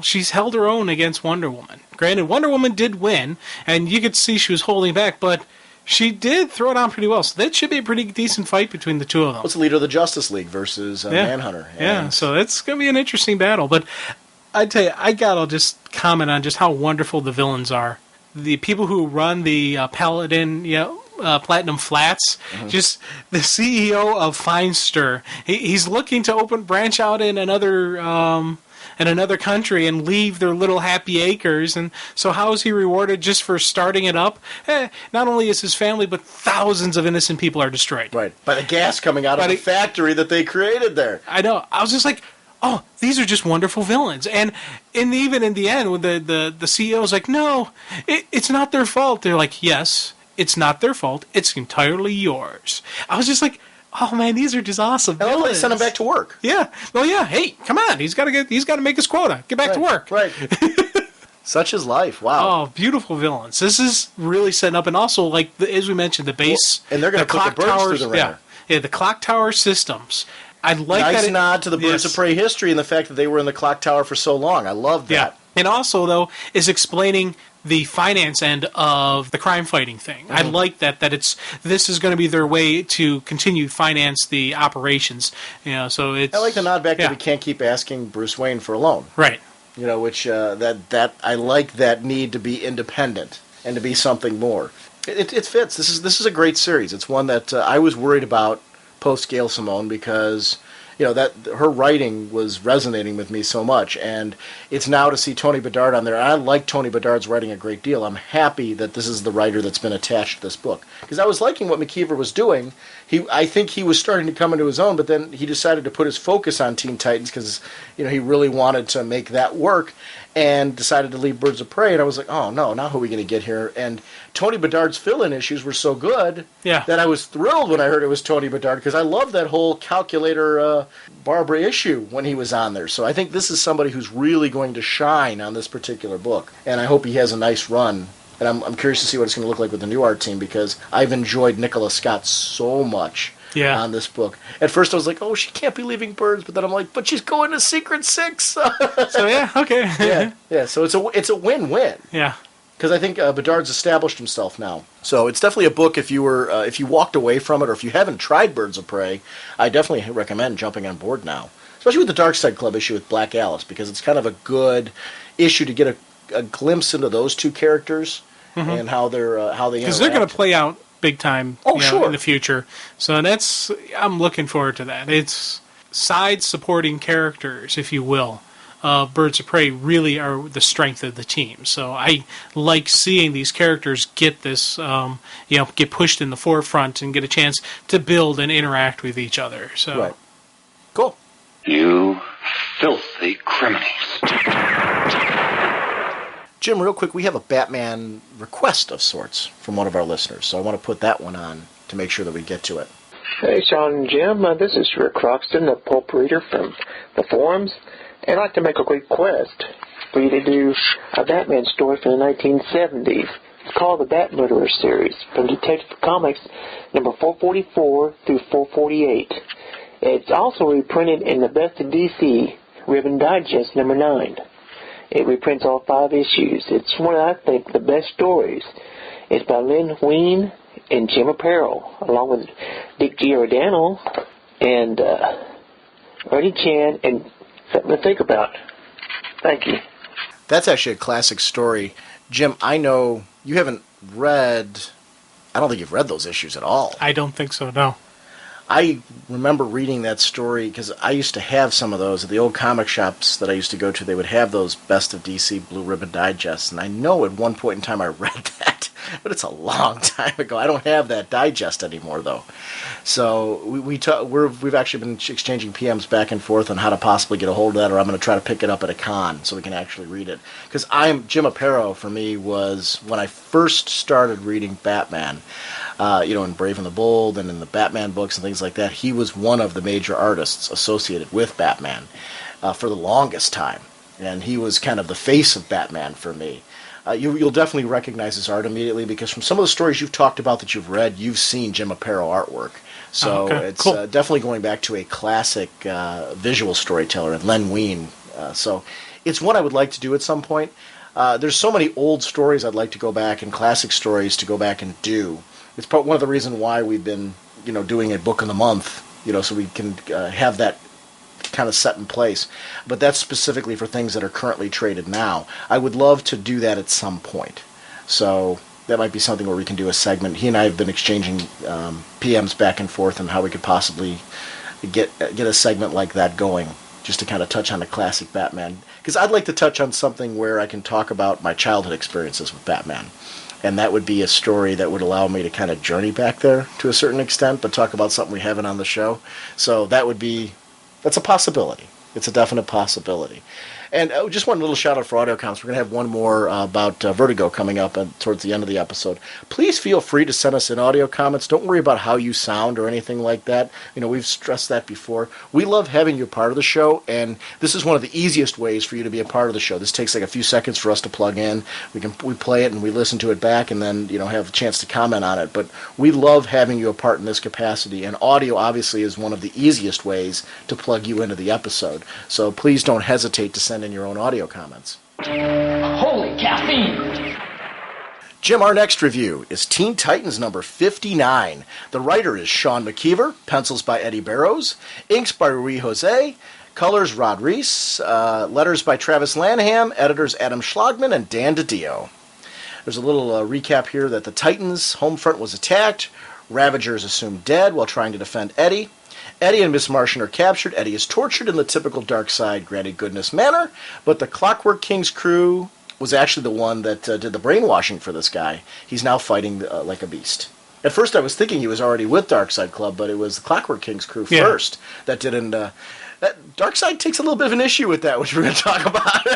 she's held her own against Wonder Woman. Granted, Wonder Woman did win, and you could see she was holding back, but she did throw it on pretty well. So that should be a pretty decent fight between the two of them. What's the leader of the Justice League versus Manhunter? Yeah, so it's going to be an interesting battle. But I tell you, I got to just comment on just how wonderful the villains are. The people who run the Paladin, Platinum Flats, just the CEO of Feinster. He's looking to branch out in another country and leave their little happy acres. And so how is he rewarded just for starting it up? Not only is his family, but thousands of innocent people are destroyed. Right, by the gas coming out of the factory that they created there. I know. I was just like, oh, these are just wonderful villains. And even in the end, when the CEO is like, no, it's not their fault. They're like, yes, it's not their fault. It's entirely yours. I was just like, oh man, these are just awesome villains. They sent him back to work. Yeah. Well, yeah. Hey, come on. He's got to make his quota. Get back to work. Right. Such is life. Wow. Oh, beautiful villains. This is really setting up, and also like as we mentioned, the base and they're going to put the birds through the ringer. Yeah, the clock tower systems. I like nice that. Nod to the Birds of Prey history and the fact that they were in the clock tower for so long. I love that. Yeah. And also, though, is explaining the finance end of the crime fighting thing. I like that this is going to be their way to continue finance the operations. So it's. I like the nod back that we can't keep asking Bruce Wayne for a loan. Right. Which that I like that need to be independent and to be something more. It fits. This is a great series. It's one that I was worried about post Gail Simone because that her writing was resonating with me so much, and it's now to see Tony Bedard on there. I like Tony Bedard's writing a great deal. I'm happy that this is the writer that's been attached to this book because I was liking what McKeever was doing. I think he was starting to come into his own, but then he decided to put his focus on Teen Titans because he really wanted to make that work, and decided to leave Birds of Prey. And I was like, oh no, now who are we going to get here? And Tony Bedard's fill-in issues were so good that I was thrilled when I heard it was Tony Bedard because I love that whole calculator Barbara issue when he was on there. So I think this is somebody who's really going to shine on this particular book, and I hope he has a nice run. And I'm curious to see what it's going to look like with the new art team because I've enjoyed Nicola Scott so much on this book. At first I was like, oh, she can't be leaving Birds, but then I'm like, but she's going to Secret Six. So yeah, okay. yeah. So it's a win-win. Yeah. Because I think Bedard's established himself now. So it's definitely a book if you walked away from it or if you haven't tried Birds of Prey, I definitely recommend jumping on board now. Especially with the Dark Side Club issue with Black Alice because it's kind of a good issue to get a glimpse into those two characters and how they interact. Because they're going to play out big time sure. in the future. So I'm looking forward to that. It's side supporting characters, if you will. Birds of Prey really are the strength of the team. So I like seeing these characters get this, get pushed in the forefront and get a chance to build and interact with each other. So right. Cool. You filthy criminals. Jim, real quick, we have a Batman request of sorts from one of our listeners, so I want to put that one on to make sure that we get to it. Hey, Sean and Jim. This is Rick Croxton, the pulp reader from the forums, and I'd like to make a request for you to do a Batman story from the 1970s. It's called the Bat Murderer series from Detective Comics number 444 through 448. It's also reprinted in the Best of DC Ribbon Digest number 9. It reprints all 5 issues. It's one of, I think, the best stories. It's by Lynn Wein and Jim Apparel, along with Dick Giordano and Ernie Chan, and something to think about. Thank you. That's actually a classic story. Jim, I know you haven't read... I don't think you've read those issues at all. I don't think so, no. I remember reading that story because I used to have some of those at the old comic shops that I used to go to. They would have those Best of DC Blue Ribbon Digests, and I know at one point in time I read that, but it's a long time ago. I don't have that digest anymore, though. So we've actually been exchanging PMs back and forth on how to possibly get a hold of that, or I'm going to try to pick it up at a con so we can actually read it. Because Jim Aparo, for me, was when I first started reading Batman, in Brave and the Bold and in the Batman books and things like that, he was one of the major artists associated with Batman for the longest time. and he was kind of the face of Batman for me. You'll definitely recognize his art immediately because from some of the stories you've talked about that you've read, you've seen Jim Aparo artwork. So it's cool. Definitely going back to a classic visual storyteller, and Len Wein. So it's one I would like to do at some point. There's so many old stories I'd like to go back and classic stories to go back and do. It's one of the reasons why we've been, doing a book of the month, so we can have that kind of set in place. But that's specifically for things that are currently traded now. I would love to do that at some point. So that might be something where we can do a segment. He and I have been exchanging PMs back and forth on how we could possibly get a segment like that going, just to kind of touch on a classic Batman. Because I'd like to touch on something where I can talk about my childhood experiences with Batman. And that would be a story that would allow me to kind of journey back there to a certain extent, but talk about something we haven't on the show. So that's a possibility. It's a definite possibility. And just one little shout out for audio comments. We're going to have one more about Vertigo coming up towards the end of the episode. Please feel free to send us in audio comments. Don't worry about how you sound or anything like that. We've stressed that before. We love having you a part of the show, and this is one of the easiest ways for you to be a part of the show. This takes like a few seconds for us to plug in. We play it and we listen to it back, and then have a chance to comment on it. But we love having you a part in this capacity, and audio obviously is one of the easiest ways to plug you into the episode. So please don't hesitate to send in your own audio comments. Holy caffeine! Jim, our next review is Teen Titans number 59. The writer is Sean McKeever, pencils by Eddie Barrows, inks by Rui Jose, colors Rod Reese, letters by Travis Lanham, editors Adam Schlagman and Dan DiDio. There's a little recap here that the Titans' home front was attacked. Ravagers assumed dead while trying to defend Eddie. Eddie and Miss Martian are captured. Eddie is tortured in the typical dark side, granted goodness manner, but the Clockwork King's crew was actually the one that did the brainwashing for this guy. He's now fighting like a beast. At first I was thinking he was already with Darkseid Club, but it was the Clockwork King's crew first that didn't... that Darkseid takes a little bit of an issue with that, which we're going to talk about.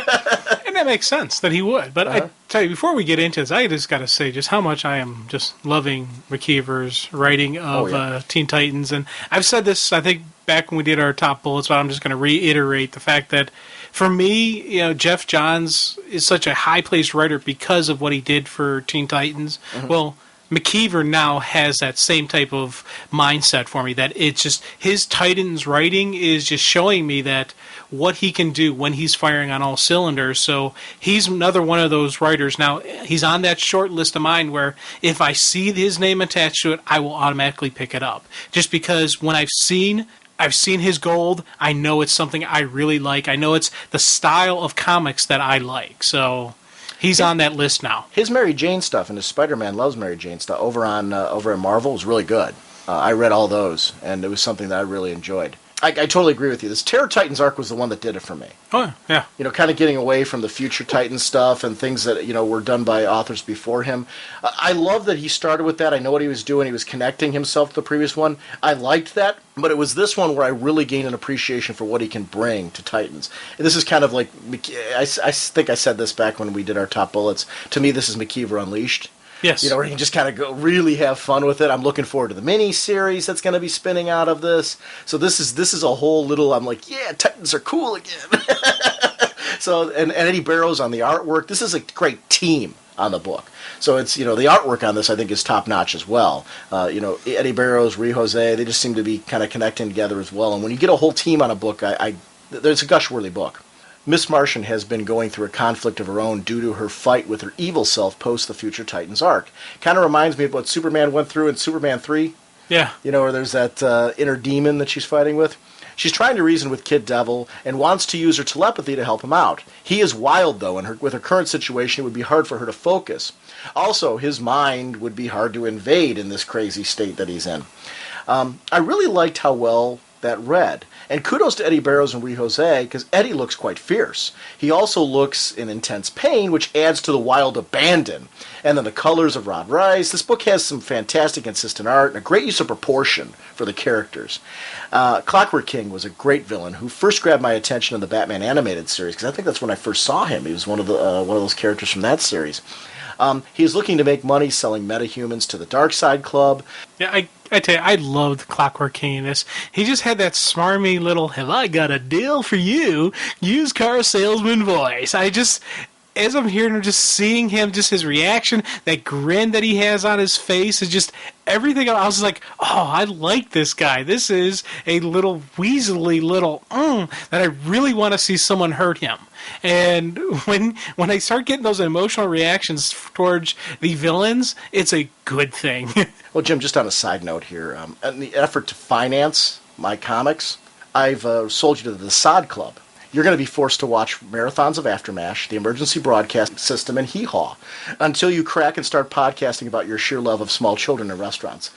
And that makes sense that he would. But I tell you, before we get into this, I just got to say just how much I am just loving McKeever's writing of Teen Titans. And I've said this, I think, back when we did our top bullets, but I'm just going to reiterate the fact that for me, Jeff Johns is such a high-placed writer because of what he did for Teen Titans. Mm-hmm. Well, McKeever now has that same type of mindset for me, that it's just his Titans writing is just showing me that what he can do when he's firing on all cylinders. So he's another one of those writers. Now, he's on that short list of mine where if I see his name attached to it, I will automatically pick it up. Just because when I've seen his gold, I know it's something I really like. I know it's the style of comics that I like. So he's on that list now. His Mary Jane stuff and his Spider-Man Loves Mary Jane stuff over at Marvel was really good. I read all those, and it was something that I really enjoyed. I totally agree with you. This Terror Titans arc was the one that did it for me. Oh, yeah. Kind of getting away from the Future Titans stuff and things that, were done by authors before him. I love that he started with that. I know what he was doing. He was connecting himself to the previous one. I liked that, but it was this one where I really gained an appreciation for what he can bring to Titans. And this is kind of like, I think I said this back when we did our top bullets. To me, this is McKeever Unleashed. Yes. Where you can just kind of go really have fun with it. I'm looking forward to the mini-series that's going to be spinning out of this. So this is a whole little, I'm like, yeah, Titans are cool again. So, and Eddie Barrows on the artwork. This is a great team on the book. So it's, the artwork on this I think is top-notch as well. Eddie Barrows, Rui Jose, they just seem to be kind of connecting together as well. And when you get a whole team on a book, there's a gush-worthy book. Miss Martian has been going through a conflict of her own due to her fight with her evil self post the Future Titans arc. Kind of reminds me of what Superman went through in Superman 3. Yeah. Where there's that inner demon that she's fighting with. She's trying to reason with Kid Devil and wants to use her telepathy to help him out. He is wild, though, and with her current situation, it would be hard for her to focus. Also, his mind would be hard to invade in this crazy state that he's in. I really liked how well that read. And kudos to Eddie Barrows and Rui Jose, because Eddie looks quite fierce. He also looks in intense pain, which adds to the wild abandon. And then the colors of Rod Reis. This book has some fantastic consistent art and a great use of proportion for the characters. Clockwork King was a great villain who first grabbed my attention in the Batman animated series, because I think that's when I first saw him. He was one of those characters from that series. He's looking to make money selling metahumans to the Dark Side Club. Yeah, I tell you, I loved Clockwork King in this. He just had that smarmy little, have I got a deal for you, used car salesman voice. As I'm hearing him, just seeing him, just his reaction, that grin that he has on his face, is just everything. I was just like, oh, I like this guy. This is a little weaselly little that I really want to see someone hurt him. And when I start getting those emotional reactions towards the villains, it's a good thing. Well, Jim, just on a side note here, in the effort to finance my comics, I've sold you to the Sod Club. You're going to be forced to watch marathons of Aftermash, the emergency broadcast system, and Hee Haw until you crack and start podcasting about your sheer love of small children in restaurants.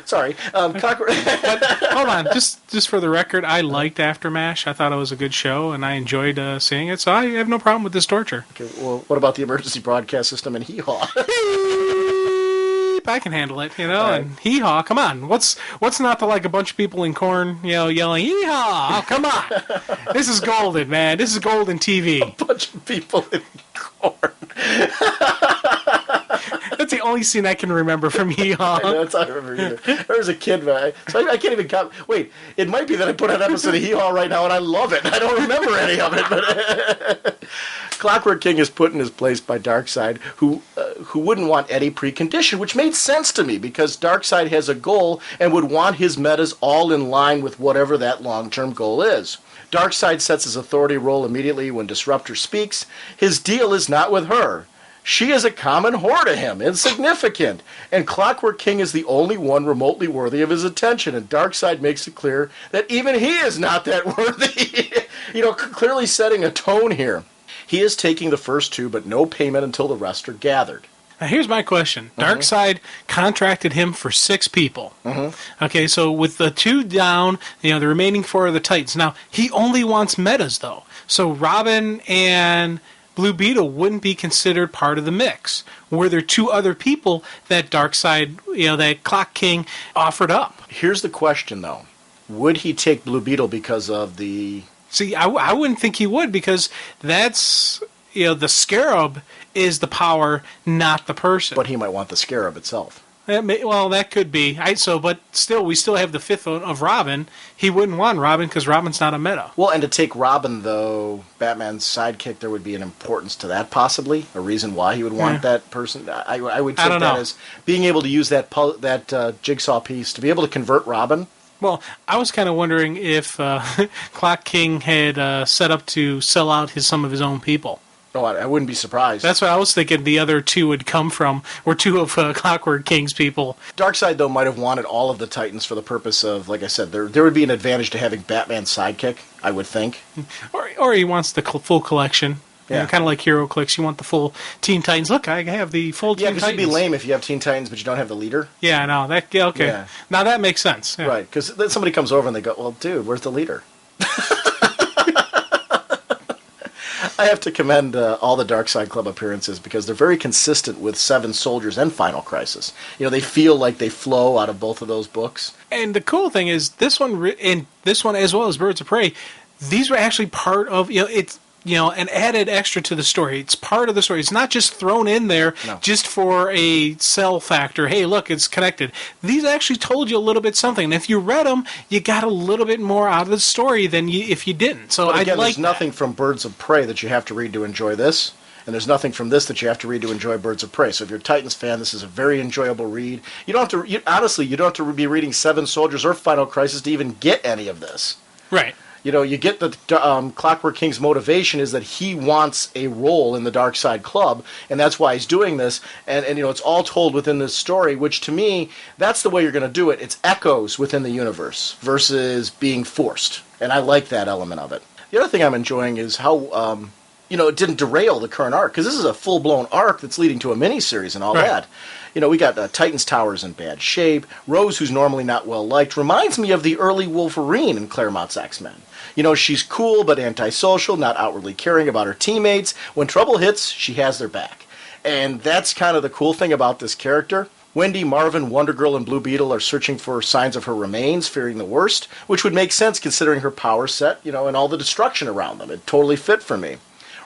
Sorry. Hold on. Just for the record, I liked Aftermash. I thought it was a good show, and I enjoyed seeing it, so I have no problem with this torture. Okay, well, what about the emergency broadcast system and Hee Haw? I can handle it, right. And hee-haw, come on. What's not to like a bunch of people in corn, yelling, hee-haw, oh, come on. This is golden, man. This is golden TV. A bunch of people in corn. That's the only scene I can remember from Hee-Haw. That's all I remember either. There was a kid, I can't even wait, it might be that I put an episode of Hee-Haw right now and I love it. I don't remember any of it, but Clockwork King is put in his place by Darkseid, who wouldn't want any precondition, which made sense to me because Darkseid has a goal and would want his metas all in line with whatever that long-term goal is. Darkseid sets his authority role immediately when Disruptor speaks. His deal is not with her. She is a common whore to him, insignificant, and Clockwork King is the only one remotely worthy of his attention, and Darkseid makes it clear that even he is not that worthy. Clearly setting a tone here. He is taking the first two, but no payment until the rest are gathered. Now, here's my question. Darkseid contracted him for 6 people. Okay, so with the 2 down, the remaining 4 are the Titans. Now, he only wants metas, though. So Robin and Blue Beetle wouldn't be considered part of the mix. Were there 2 other people that Darkseid, that Clock King offered up? Here's the question, though. Would he take Blue Beetle because of the... See, I wouldn't think he would, because that's, the Scarab is the power, not the person. But he might want the Scarab itself. That could be. But still, we still have the 5th of Robin. He wouldn't want Robin because Robin's not a meta. Well, and to take Robin, though, Batman's sidekick, there would be an importance to that, possibly. A reason why he would want that person. I would take that as being able to use that jigsaw piece to be able to convert Robin. Well, I was kind of wondering if Clock King had set up to sell out some of his own people. Oh, I wouldn't be surprised. That's what I was thinking the other 2 would come from, were 2 of Clockwork King's people. Darkseid, though, might have wanted all of the Titans for the purpose of, like I said, there would be an advantage to having Batman's sidekick, I would think. Or he wants the full collection. Yeah. Kind of like Hero Clicks, you want the full Teen Titans. Look, I have the full Teen Titans. Yeah, because it'd be lame if you have Teen Titans but you don't have the leader. Yeah, I know. Okay. Yeah. Now that makes sense. Yeah. Right, because then somebody comes over and they go, well, dude, where's the leader? I have to commend all the Darkseid Club appearances because they're very consistent with Seven Soldiers and Final Crisis. They feel like they flow out of both of those books. And the cool thing is, this one as well as Birds of Prey, these were actually part of, it's, an added extra to the story. It's part of the story. It's not just thrown in there just for a sell factor. Hey, look, it's connected. These actually told you a little bit something. And if you read them, you got a little bit more out of the story than if you didn't. So but again, there's nothing from Birds of Prey that you have to read to enjoy this. And there's nothing from this that you have to read to enjoy Birds of Prey. So if you're a Titans fan, this is a very enjoyable read. You don't have to. Honestly, you don't have to be reading Seven Soldiers or Final Crisis to even get any of this. Right. You get the Clockwork King's motivation is that he wants a role in the Darkseid Club, and that's why he's doing this. And it's all told within this story, which to me, that's the way you're going to do it. It's echoes within the universe versus being forced, and I like that element of it. The other thing I'm enjoying is how it didn't derail the current arc, because this is a full-blown arc that's leading to a miniseries and all that. We got Titan's Tower's in bad shape. Rose, who's normally not well-liked, reminds me of the early Wolverine in Claremont's X-Men. She's cool but antisocial, not outwardly caring about her teammates. When trouble hits, she has their back. And that's kind of the cool thing about this character. Wendy, Marvin, Wonder Girl, and Blue Beetle are searching for signs of her remains, fearing the worst, which would make sense considering her power set, and all the destruction around them. It totally fit for me.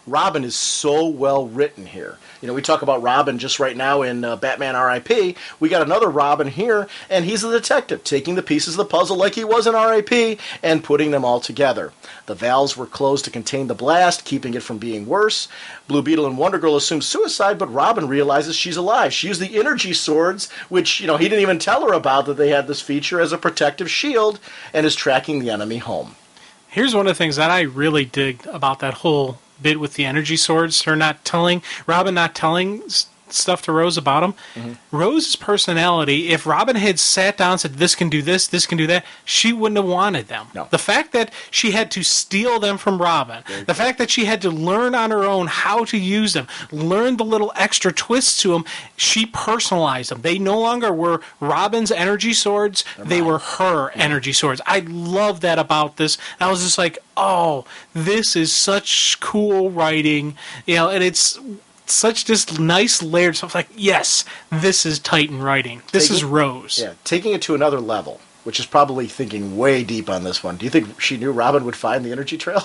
Robin is so well written here. We talk about Robin just right now in Batman R.I.P. We got another Robin here, and he's a detective, taking the pieces of the puzzle like he was in R.I.P. and putting them all together. The valves were closed to contain the blast, keeping it from being worse. Blue Beetle and Wonder Girl assume suicide, but Robin realizes she's alive. She used the energy swords, which, he didn't even tell her about, that they had this feature as a protective shield, and is tracking the enemy home. Here's one of the things that I really dig about that whole bit with the energy swords. Robin not telling stuff to Rose about them. Mm-hmm. Rose's personality, if Robin had sat down and said, this can do this can do that, she wouldn't have wanted them. No. The fact that she had to steal them from Robin, the fact that she had to learn on her own how to use them, learn the little extra twists to them, she personalized them. They no longer were Robin's energy swords, they were her energy swords. I love that about this. I was just like, oh, this is such cool writing, and it's such just nice layered stuff. Like, yes, this is Titan writing. This is Rose. Yeah, taking it to another level, which is probably thinking way deep on this one. Do you think she knew Robin would find the energy trail?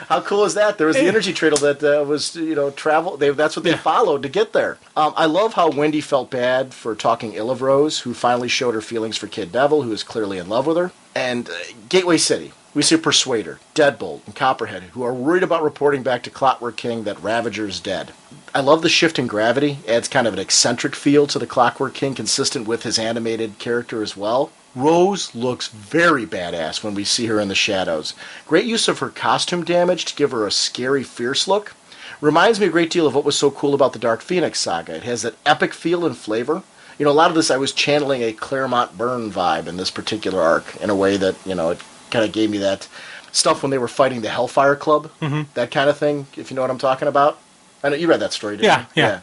How cool is that? There was the energy trail that was, travel. That's what they followed to get there. I love how Wendy felt bad for talking ill of Rose, who finally showed her feelings for Kid Devil, who is clearly in love with her. And Gateway City. We see Persuader, Deadbolt, and Copperhead, who are worried about reporting back to Clockwork King that Ravager is dead. I love the shift in gravity. Adds kind of an eccentric feel to the Clockwork King, consistent with his animated character as well. Rose looks very badass when we see her in the shadows. Great use of her costume damage to give her a scary, fierce look. Reminds me a great deal of what was so cool about the Dark Phoenix saga. It has that epic feel and flavor. A lot of this I was channeling a Claremont Byrne vibe in this particular arc in a way that, it kind of gave me that stuff when they were fighting the Hellfire Club, that kind of thing, if you know what I'm talking about. I know you read that story, didn't you? Yeah.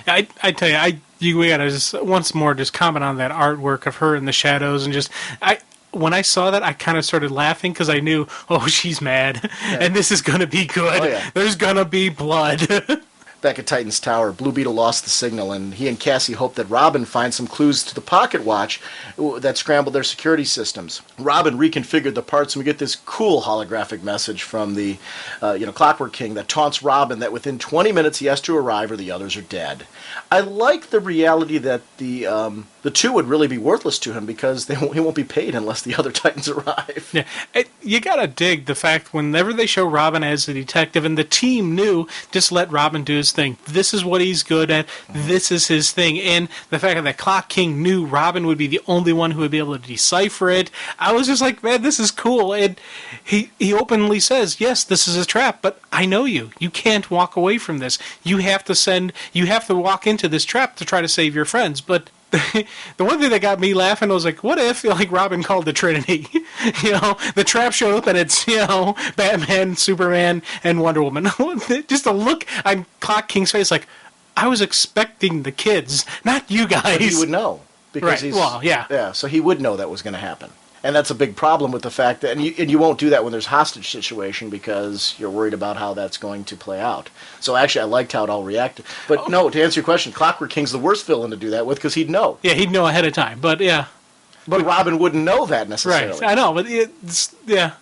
I tell you, we gotta just once more just comment on that artwork of her in the shadows, and when I saw that, I kind of started laughing because I knew, oh, she's mad, and this is gonna be good. Oh, yeah. There's gonna be blood. Back at Titan's Tower, Blue Beetle lost the signal, and he and Cassie hope that Robin finds some clues to the pocket watch that scrambled their security systems. Robin reconfigured the parts, and we get this cool holographic message from the Clockwork King that taunts Robin that within 20 minutes he has to arrive or the others are dead. I like the reality that the two would really be worthless to him because he won't be paid unless the other Titans arrive. Yeah, you gotta dig the fact whenever they show Robin as a detective, and the team knew, just let Robin do his thing. This is what he's good at. This is his thing. And the fact that Clock King knew Robin would be the only one who would be able to decipher it, I was just like, man, this is cool. And he openly says, yes, this is a trap, but I know you. You can't walk away from this. You have to walk into this trap to try to save your friends. But the one thing that got me laughing was like, what if Robin called the Trinity? The trap showed up and it's Batman, Superman, and Wonder Woman. Just a look on Clock King's face, like, I was expecting the kids, not you guys. But he would know because right. So he would know that was going to happen. And that's a big problem with the fact that, and you won't do that when there's hostage situation because you're worried about how that's going to play out. So actually, I liked how it all reacted. But no, to answer your question, Clockwork King's the worst villain to do that with because he'd know. Yeah, he'd know ahead of time. But yeah, but Robin wouldn't know that necessarily. Right, I know, but yeah.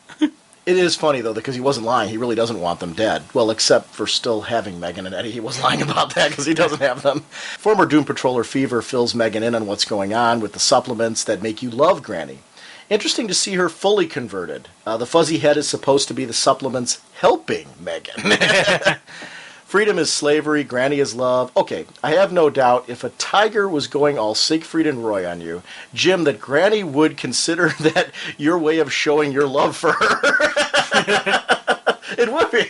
It is funny though because he wasn't lying. He really doesn't want them dead. Well, except for still having Megan and Eddie, he was lying about that because he doesn't have them. Former Doom Patroller Fever fills Megan in on what's going on with the supplements that make you love Granny. Interesting to see her fully converted. The fuzzy head is supposed to be the supplements helping Megan. Freedom is slavery, Granny is love. Okay, I have no doubt if a tiger was going all Siegfried and Roy on you, Jim, that Granny would consider that your way of showing your love for her. It would be.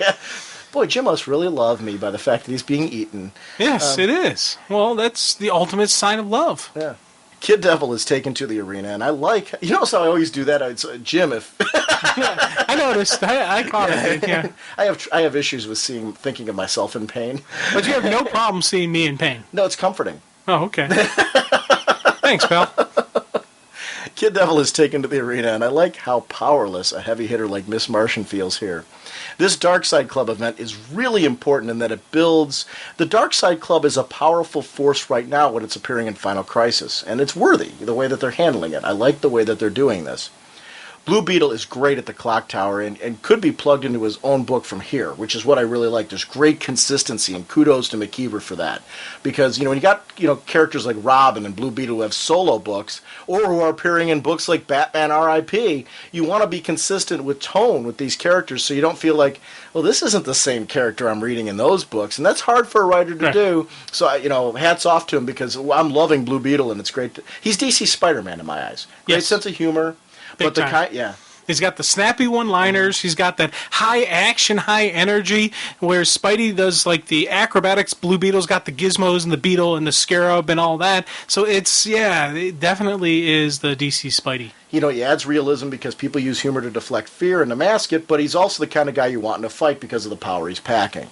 Boy, Jim must really love me by the fact that he's being eaten. Yes, it is. Well, that's the ultimate sign of love. Yeah. Kid Devil is taken to the arena, and I like... You notice how I always do that? Jim, if... I noticed. I caught it. Yeah. I have issues with thinking of myself in pain. But you have no problem seeing me in pain. No, it's comforting. Oh, okay. Thanks, pal. Kid Devil is taken to the arena, and I like how powerless a heavy hitter like Miss Martian feels here. This Dark Side Club event is really important in that it builds... The Dark Side Club is a powerful force right now when it's appearing in Final Crisis, and it's worthy, the way that they're handling it. I like the way that they're doing this. Blue Beetle is great at the Clock Tower and could be plugged into his own book from here, which is what I really like. There's great consistency, and kudos to McKeever for that. Because, when you got, characters like Robin and Blue Beetle who have solo books, or who are appearing in books like Batman R.I.P., you want to be consistent with tone with these characters so you don't feel like, well, this isn't the same character I'm reading in those books. And that's hard for a writer to do. So, hats off to him because I'm loving Blue Beetle, and it's great. He's DC Spider-Man in my eyes. Great sense of humor. But he's got the snappy one-liners. He's got that high action, high energy. Where Spidey does like the acrobatics, Blue Beetle's got the gizmos and the beetle and the scarab and all that. So it definitely is the DC Spidey. He adds realism because people use humor to deflect fear and to mask it. But he's also the kind of guy you want in a fight because of the power he's packing.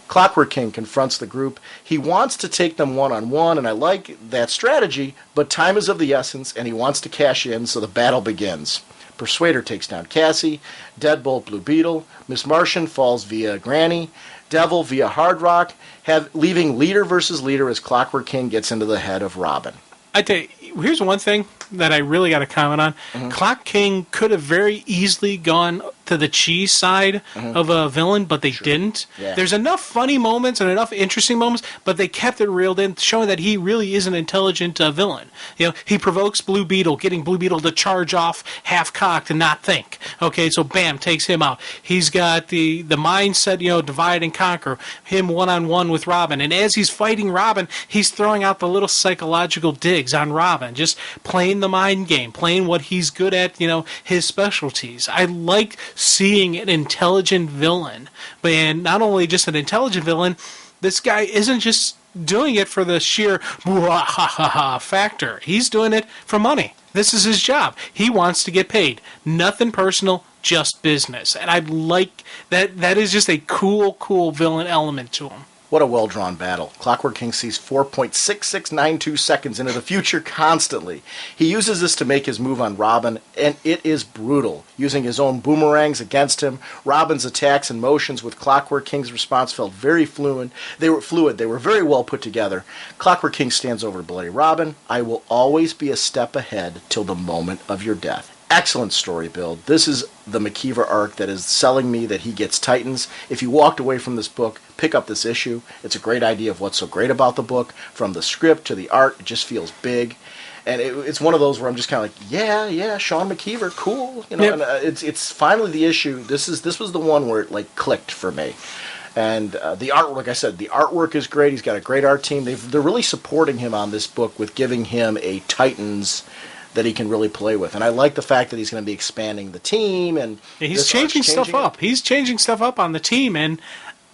Clockwork King confronts the group. He wants to take them one-on-one, and I like that strategy, but time is of the essence, and he wants to cash in, so the battle begins. Persuader takes down Cassie, Deadbolt Blue Beetle, Miss Martian falls via Granny, Devil via Hard Rock, leaving leader versus leader as Clockwork King gets into the head of Robin. I tell you, here's one thing that I really got to comment on. Mm-hmm. Clock King could have very easily gone to the cheese side of a villain, but they didn't. Yeah. There's enough funny moments and enough interesting moments, but they kept it reeled in, showing that he really is an intelligent villain. He provokes Blue Beetle, getting Blue Beetle to charge off half-cocked and not think. Okay, so bam, takes him out. He's got the mindset, divide and conquer, him one-on-one with Robin. And as he's fighting Robin, he's throwing out the little psychological digs on Robin, just playing the mind game, playing what he's good at, his specialties. I like seeing an intelligent villain, and not only just an intelligent villain, this guy isn't just doing it for the sheer factor. He's doing it for money. This is his job. He wants to get paid. Nothing personal, just business. And I like that. That is just a cool villain element to him. What a well-drawn battle. Clockwork King sees 4.6692 seconds into the future constantly. He uses this to make his move on Robin, and it is brutal. Using his own boomerangs against him, Robin's attacks and motions with Clockwork King's response felt very fluid. They were very well put together. Clockwork King stands over to Bloody Robin. I will always be a step ahead till the moment of your death. Excellent story build. This is the McKeever arc that is selling me that he gets Titans. If you walked away from this book, pick up this issue. It's a great idea of what's so great about the book. From the script to the art, it just feels big. And it's one of those where I'm just kind of like, yeah, Sean McKeever, cool. And it's finally the issue. This was the one where it clicked for me. And the art, like I said, the artwork is great. He's got a great art team. They're really supporting him on this book with giving him a Titans that he can really play with. And I like the fact that he's going to be expanding the team. And he's changing stuff up. He's changing stuff up on the team. And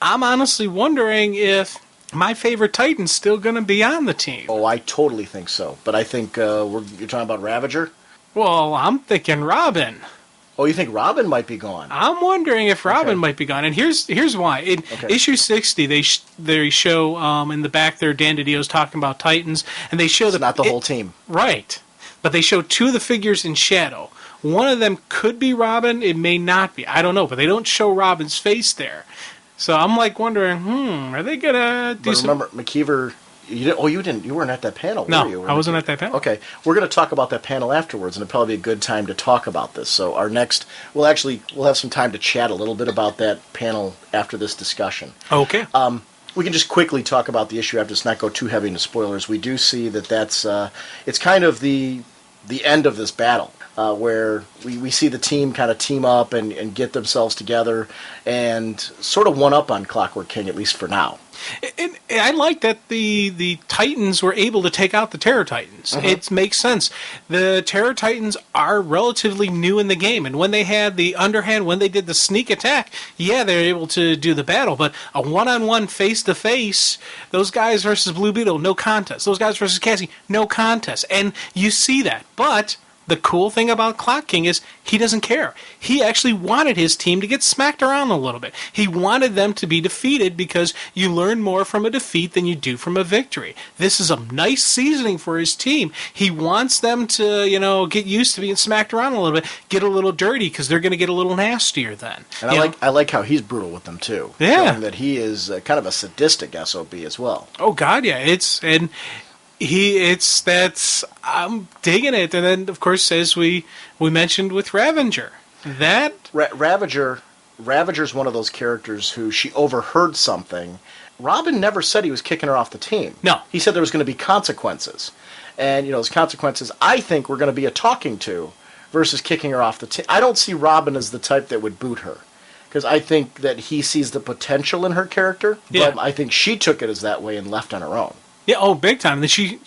I'm honestly wondering if my favorite Titan's still going to be on the team. Oh, I totally think so. But I think you're talking about Ravager? Well, I'm thinking Robin. Oh, you think Robin might be gone? I'm wondering if Robin might be gone, and here's why. In issue 60, they show in the back there Dan DiDio's talking about Titans, and they show not the whole team, right? But they show two of the figures in shadow. One of them could be Robin. It may not be. I don't know, but they don't show Robin's face there. So I'm wondering, are they gonna do some? Remember, McKeever. You weren't at that panel, no, were you? I wasn't at that panel. Okay, we're going to talk about that panel afterwards, and it'll probably be a good time to talk about this. So we'll have some time to chat a little bit about that panel after this discussion. Okay. We can just quickly talk about the issue after this, not go too heavy into spoilers. We do see that's it's kind of the end of this battle. Where we see the team kind of team up and get themselves together and sort of one up on Clockwork King, at least for now. And I like that the Titans were able to take out the Terror Titans. It makes sense. The Terror Titans are relatively new in the game, and when they had the underhand, when they did the sneak attack, they were able to do the battle. But a one-on-one, face-to-face, those guys versus Blue Beetle, no contest. Those guys versus Cassie, no contest. And you see that. But the cool thing about Clock King is he doesn't care. He actually wanted his team to get smacked around a little bit. He wanted them to be defeated because you learn more from a defeat than you do from a victory. This is a nice seasoning for his team. He wants them to, get used to being smacked around a little bit, get a little dirty because they're going to get a little nastier then. And I like how he's brutal with them too. Yeah. Showing that he is kind of a sadistic SOB as well. Oh God, yeah. I'm digging it. And then, of course, as we mentioned with Ravager, Ravager's one of those characters who she overheard something. Robin never said he was kicking her off the team. No. He said there was going to be consequences. And, those consequences, I think, were going to be a talking to versus kicking her off the team. I don't see Robin as the type that would boot her. Because I think that he sees the potential in her character. Yeah. But I think she took it as that way and left on her own. Yeah, oh, big time. She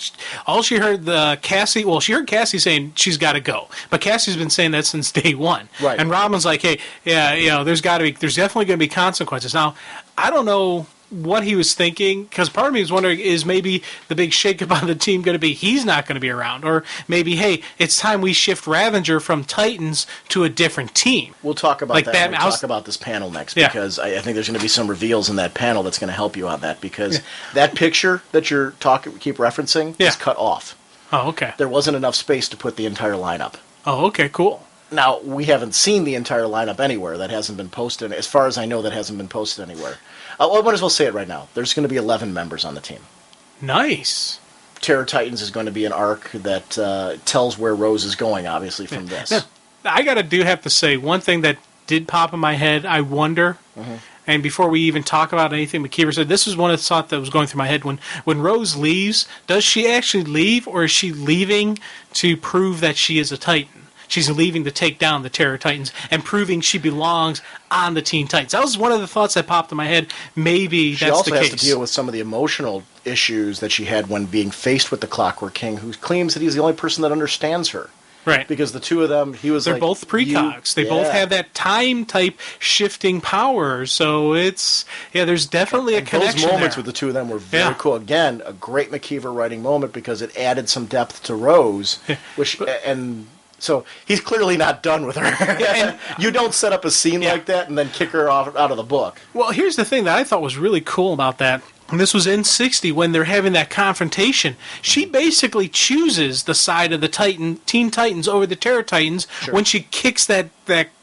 heard Cassie. Well, she heard Cassie saying she's got to go, but Cassie's been saying that since day one. Right. And Robin's like, hey, yeah, there's definitely going to be consequences. Now, I don't know what he was thinking, because part of me was wondering, is maybe the big shakeup on the team going to be he's not going to be around, or maybe, hey, it's time we shift Ravager from Titans to a different team. We'll talk about that when we talk about this panel next, because I think there's going to be some reveals in that panel that's going to help you on that, because that picture that you're keep referencing is cut off. Oh, okay. There wasn't enough space to put the entire lineup. Oh, okay, cool. Now, we haven't seen the entire lineup anywhere. That hasn't been posted. As far as I know, that hasn't been posted anywhere. I might as well say it right now. There's going to be 11 members on the team. Nice. Terror Titans is going to be an arc that tells where Rose is going, obviously, from this. Now, I have to say, one thing that did pop in my head, I wonder, and before we even talk about anything McKeever said, this was one of the thoughts that was going through my head. When Rose leaves, does she actually leave, or is she leaving to prove that she is a Titan? She's leaving to take down the Terror Titans and proving she belongs on the Teen Titans. That was one of the thoughts that popped in my head. Maybe that's the case. She also has to deal with some of the emotional issues that she had when being faced with the Clockwork King, who claims that he's the only person that understands her. Right. Because the two of them, they're both precogs. They both have that time type shifting power. So there's definitely a connection. Those moments with the two of them were very cool. Again, a great McKeever writing moment because it added some depth to Rose, So he's clearly not done with her. You don't set up a scene like that and then kick her out of the book. Well, here's the thing that I thought was really cool about that. And this was in 60 when they're having that confrontation. She basically chooses the side of the Teen Titans over the Terror Titans when she kicks that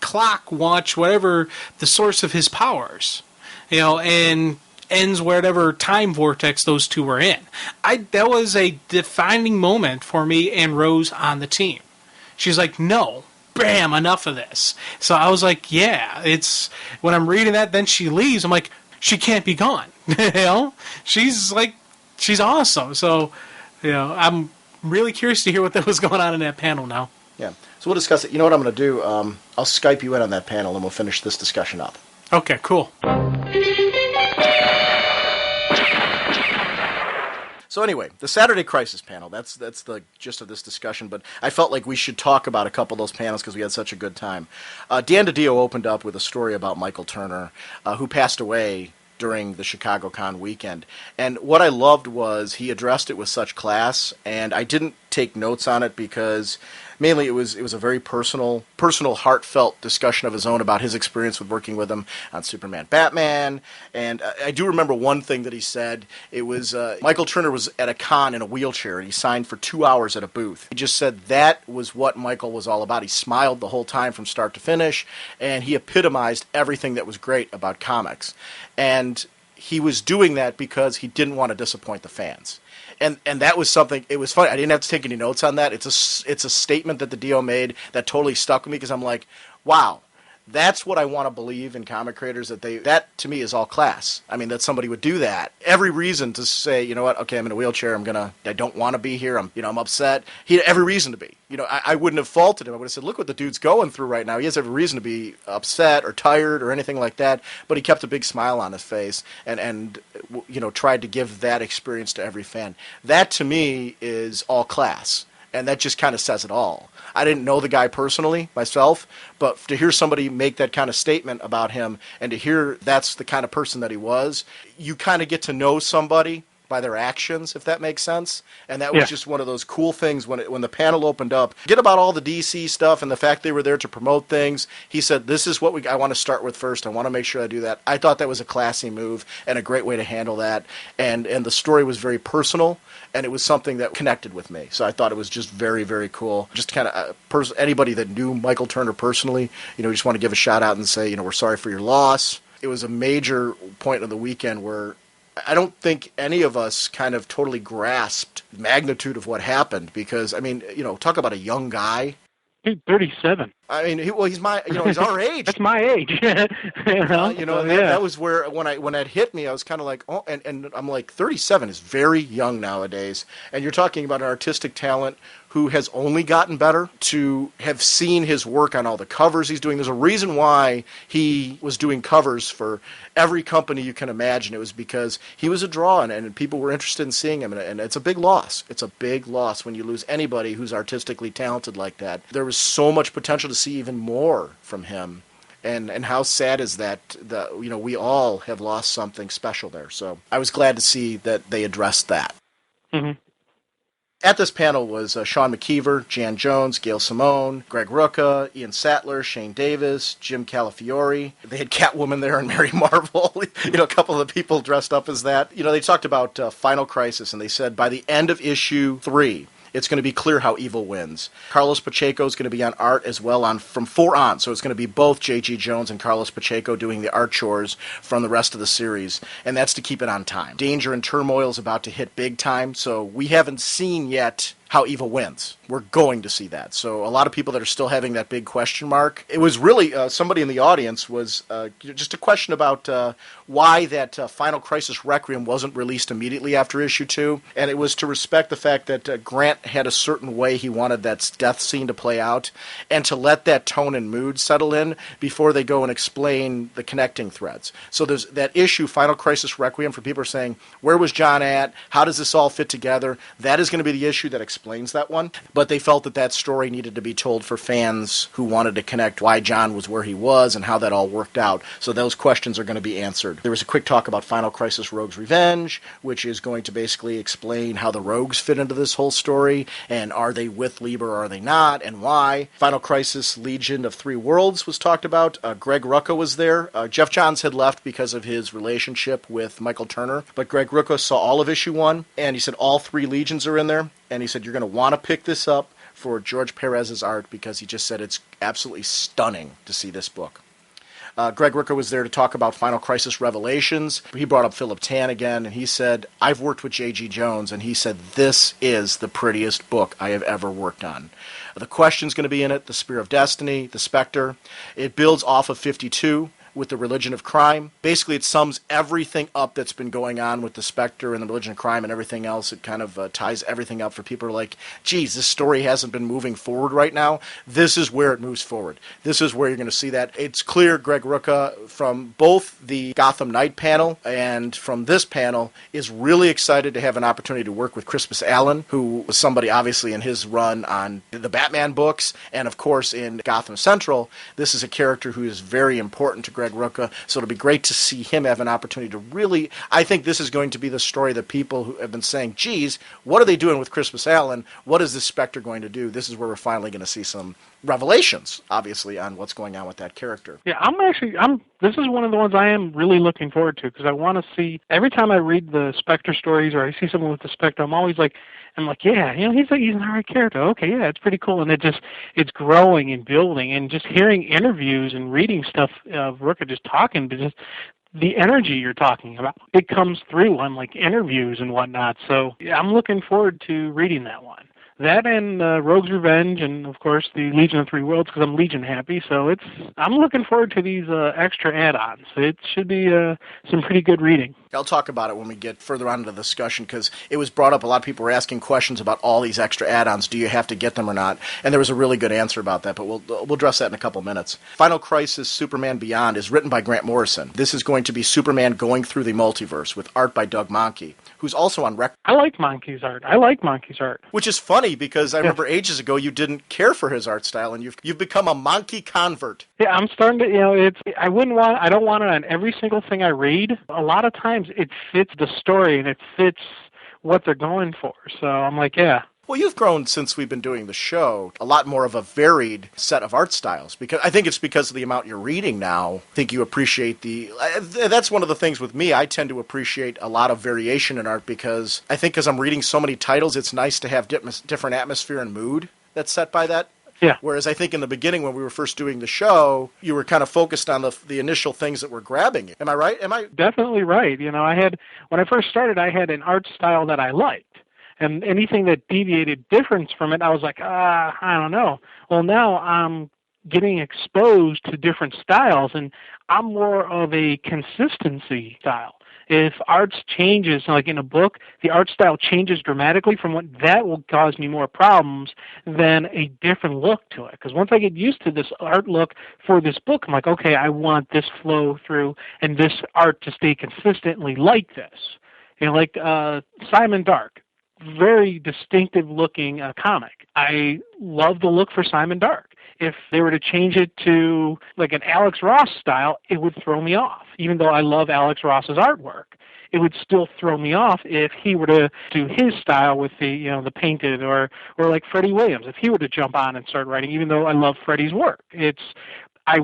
clock watch, whatever the source of his powers. And ends whatever time vortex those two were in. That was a defining moment for me and Rose on the team. She's like, no, bam, enough of this. So I was like, it's when I'm reading that, then she leaves. I'm like, she can't be gone. She's awesome. So, I'm really curious to hear what was going on in that panel now. Yeah. So we'll discuss it. You know what I'm going to do? I'll Skype you in on that panel and we'll finish this discussion up. Okay, cool. So anyway, the Saturday Crisis panel, that's the gist of this discussion, but I felt like we should talk about a couple of those panels because we had such a good time. Dan DiDio opened up with a story about Michael Turner, who passed away during the Chicago Con weekend. And what I loved was he addressed it with such class, and I didn't take notes on it because mainly it was a very personal, heartfelt discussion of his own about his experience with working with him on Superman, Batman. And I do remember one thing that he said. It was Michael Turner was at a con in a wheelchair, and he signed for 2 hours at a booth. He just said that was what Michael was all about. He smiled the whole time from start to finish, and he epitomized everything that was great about comics. And he was doing that because he didn't want to disappoint the fans. And that was something, it was funny. I didn't have to take any notes on that. It's a statement that the Dio made that totally stuck with me because I'm like, wow, that's what I want to believe in comic creators, that to me is all class. I mean, that somebody would do that. Every reason to say, you know what, okay, I'm in a wheelchair, I don't want to be here, I'm upset. He had every reason to be. I wouldn't have faulted him. I would have said, look what the dude's going through right now. He has every reason to be upset or tired or anything like that, but he kept a big smile on his face and tried to give that experience to every fan. That to me is all class. And that just kind of says it all. I didn't know the guy personally myself, but to hear somebody make that kind of statement about him and to hear that's the kind of person that he was, you kind of get to know somebody by their actions, if that makes sense. And that was just one of those cool things when the panel opened up. Forget about all the DC stuff and the fact they were there to promote things. He said, this is what I want to start with first. I want to make sure I do that. I thought that was a classy move and a great way to handle that. And the story was very personal, and it was something that connected with me. So I thought it was just very, very cool. Just kind of anybody that knew Michael Turner personally, just want to give a shout out and say, we're sorry for your loss. It was a major point of the weekend where I don't think any of us kind of totally grasped the magnitude of what happened because, talk about a young guy. He's 37. He's he's our age. That's my age. That was where when it hit me, I was kind of like, oh, and I'm like, 37 is very young nowadays, and you're talking about an artistic talent who has only gotten better. To have seen his work on all the covers he's doing, there's a reason why he was doing covers for every company you can imagine. It was because he was a draw, and people were interested in seeing him, and it's a big loss. It's a big loss when you lose anybody who's artistically talented like that. There was so much potential to see even more from him, and how sad is that we all have lost something special there. So I was glad to see that they addressed that. Mm-hmm. At this panel was Sean McKeever, Jan Jones, Gail Simone, Greg Rucka, Ian Sattler, Shane Davis, Jim Calafiore. They had Catwoman there and Mary Marvel. A couple of the people dressed up as that. They talked about Final Crisis, and they said by the end of issue 3, it's going to be clear how evil wins. Carlos Pacheco is going to be on art as well from 4 on, so it's going to be both J.G. Jones and Carlos Pacheco doing the art chores from the rest of the series, and that's to keep it on time. Danger and Turmoil is about to hit big time, so we haven't seen yet how evil wins. We're going to see that. So a lot of people that are still having that big question mark. It was really, somebody in the audience was just a question about why that Final Crisis Requiem wasn't released immediately after issue 2. And it was to respect the fact that Grant had a certain way he wanted that death scene to play out, and to let that tone and mood settle in before they go and explain the connecting threads. So there's that issue, Final Crisis Requiem, for people are saying, where was John at? How does this all fit together? That is going to be the issue that explains that one. But they felt that story needed to be told for fans who wanted to connect why John was where he was and how that all worked out. So those questions are going to be answered. There was a quick talk about Final Crisis Rogue's Revenge, which is going to basically explain how the Rogues fit into this whole story, and are they with Lieber or are they not, and why. Final Crisis Legion of Three Worlds was talked about. Greg Rucka was there. Jeff Johns had left because of his relationship with Michael Turner, but Greg Rucka saw all of issue 1, and he said all 3 Legions are in there, and he said you're going to want to pick this up for George Perez's art, because he just said it's absolutely stunning to see this book. Greg Rucka was there to talk about Final Crisis Revelations. He brought up Philip Tan again, and he said, I've worked with J.G. Jones, and he said, this is the prettiest book I have ever worked on. The Question's going to be in it, the Spear of Destiny, the Spectre. It builds off of 52. With the Religion of Crime. Basically, it sums everything up that's been going on with the Spectre and the Religion of Crime and everything else. It kind of ties everything up for people who are like, geez, this story hasn't been moving forward right now. This is where it moves forward. This is where you're going to see that. It's clear Greg Rucka, from both the Gotham Knight panel and from this panel, is really excited to have an opportunity to work with Crispus Allen, who was somebody obviously in his run on the Batman books, and of course in Gotham Central. This is a character who is very important to Greg Rucka, so it'll be great to see him have an opportunity to really, I think this is going to be the story that people who have been saying, geez, what are they doing with Crispus Allen? What is this Spectre going to do? This is where we're finally going to see some revelations, obviously, on what's going on with that character. Yeah, this is one of the ones I am really looking forward to, because I want to see, every time I read the Spectre stories or I see someone with the Spectre, I'm like, yeah, he's an alright character. Okay, yeah, it's pretty cool. And it's growing and building, and just hearing interviews and reading stuff of Rucka just talking, but just the energy you're talking about, it comes through on like interviews and whatnot. So yeah, I'm looking forward to reading that one. That and Rogue's Revenge, and of course the Legion of Three Worlds, because I'm Legion happy. So I'm looking forward to these extra add-ons. It should be some pretty good reading. I'll talk about it when we get further on into the discussion, because it was brought up. A lot of people were asking questions about all these extra add-ons. Do you have to get them or not? And there was a really good answer about that, but we'll address that in a couple minutes. Final Crisis Superman Beyond is written by Grant Morrison. This is going to be Superman going through the multiverse with art by Doug Mahnke, who's also on record. I like Mahnke's art. Which is funny funny because I remember ages ago you didn't care for his art style, and you've become a Monkey convert. Yeah, I'm starting to, I don't want it on every single thing I read. A lot of times it fits the story and it fits what they're going for. So I'm like, yeah. Well, you've grown since we've been doing the show, a lot more of a varied set of art styles. Because I think it's because of the amount you're reading now. I think you appreciate that's one of the things with me. I tend to appreciate a lot of variation in art because I think because I'm reading so many titles, it's nice to have different atmosphere and mood that's set by that. Yeah. Whereas I think in the beginning when we were first doing the show, you were kind of focused on the initial things that were grabbing you. Am I right? Am I definitely right? When I first started, I had an art style that I liked. And anything that deviated difference from it, I was like, I don't know. Well, now I'm getting exposed to different styles, and I'm more of a consistency style. If art changes, like in a book, the art style changes dramatically from what that will cause me more problems than a different look to it. Because once I get used to this art look for this book, I'm like, okay, I want this flow through and this art to stay consistently like this. Like Simon Dark. Very distinctive looking comic. I love the look for Simon Dark. If they were to change it to like an Alex Ross style, it would throw me off. Even though I love Alex Ross's artwork, it would still throw me off if he were to do his style with the painted or like Freddie Williams. If he were to jump on and start writing, even though I love Freddie's work, I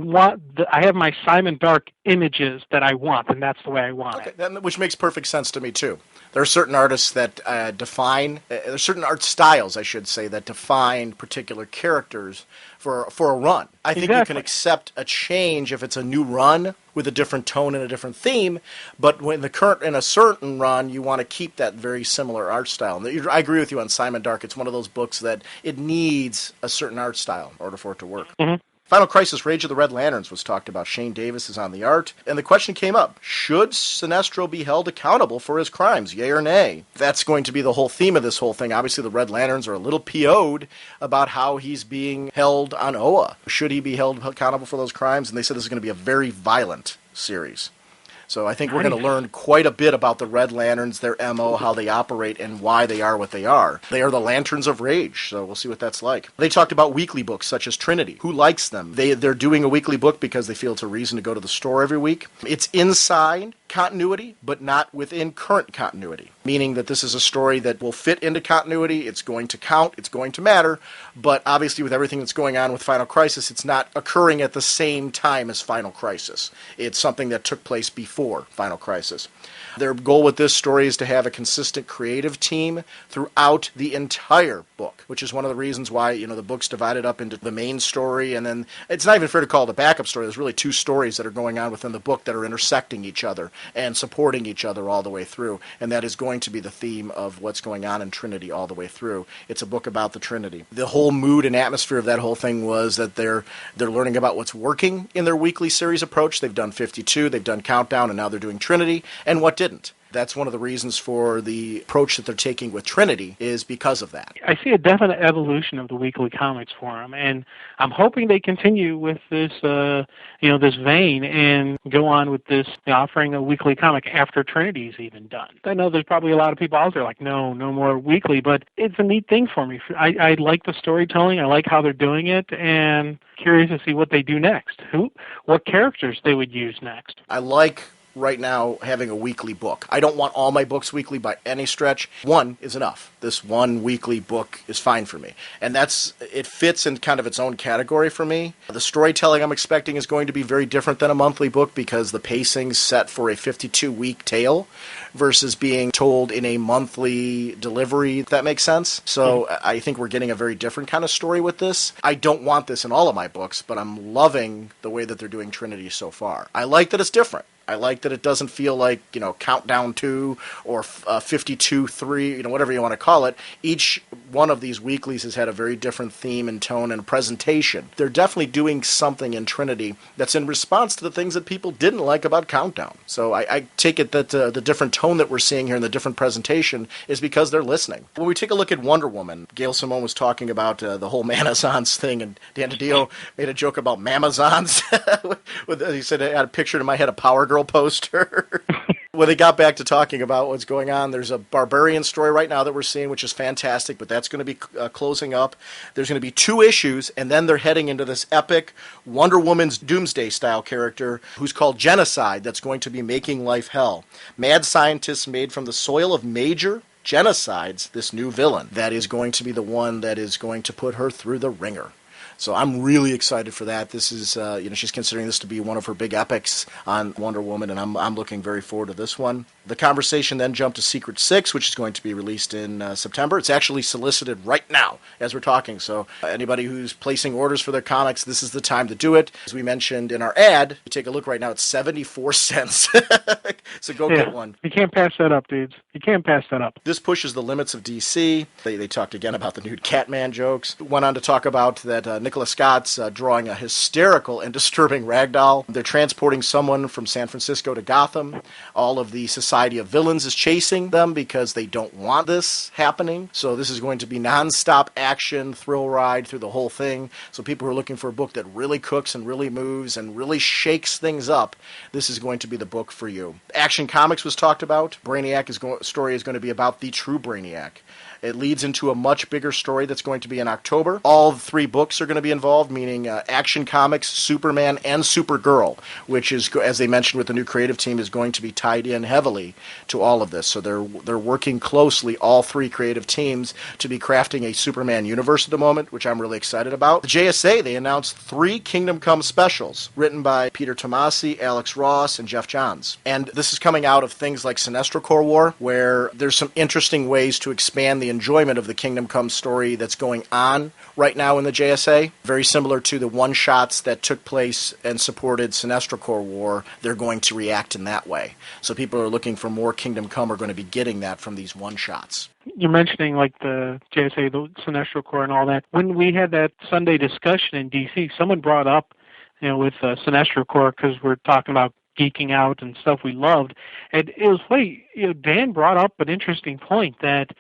have my Simon Dark images that I want, and that's the way I want it. Which makes perfect sense to me, too. There are certain artists that there's certain art styles, I should say, that define particular characters for a run. I think you can accept a change if it's a new run with a different tone and a different theme, but in a certain run, you want to keep that very similar art style. And I agree with you on Simon Dark. It's one of those books that it needs a certain art style in order for it to work. Mm-hmm. Final Crisis, Rage of the Red Lanterns was talked about. Shane Davis is on the art. And the question came up, should Sinestro be held accountable for his crimes, yay or nay? That's going to be the whole theme of this whole thing. Obviously, the Red Lanterns are a little PO'd about how he's being held on Oa. Should he be held accountable for those crimes? And they said this is going to be a very violent series. So I think we're going to learn quite a bit about the Red Lanterns, their MO, how they operate, and why they are what they are. They are the Lanterns of Rage, so we'll see what that's like. They talked about weekly books such as Trinity. Who likes them? They're doing a weekly book because they feel it's a reason to go to the store every week. It's inside continuity, but not within current continuity, meaning that this is a story that will fit into continuity. It's going to count. It's going to matter. But obviously with everything that's going on with Final Crisis, it's not occurring at the same time as Final Crisis. It's something that took place before Final Crisis. Their goal with this story is to have a consistent creative team throughout the entire book, which is one of the reasons why, the book's divided up into the main story, and then it's not even fair to call it a backup story. There's really two stories that are going on within the book that are intersecting each other and supporting each other all the way through, and that is going to be the theme of what's going on in Trinity all the way through. It's a book about the Trinity. The whole mood and atmosphere of that whole thing was that they're learning about what's working in their weekly series approach. They've done 52, they've done Countdown, and now they're doing Trinity, and what didn't. That's one of the reasons for the approach that they're taking with Trinity is because of that. I see a definite evolution of the weekly comics for them, and I'm hoping they continue with this, this vein and go on with this offering a weekly comic after Trinity's even done. I know there's probably a lot of people out there like, no more weekly, but it's a neat thing for me. I like the storytelling. I like how they're doing it, and curious to see what they do next. What characters they would use next. I like right now having a weekly book. I don't want all my books weekly by any stretch. One is enough. This one weekly book is fine for me. And it fits in kind of its own category for me. The storytelling I'm expecting is going to be very different than a monthly book because the pacing's set for a 52-week tale versus being told in a monthly delivery, if that makes sense. So I think we're getting a very different kind of story with this. I don't want this in all of my books, but I'm loving the way that they're doing Trinity so far. I like that it's different. I like that it doesn't feel like, Countdown 2 or 52-3, whatever you want to call it. Each one of these weeklies has had a very different theme and tone and presentation. They're definitely doing something in Trinity that's in response to the things that people didn't like about Countdown. So I take it that the different tone that we're seeing here and the different presentation is because they're listening. When we take a look at Wonder Woman, Gail Simone was talking about the whole Mamazons thing, and Dan DiDio made a joke about Mamazons. He said, I had a picture in my head, a Power Girl poster. When they got back to talking about what's going on, there's a Barbarian story right now that we're seeing, which is fantastic, but that's going to be closing up. There's going to be 2 issues, and then they're heading into this epic Wonder Woman's Doomsday-style character who's called Genocide that's going to be making life hell. Mad scientists made from the soil of major genocides this new villain that is going to be the one that is going to put her through the ringer. So I'm really excited for that. This is, she's considering this to be one of her big epics on Wonder Woman, and I'm looking very forward to this one. The conversation then jumped to Secret 6, which is going to be released in September. It's actually solicited right now as we're talking, so anybody who's placing orders for their comics, this is the time to do it. As we mentioned in our ad, you take a look right now, it's 74 cents. So go get one. You can't pass that up, dudes. You can't pass that up. This pushes the limits of DC. They talked again about the nude Catman jokes. Went on to talk about that Nicola Scott's drawing a hysterical and disturbing ragdoll. They're transporting someone from San Francisco to Gotham. All of the Society of Villains is chasing them because they don't want this happening. So this is going to be non-stop action, thrill ride through the whole thing. So people who are looking for a book that really cooks and really moves and really shakes things up, this is going to be the book for you. Action Comics was talked about. Brainiac story is going to be about the true Brainiac. It leads into a much bigger story that's going to be in October. All 3 books are going to be involved, meaning Action Comics, Superman, and Supergirl, which is, as they mentioned with the new creative team, is going to be tied in heavily to all of this. So they're working closely, all 3 creative teams, to be crafting a Superman universe at the moment, which I'm really excited about. The JSA, they announced 3 Kingdom Come specials, written by Peter Tomasi, Alex Ross, and Jeff Johns. And this is coming out of things like Sinestro Corps War, where there's some interesting ways to expand the enjoyment of the Kingdom Come story that's going on right now in the JSA. Very similar to the one-shots that took place and supported Sinestro Corps War. They're going to react in that way. So people who are looking for more Kingdom Come are going to be getting that from these one-shots. You're mentioning like the JSA, the Sinestro Corps and all that. When we had that Sunday discussion in DC, someone brought up, with Sinestro Corps, because we're talking about geeking out and stuff we loved. And it was funny, Dan brought up an interesting point that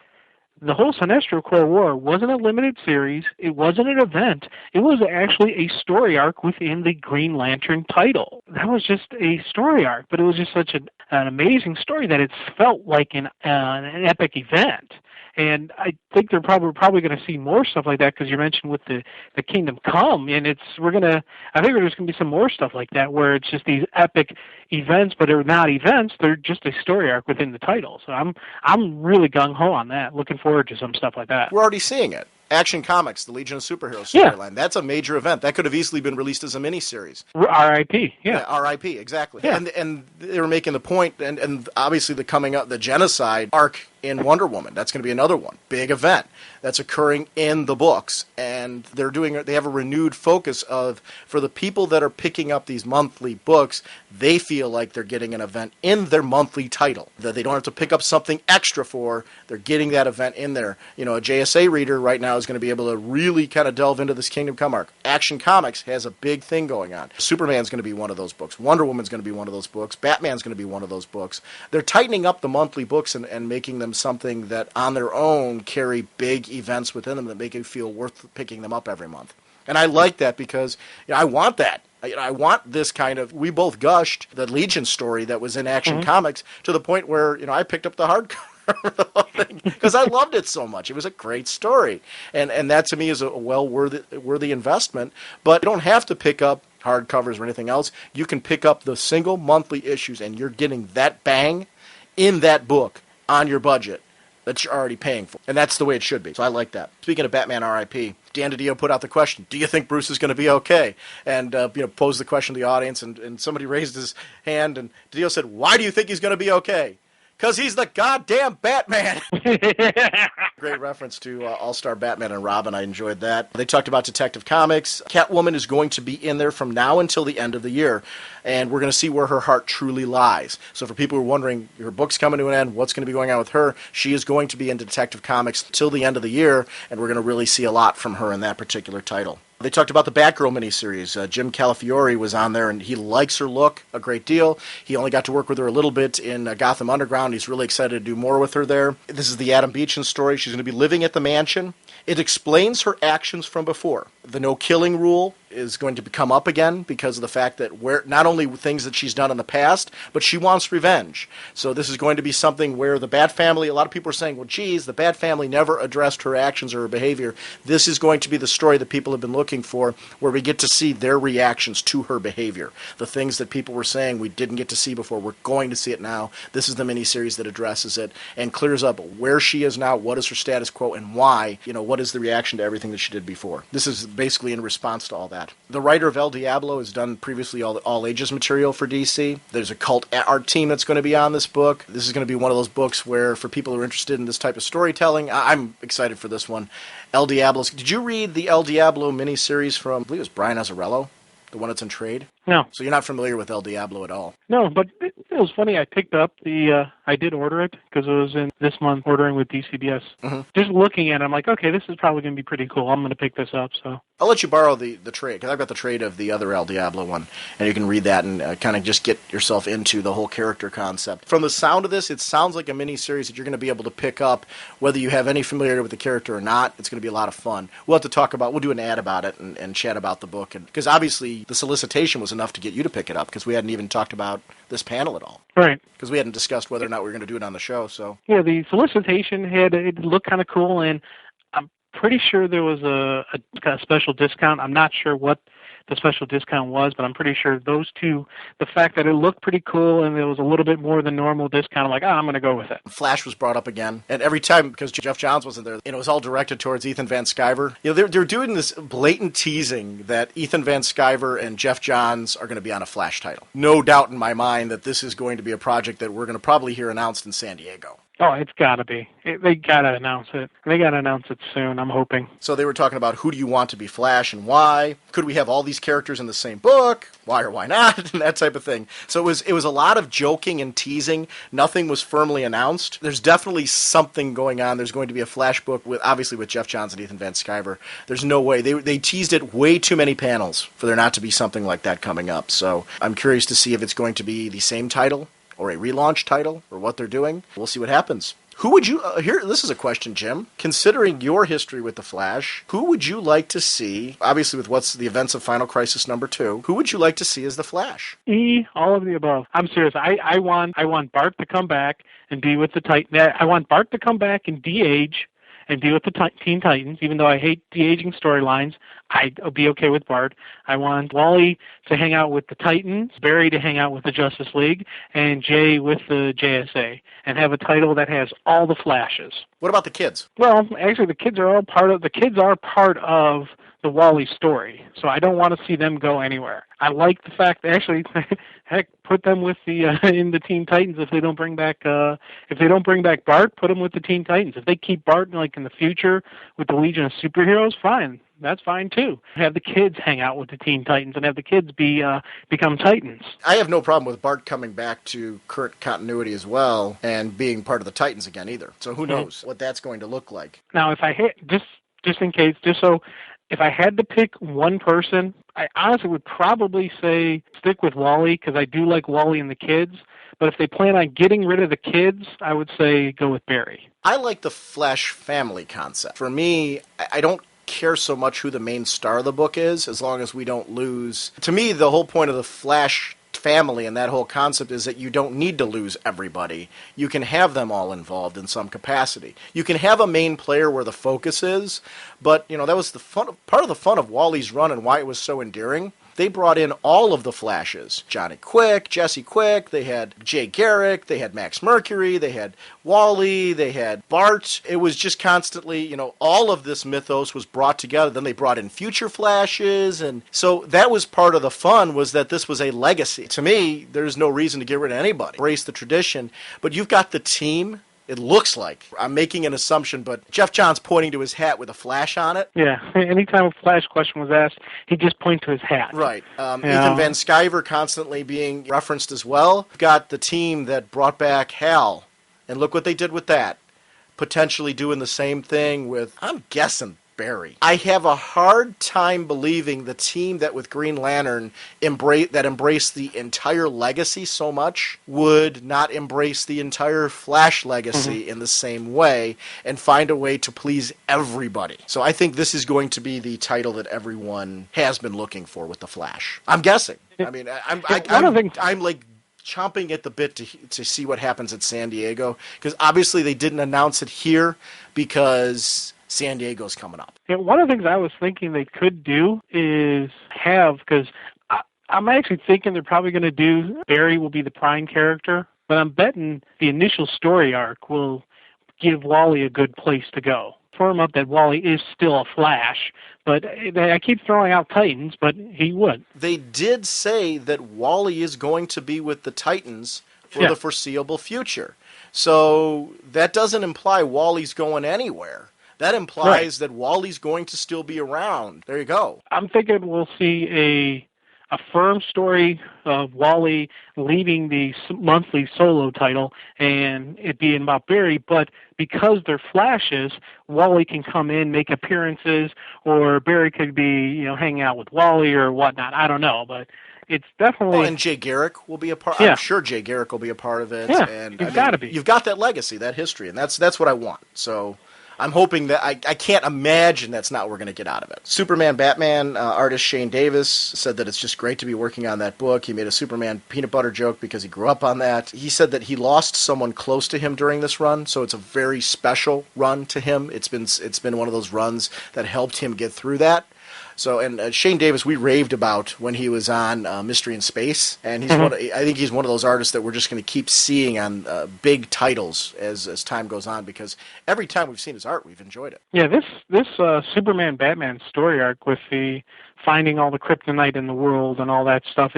the whole Sinestro Corps War wasn't a limited series. It wasn't an event. It was actually a story arc within the Green Lantern title. That was just a story arc, but it was just such an amazing story that it felt like an epic event. And I think they're probably going to see more stuff like that, because you mentioned with the Kingdom Come, and I think there's going to be some more stuff like that where it's just these epic events, but they're not events; they're just a story arc within the title. So I'm really gung ho on that. Looking forward to some stuff like that. We're already seeing it. Action Comics, the Legion of Superheroes storyline. Yeah. That's a major event. That could have easily been released as a miniseries. R.I.P. Yeah, R.I.P. Exactly. Yeah. And they were making the point, and obviously the genocide arc in Wonder Woman. That's going to be another one. Big event that's occurring in the books. And they have a renewed focus for the people that are picking up these monthly books, they feel like they're getting an event in their monthly title that they don't have to pick up something extra for. They're getting that event in there. A JSA reader right now is going to be able to really kind of delve into this Kingdom Come arc. Action Comics has a big thing going on. Superman's going to be one of those books. Wonder Woman's going to be one of those books. Batman's going to be one of those books. They're tightening up the monthly books and making them something that on their own carry big events within them that make it feel worth picking them up every month. And I like that because I want that. I want this kind of, we both gushed the Legion story that was in Action Comics to the point where, I picked up the hardcover because I loved it so much. It was a great story. And that to me is a worthy investment. But you don't have to pick up hardcovers or anything else. You can pick up the single monthly issues and you're getting that bang in that book on your budget that you're already paying for. And that's the way it should be. So I like that. Speaking of Batman R.I.P., Dan DiDio put out the question, do you think Bruce is going to be okay? And posed the question to the audience, and somebody raised his hand, and DiDio said, why do you think he's going to be okay? Because he's the goddamn Batman. Great reference to All-Star Batman and Robin. I enjoyed that. They talked about Detective Comics. Catwoman is going to be in there from now until the end of the year, and we're going to see where her heart truly lies. So for people who are wondering, her book's coming to an end, what's going to be going on with her, she is going to be in Detective Comics till the end of the year, and we're going to really see a lot from her in that particular title. They talked about the Batgirl miniseries. Jim Calafiore was on there, and he likes her look a great deal. He only got to work with her a little bit in Gotham Underground. He's really excited to do more with her there. This is the Adam Beecham story. She's going to be living at the mansion. It explains her actions from before. The no-killing rule is going to come up again because of the fact that not only things that she's done in the past, but she wants revenge. So this is going to be something where the Bat Family, a lot of people are saying, well, geez, the Bat Family never addressed her actions or her behavior. This is going to be the story that people have been looking for, where we get to see their reactions to her behavior. The things that people were saying we didn't get to see before, we're going to see it now. This is the miniseries that addresses it and clears up where she is now, what is her status quo, and why, what is the reaction to everything that she did before. This is basically in response to all that. The writer of El Diablo has done previously all ages material for DC. There's a cult art team that's going to be on this book. This is going to be one of those books where, for people who are interested in this type of storytelling, I'm excited for this one. El Diablo. Did you read the El Diablo miniseries from, I believe it was Brian Azzarello? The one that's in trade? No. So you're not familiar with El Diablo at all? No, but it was funny. I picked up I did order it because it was in this month ordering with DCBS. Mm-hmm. Just looking at it, I'm like, okay, this is probably going to be pretty cool. I'm going to pick this up. So I'll let you borrow the trade, because I've got the trade of the other El Diablo one, and you can read that and kind of just get yourself into the whole character concept. From the sound of this, it sounds like a mini-series that you're going to be able to pick up, whether you have any familiarity with the character or not. It's going to be a lot of fun. We'll do an ad about it and chat about the book, because obviously the solicitation was enough to get you to pick it up, because we hadn't even talked about this panel at all. Right. Because we hadn't discussed whether or not we were going to do it on the show. So yeah, the solicitation it looked kind of cool, and I'm pretty sure there was a special discount. I'm not sure what the special discount was, but I'm pretty sure those two, the fact that it looked pretty cool and there was a little bit more than normal discount, I'm like, I'm going to go with it. Flash was brought up again, and every time, because Jeff Johns wasn't there, it was all directed towards Ethan Van Sciver. They're doing this blatant teasing that Ethan Van Sciver and Jeff Johns are going to be on a Flash title. No doubt in my mind that this is going to be a project that we're going to probably hear announced in San Diego. Oh, it's got to be. They got to announce it. They got to announce it soon, I'm hoping. So they were talking about who do you want to be Flash and why. Could we have all these characters in the same book? Why or why not? And that type of thing. So it was a lot of joking and teasing. Nothing was firmly announced. There's definitely something going on. There's going to be a Flash book, obviously with Jeff Johns and Ethan Van Sciver. There's no way. They teased it way too many panels for there not to be something like that coming up. So I'm curious to see if it's going to be the same title, or a relaunch title, or what they're doing. We'll see what happens. Who would you, this is a question, Jim. Considering your history with The Flash, who would you like to see, obviously with what's the events of Final Crisis #2, who would you like to see as The Flash? All of the above. I'm serious. I want Bart to come back and be with the Titan. I want Bart to come back and de-age and be with the Teen Titans, even though I hate de-aging storylines. I'll be okay with Bart. I want Wally to hang out with the Titans, Barry to hang out with the Justice League, and Jay with the JSA, and have a title that has all the Flashes. What about the kids? Well, actually, the kids are part of the Wally story, so I don't want to see them go anywhere. I like the fact that actually, heck, put them with the in the Teen Titans if they don't bring back Bart. Put them with the Teen Titans. If they keep Bart in the future with the Legion of Superheroes, fine. That's fine too. Have the kids hang out with the Teen Titans and have the kids become Titans. I have no problem with Bart coming back to current continuity as well and being part of the Titans again either. So who knows what that's going to look like. Now, if I had just in case, if I had to pick one person, I honestly would probably say stick with Wally, because I do like Wally and the kids. But if they plan on getting rid of the kids, I would say go with Barry. I like the Flash family concept. For me, I don't care so much who the main star of the book is, as long as we don't lose. To me, the whole point of the Flash family and that whole concept is that you don't need to lose everybody. You can have them all involved in some capacity. You can have a main player where the focus is, but that was the fun. Part of the fun of Wally's run and why it was so endearing. They brought in all of the Flashes. Johnny Quick, Jesse Quick, they had Jay Garrick, they had Max Mercury, they had Wally, they had Bart. It was just constantly, all of this mythos was brought together. Then they brought in future Flashes, and so that was part of the fun, was that this was a legacy. To me, there's no reason to get rid of anybody. Embrace the tradition, but you've got the team. It looks like, I'm making an assumption, but Jeff Johns pointing to his hat with a Flash on it. Yeah, anytime a Flash question was asked, he'd just point to his hat. Right. Ethan Van Sciver constantly being referenced as well. We've got the team that brought back Hal, and look what they did with that. Potentially doing the same thing with, I'm guessing, Barry. I have a hard time believing the team that with Green Lantern embraced the entire legacy so much would not embrace the entire Flash legacy in the same way and find a way to please everybody. So I think this is going to be the title that everyone has been looking for with the Flash. I'm guessing. I mean, I'm like chomping at the bit to see what happens at San Diego, because obviously they didn't announce it here because San Diego's coming up. Yeah, one of the things I was thinking they could do is because I'm actually thinking they're probably going to do Barry will be the prime character, but I'm betting the initial story arc will give Wally a good place to go. Firm up that Wally is still a Flash, but I keep throwing out Titans, but he would. They did say that Wally is going to be with the Titans for the foreseeable future. So that doesn't imply Wally's going anywhere. That implies that Wally's going to still be around. There you go. I'm thinking we'll see a firm story of Wally leaving the monthly solo title and it being about Barry, but because they're Flashes, Wally can come in, make appearances, or Barry could be, hanging out with Wally or whatnot. I don't know, but it's definitely... and Jay Garrick will be a part. Yeah. I'm sure Jay Garrick will be a part of it. Yeah, and you've got to be. You've got that legacy, that history, and that's what I want. So I'm hoping that I can't imagine that's not what we're going to get out of it. Superman Batman artist Shane Davis said that it's just great to be working on that book. He made a Superman peanut butter joke because he grew up on that. He said that he lost someone close to him during this run, so it's a very special run to him. It's been one of those runs that helped him get through that. So, and Shane Davis, we raved about when he was on Mystery in Space, and I think he's one of those artists that we're just going to keep seeing on big titles as time goes on, because every time we've seen his art, we've enjoyed it. Yeah, this Superman Batman story arc with the finding all the kryptonite in the world and all that stuff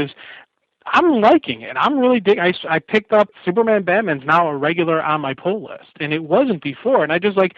I'm liking it. I'm really I picked up Superman Batman's now a regular on my pull list, and it wasn't before. And I just let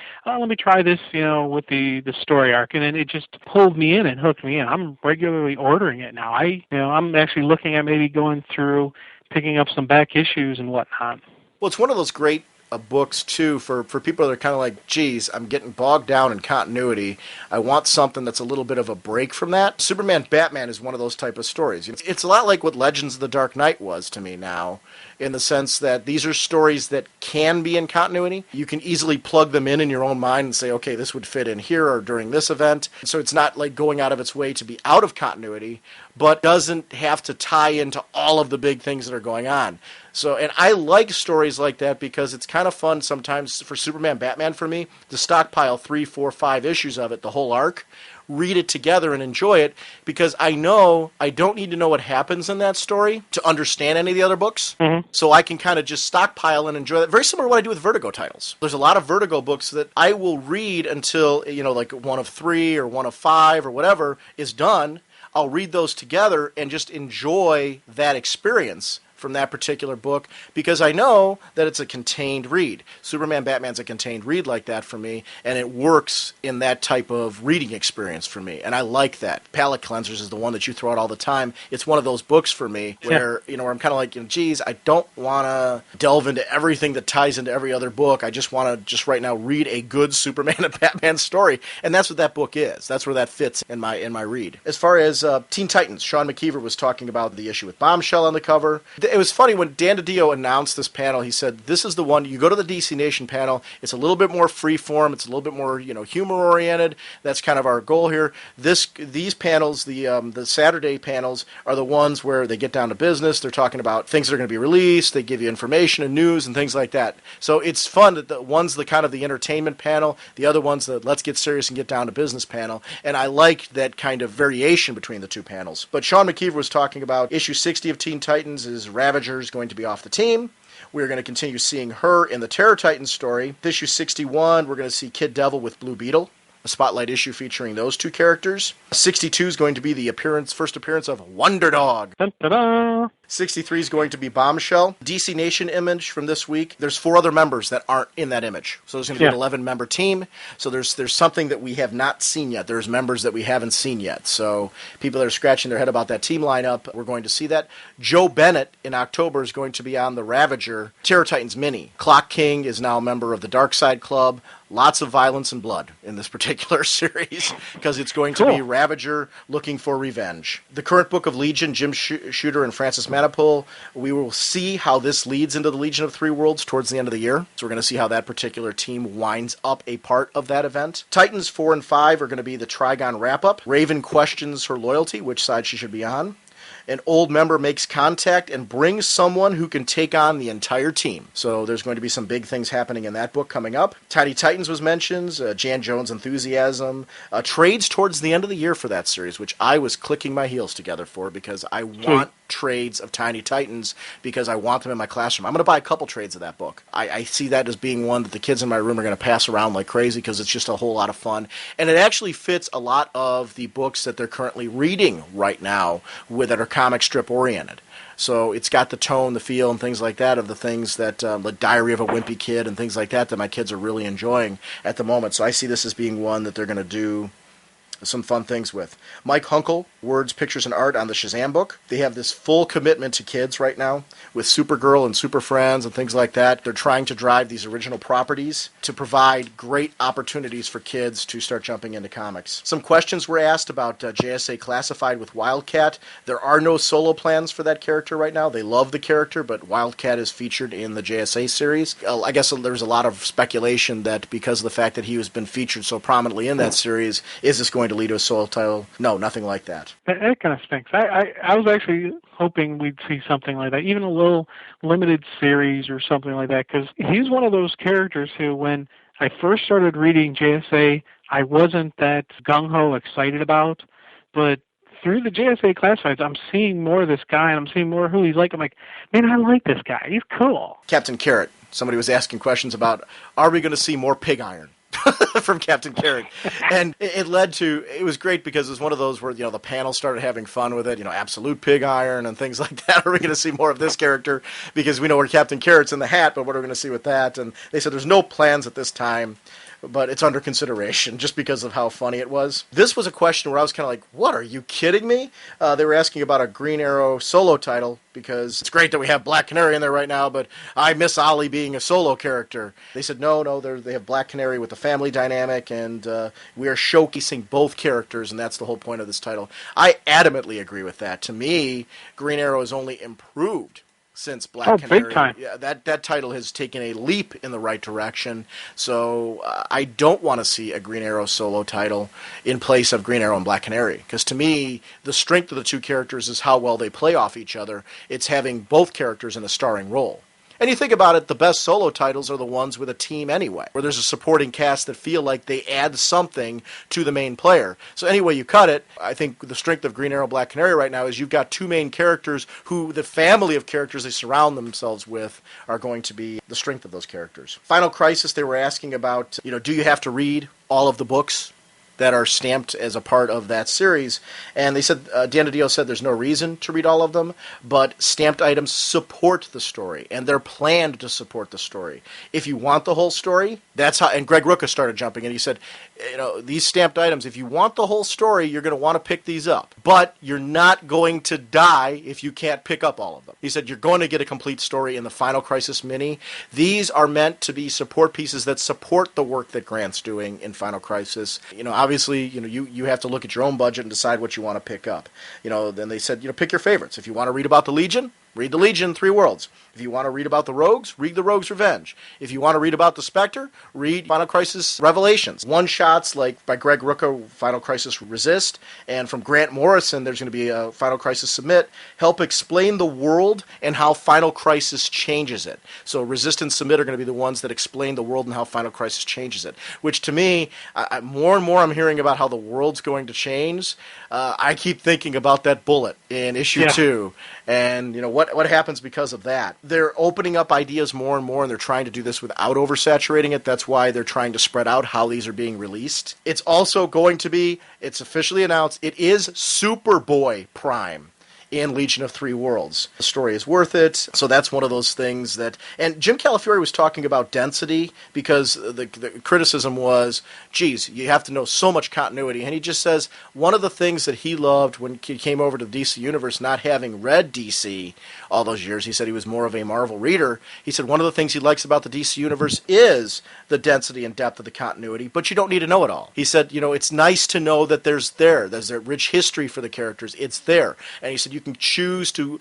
me try this, with the story arc, and then it just pulled me in and hooked me in. I'm regularly ordering it now. I'm actually looking at maybe going through, picking up some back issues and whatnot. Well, it's one of those great books too for people that are kind of like, geez, I'm getting bogged down in continuity. I want something that's a little bit of a break from that. Superman Batman is one of those type of stories. It's a lot like what Legends of the Dark Knight was to me now, in the sense that these are stories that can be in continuity. You can easily plug them in your own mind and say, okay, this would fit in here or during this event. So it's not like going out of its way to be out of continuity, but doesn't have to tie into all of the big things that are going on. So, and I like stories like that because it's kind of fun sometimes for Superman Batman for me to stockpile 3, 4, 5 issues of it, the whole arc, read it together and enjoy it, because I know I don't need to know what happens in that story to understand any of the other books. So I can kind of just stockpile and enjoy that. Very similar to what I do with Vertigo titles. There's a lot of Vertigo books that I will read until, like one of 3 or one of 5 or whatever is done. I'll read those together and just enjoy that experience from that particular book, because I know that it's a contained read. Superman Batman's a contained read like that for me, and it works in that type of reading experience for me, and I like that. Palette Cleansers is the one that you throw out all the time. It's one of those books for me where, where I'm kind of like, geez, I don't want to delve into everything that ties into every other book. I just want to just right now read a good Superman and Batman story, and that's what that book is. That's where that fits in my read. As far as Teen Titans, Sean McKeever was talking about the issue with Bombshell on the cover. It was funny when Dan DiDio announced this panel. He said, this is the one, you go to the DC Nation panel, it's a little bit more freeform, it's a little bit more, humor oriented. That's kind of our goal here. These panels, the Saturday panels, are the ones where they get down to business. They're talking about things that are going to be released. They give you information and news and things like that. So it's fun that the one's the kind of the entertainment panel, the other one's the let's get serious and get down to business panel. And I like that kind of variation between the two panels. But Sean McKeever was talking about issue 60 of Teen Titans is Ravager is going to be off the team. We're going to continue seeing her in the Terror Titans story. Issue 61, we're going to see Kid Devil with Blue Beetle, a spotlight issue featuring those two characters. 62 is going to be the first appearance of Wonder Dog. Dun, dun, dun. 63 is going to be Bombshell. DC Nation image from this week. There's 4 other members that aren't in that image. So there's going to be an 11-member team. So there's something that we have not seen yet. There's members that we haven't seen yet. So people that are scratching their head about that team lineup, we're going to see that. Joe Bennett in October is going to be on the Ravager Terror Titans mini. Clock King is now a member of the Dark Side Club. lots of violence and blood in this particular series because it's going to be Ravager looking for revenge. The current book of Legion, Jim Shooter and Francis Manapul, we will see how this leads into the Legion of Three Worlds towards the end of the year. So we're going to see how that particular team winds up a part of that event. Titans 4 and 5 are going to be the Trigon wrap-up. Raven questions her loyalty, which side she should be on. An old member makes contact and brings someone who can take on the entire team. So there's going to be some big things happening in that book coming up. Tiny Titans was mentioned, Jan Jones' Enthusiasm. Trades towards the end of the year for that series, which I was clicking my heels together for because I want trades of Tiny Titans because I want them in my classroom. I'm going to buy a couple trades of that book. I see that as being one that the kids in my room are going to pass around like crazy because it's just a whole lot of fun. And it actually fits a lot of the books that they're currently reading right now that are comic strip oriented. So it's got the tone, the feel, and things like that of the things that, the Diary of a Wimpy Kid and things like that my kids are really enjoying at the moment. So I see this as being one that they're going to do some fun things with. Mike Hunkel, Words, Pictures, and Art on the Shazam book. They have this full commitment to kids right now with Supergirl and Super Friends and things like that. They're trying to drive these original properties to provide great opportunities for kids to start jumping into comics. Some questions were asked about JSA Classified with Wildcat. There are no solo plans for that character right now. They love the character, but Wildcat is featured in the JSA series. I guess there's a lot of speculation that because of the fact that he has been featured so prominently in that series, is this going to lead to a solo title? No, nothing like that. That kind of stinks. I was actually hoping we'd see something like that, even a little limited series or something like that, because he's one of those characters who, when I first started reading JSA, I wasn't that gung-ho excited about, but through the JSA Classifieds, I'm seeing more of this guy, and I'm seeing more of who he's like. I'm like, man, I like this guy. He's cool. Captain Carrot. Somebody was asking questions about, are we going to see more pig iron? From Captain Carrot. And it led to, it was great because it was one of those where, the panel started having fun with it, absolute pig iron and things like that. Are we going to see more of this character? Because we know where Captain Carrot's in the hat, but what are we going to see with that? And they said there's no plans at this time, but it's under consideration just because of how funny it was. This was a question where I was kind of like, what, are you kidding me? They were asking about a Green Arrow solo title because it's great that we have Black Canary in there right now, but I miss Ollie being a solo character. They said, no, they have Black Canary with the family dynamic, and we are showcasing both characters, and that's the whole point of this title. I adamantly agree with that. To me, Green Arrow has only improved since Black Canary. Big time. Yeah, that title has taken a leap in the right direction. So I don't want to see a Green Arrow solo title in place of Green Arrow and Black Canary. Because to me, the strength of the two characters is how well they play off each other. It's having both characters in a starring role. And you think about it, the best solo titles are the ones with a team anyway, where there's a supporting cast that feel like they add something to the main player. So any way you cut it, I think the strength of Green Arrow, Black Canary right now is you've got two main characters who the family of characters they surround themselves with are going to be the strength of those characters. Final Crisis, they were asking about, do you have to read all of the books that are stamped as a part of that series? And they said, Dan DiDio said there's no reason to read all of them, but stamped items support the story, and they're planned to support the story. If you want the whole story, that's how, and Greg Rucka started jumping in, he said, these stamped items, if you want the whole story, you're going to want to pick these up, but you're not going to die if you can't pick up all of them. He said, you're going to get a complete story in the Final Crisis mini. These are meant to be support pieces that support the work that Grant's doing in Final Crisis. Obviously, you have to look at your own budget and decide what you want to pick up. Then they said, pick your favorites. If you want to read about the Legion, read the Legion, Three Worlds. If you want to read about the Rogues, read the Rogues' Revenge. If you want to read about the Spectre, read Final Crisis Revelations. One-shots like by Greg Rucka, Final Crisis Resist, and from Grant Morrison, there's going to be a Final Crisis Submit, help explain the world and how Final Crisis changes it. So Resist and Submit are going to be the ones that explain the world and how Final Crisis changes it, which to me, more and more I'm hearing about how the world's going to change. I keep thinking about that bullet in issue 2, and what happens because of that. They're opening up ideas more and more, and they're trying to do this without oversaturating it. That's why they're trying to spread out how these are being released. It's also going to be, it's officially announced, it is Superboy Prime. in Legion of Three Worlds. The story is worth it, so that's one of those things that... And Jim Calafiore was talking about density, because the criticism was, geez, you have to know so much continuity, and he just says one of the things that he loved when he came over to the DC Universe, not having read DC all those years, he said he was more of a Marvel reader, he said one of the things he likes about the DC Universe is the density and depth of the continuity, but you don't need to know it all. He said, it's nice to know that there's a rich history for the characters, it's there, and he said you can choose to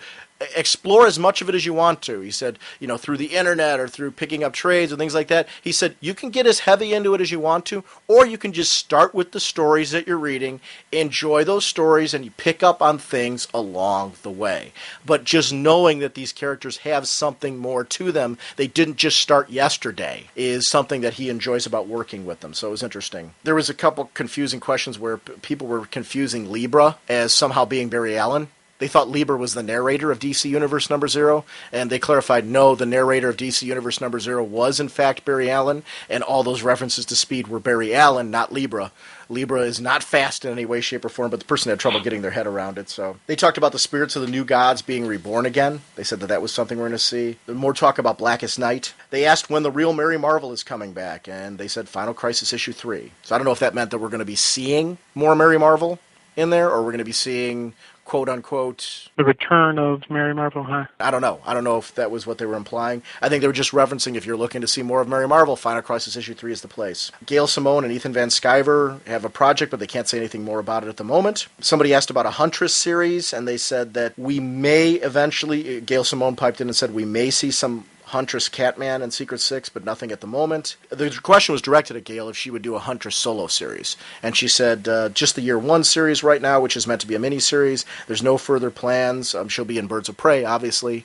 explore as much of it as you want to. He said, through the internet or through picking up trades and things like that. He said, you can get as heavy into it as you want to, or you can just start with the stories that you're reading, enjoy those stories, and you pick up on things along the way. But just knowing that these characters have something more to them, they didn't just start yesterday, is something that he enjoys about working with them. So it was interesting. There was a couple confusing questions where people were confusing Libra as somehow being Barry Allen. They thought Lieber was the narrator of DC Universe number 0, and they clarified, no, the narrator of DC Universe number 0 was, in fact, Barry Allen, and all those references to speed were Barry Allen, not Libra. Libra is not fast in any way, shape, or form, but the person had trouble getting their head around it. So they talked about the spirits of the new gods being reborn again. They said that was something we're going to see. More talk about Blackest Night. They asked when the real Mary Marvel is coming back, and they said Final Crisis issue 3. So I don't know if that meant that we're going to be seeing more Mary Marvel in there, or we're going to be seeing... quote-unquote... The return of Mary Marvel, huh? I don't know. I don't know if that was what they were implying. I think they were just referencing, if you're looking to see more of Mary Marvel, Final Crisis issue 3 is the place. Gail Simone and Ethan Van Sciver have a project, but they can't say anything more about it at the moment. Somebody asked about a Huntress series, and they said that we may eventually... Gail Simone piped in and said we may see some Huntress Catman and Secret Six, but nothing at the moment. The question was directed at Gail if she would do a Huntress solo series. And she said just the Year 1 series right now, which is meant to be a mini-series. There's no further plans. She'll be in Birds of Prey, obviously.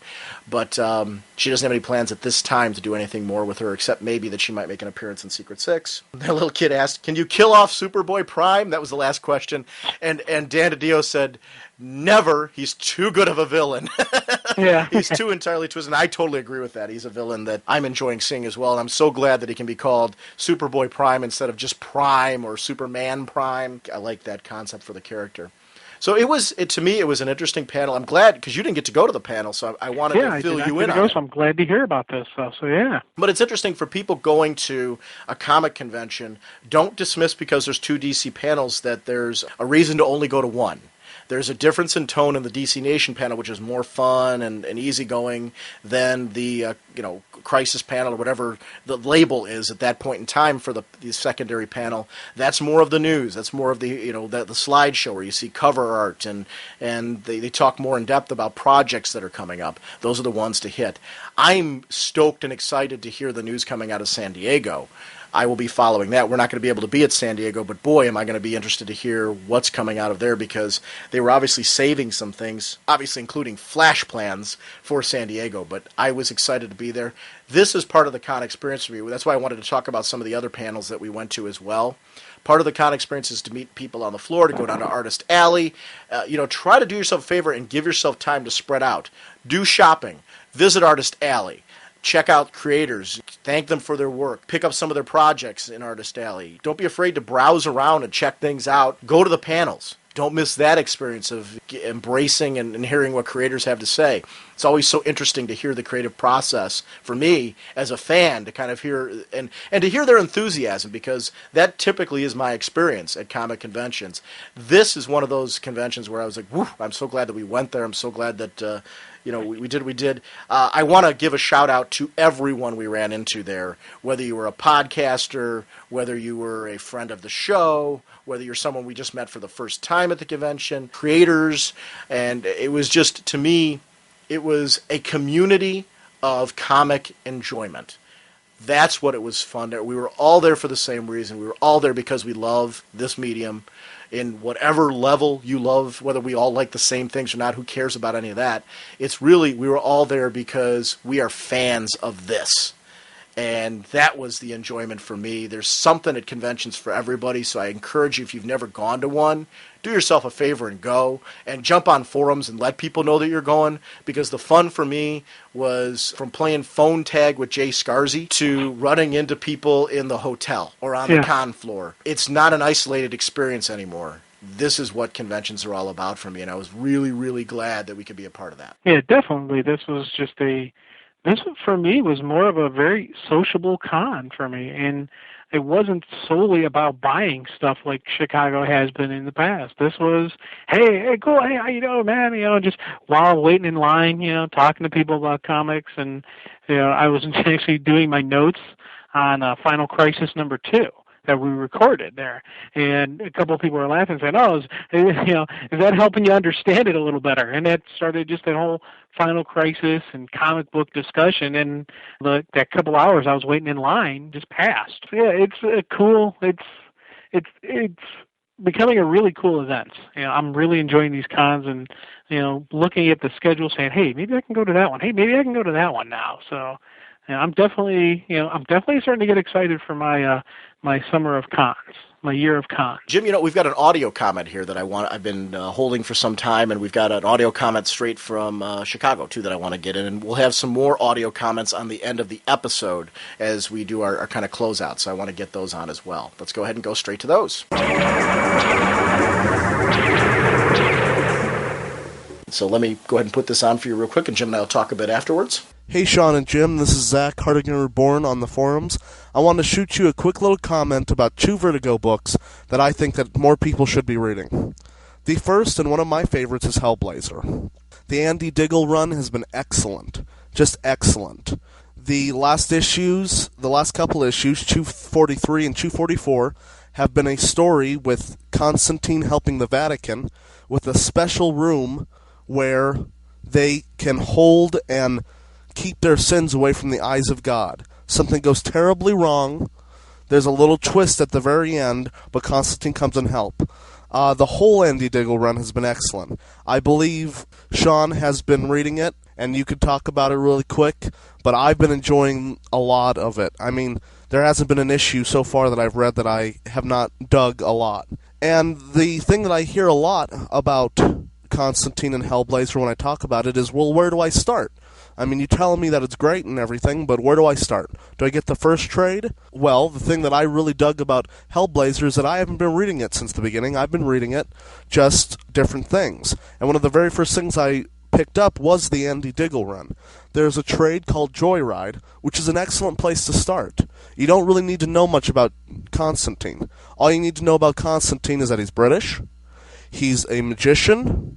But she doesn't have any plans at this time to do anything more with her, except maybe that she might make an appearance in Secret Six. That little kid asked, can you kill off Superboy Prime? That was the last question. And Dan DiDio said, never. He's too good of a villain. Yeah. He's too entirely twisted. And I totally agree with that. He's a villain that I'm enjoying seeing as well. And I'm so glad that he can be called Superboy Prime instead of just Prime or Superman Prime. I like that concept for the character. So to me, it was an interesting panel. I'm glad, because you didn't get to go to the panel, so I wanted to fill you in on it. So I'm glad to hear about this. So yeah. But it's interesting for people going to a comic convention, don't dismiss because there's 2 DC panels that there's a reason to only go to one. There's a difference in tone in the DC Nation panel, which is more fun and easygoing than the Crisis panel or whatever the label is at that point in time for the secondary panel. That's more of the news. That's more of the the slideshow where you see cover art and they talk more in depth about projects that are coming up. Those are the ones to hit. I'm stoked and excited to hear the news coming out of San Diego. I will be following that. We're not going to be able to be at San Diego, but boy, am I going to be interested to hear what's coming out of there, because they were obviously saving some things, obviously including Flash plans for San Diego, but I was excited to be there. This is part of the con experience for me. That's why I wanted to talk about some of the other panels that we went to as well. Part of the con experience is to meet people on the floor, to go down to Artist Alley. Try to do yourself a favor and give yourself time to spread out. Do shopping. Visit Artist Alley. Check out creators. Thank them for their work. Pick up some of their projects in Artist Alley. Don't be afraid to browse around and check things out. Go to the panels. Don't miss that experience of embracing and hearing what creators have to say. It's always so interesting to hear the creative process, for me, as a fan, to kind of hear, and to hear their enthusiasm, because that typically is my experience at comic conventions. This is one of those conventions where I was like, whew, I'm so glad that we went there. I'm so glad that, we did. I want to give a shout out to everyone we ran into there, whether you were a podcaster, whether you were a friend of the show, whether you're someone we just met for the first time at the convention, creators, and it was just, to me, it was a community of comic enjoyment. That's what it was fun. We were all there for the same reason. We were all there because we love this medium in whatever level you love, whether we all like the same things or not, who cares about any of that. It's really, we were all there because we are fans of this. And that was the enjoyment for me. There's something at conventions for everybody, so I encourage you, if you've never gone to one, do yourself a favor and go, and jump on forums and let people know that you're going, because the fun for me was from playing phone tag with Jay Scarzy to running into people in the hotel or on the con floor. It's not an isolated experience anymore. this is what conventions are all about for me, and I was really, really glad that we could be a part of that. Yeah, definitely. This for me was more of a very sociable con for me, and it wasn't solely about buying stuff like Chicago has been in the past. This was, hey, cool, hey, how you doing, man? Just while waiting in line, talking to people about comics, and I was actually doing my notes on Final Crisis #2 that we recorded there, and a couple of people were laughing, saying, "Oh, is that helping you understand it a little better?" And that started just the whole Final Crisis and comic book discussion, and that couple hours I was waiting in line just passed. Yeah, it's cool. It's becoming a really cool event. I'm really enjoying these cons, and looking at the schedule, saying, "Hey, maybe I can go to that one. Hey, maybe I can go to that one now." So. I'm definitely starting to get excited for my summer of cons, my year of cons. Jim, we've got an audio comment here that I've been holding for some time, and we've got an audio comment straight from Chicago too that I want to get in, and we'll have some more audio comments on the end of the episode as we do our kind of closeout. So I want to get those on as well. Let's go ahead and go straight to those. So let me go ahead and put this on for you real quick, and Jim and I will talk a bit afterwards. Hey Sean and Jim, this is Zach, Hardigan Reborn on the forums. I want to shoot you a quick little comment about 2 Vertigo books that I think that more people should be reading. The first, and one of my favorites, is Hellblazer. The Andy Diggle run has been excellent. Just excellent. The last couple issues, 243 and 244, have been a story with Constantine helping the Vatican with a special room where they can hold and keep their sins away from the eyes of God. Something goes terribly wrong. There's a little twist at the very end, but Constantine comes and help. The whole Andy Diggle run has been excellent. I believe Sean has been reading it, and you could talk about it really quick, but I've been enjoying a lot of it. I mean, there hasn't been an issue so far that I've read that I have not dug a lot. And the thing that I hear a lot about Constantine and Hellblazer when I talk about it is, well, where do I start? I mean, you're telling me that it's great and everything, but where do I start? Do I get the first trade? Well, the thing that I really dug about Hellblazer is that I haven't been reading it since the beginning. I've been reading it, just different things. And one of the very first things I picked up was the Andy Diggle run. There's a trade called Joyride, which is an excellent place to start. You don't really need to know much about Constantine. All you need to know about Constantine is that he's British, he's a magician,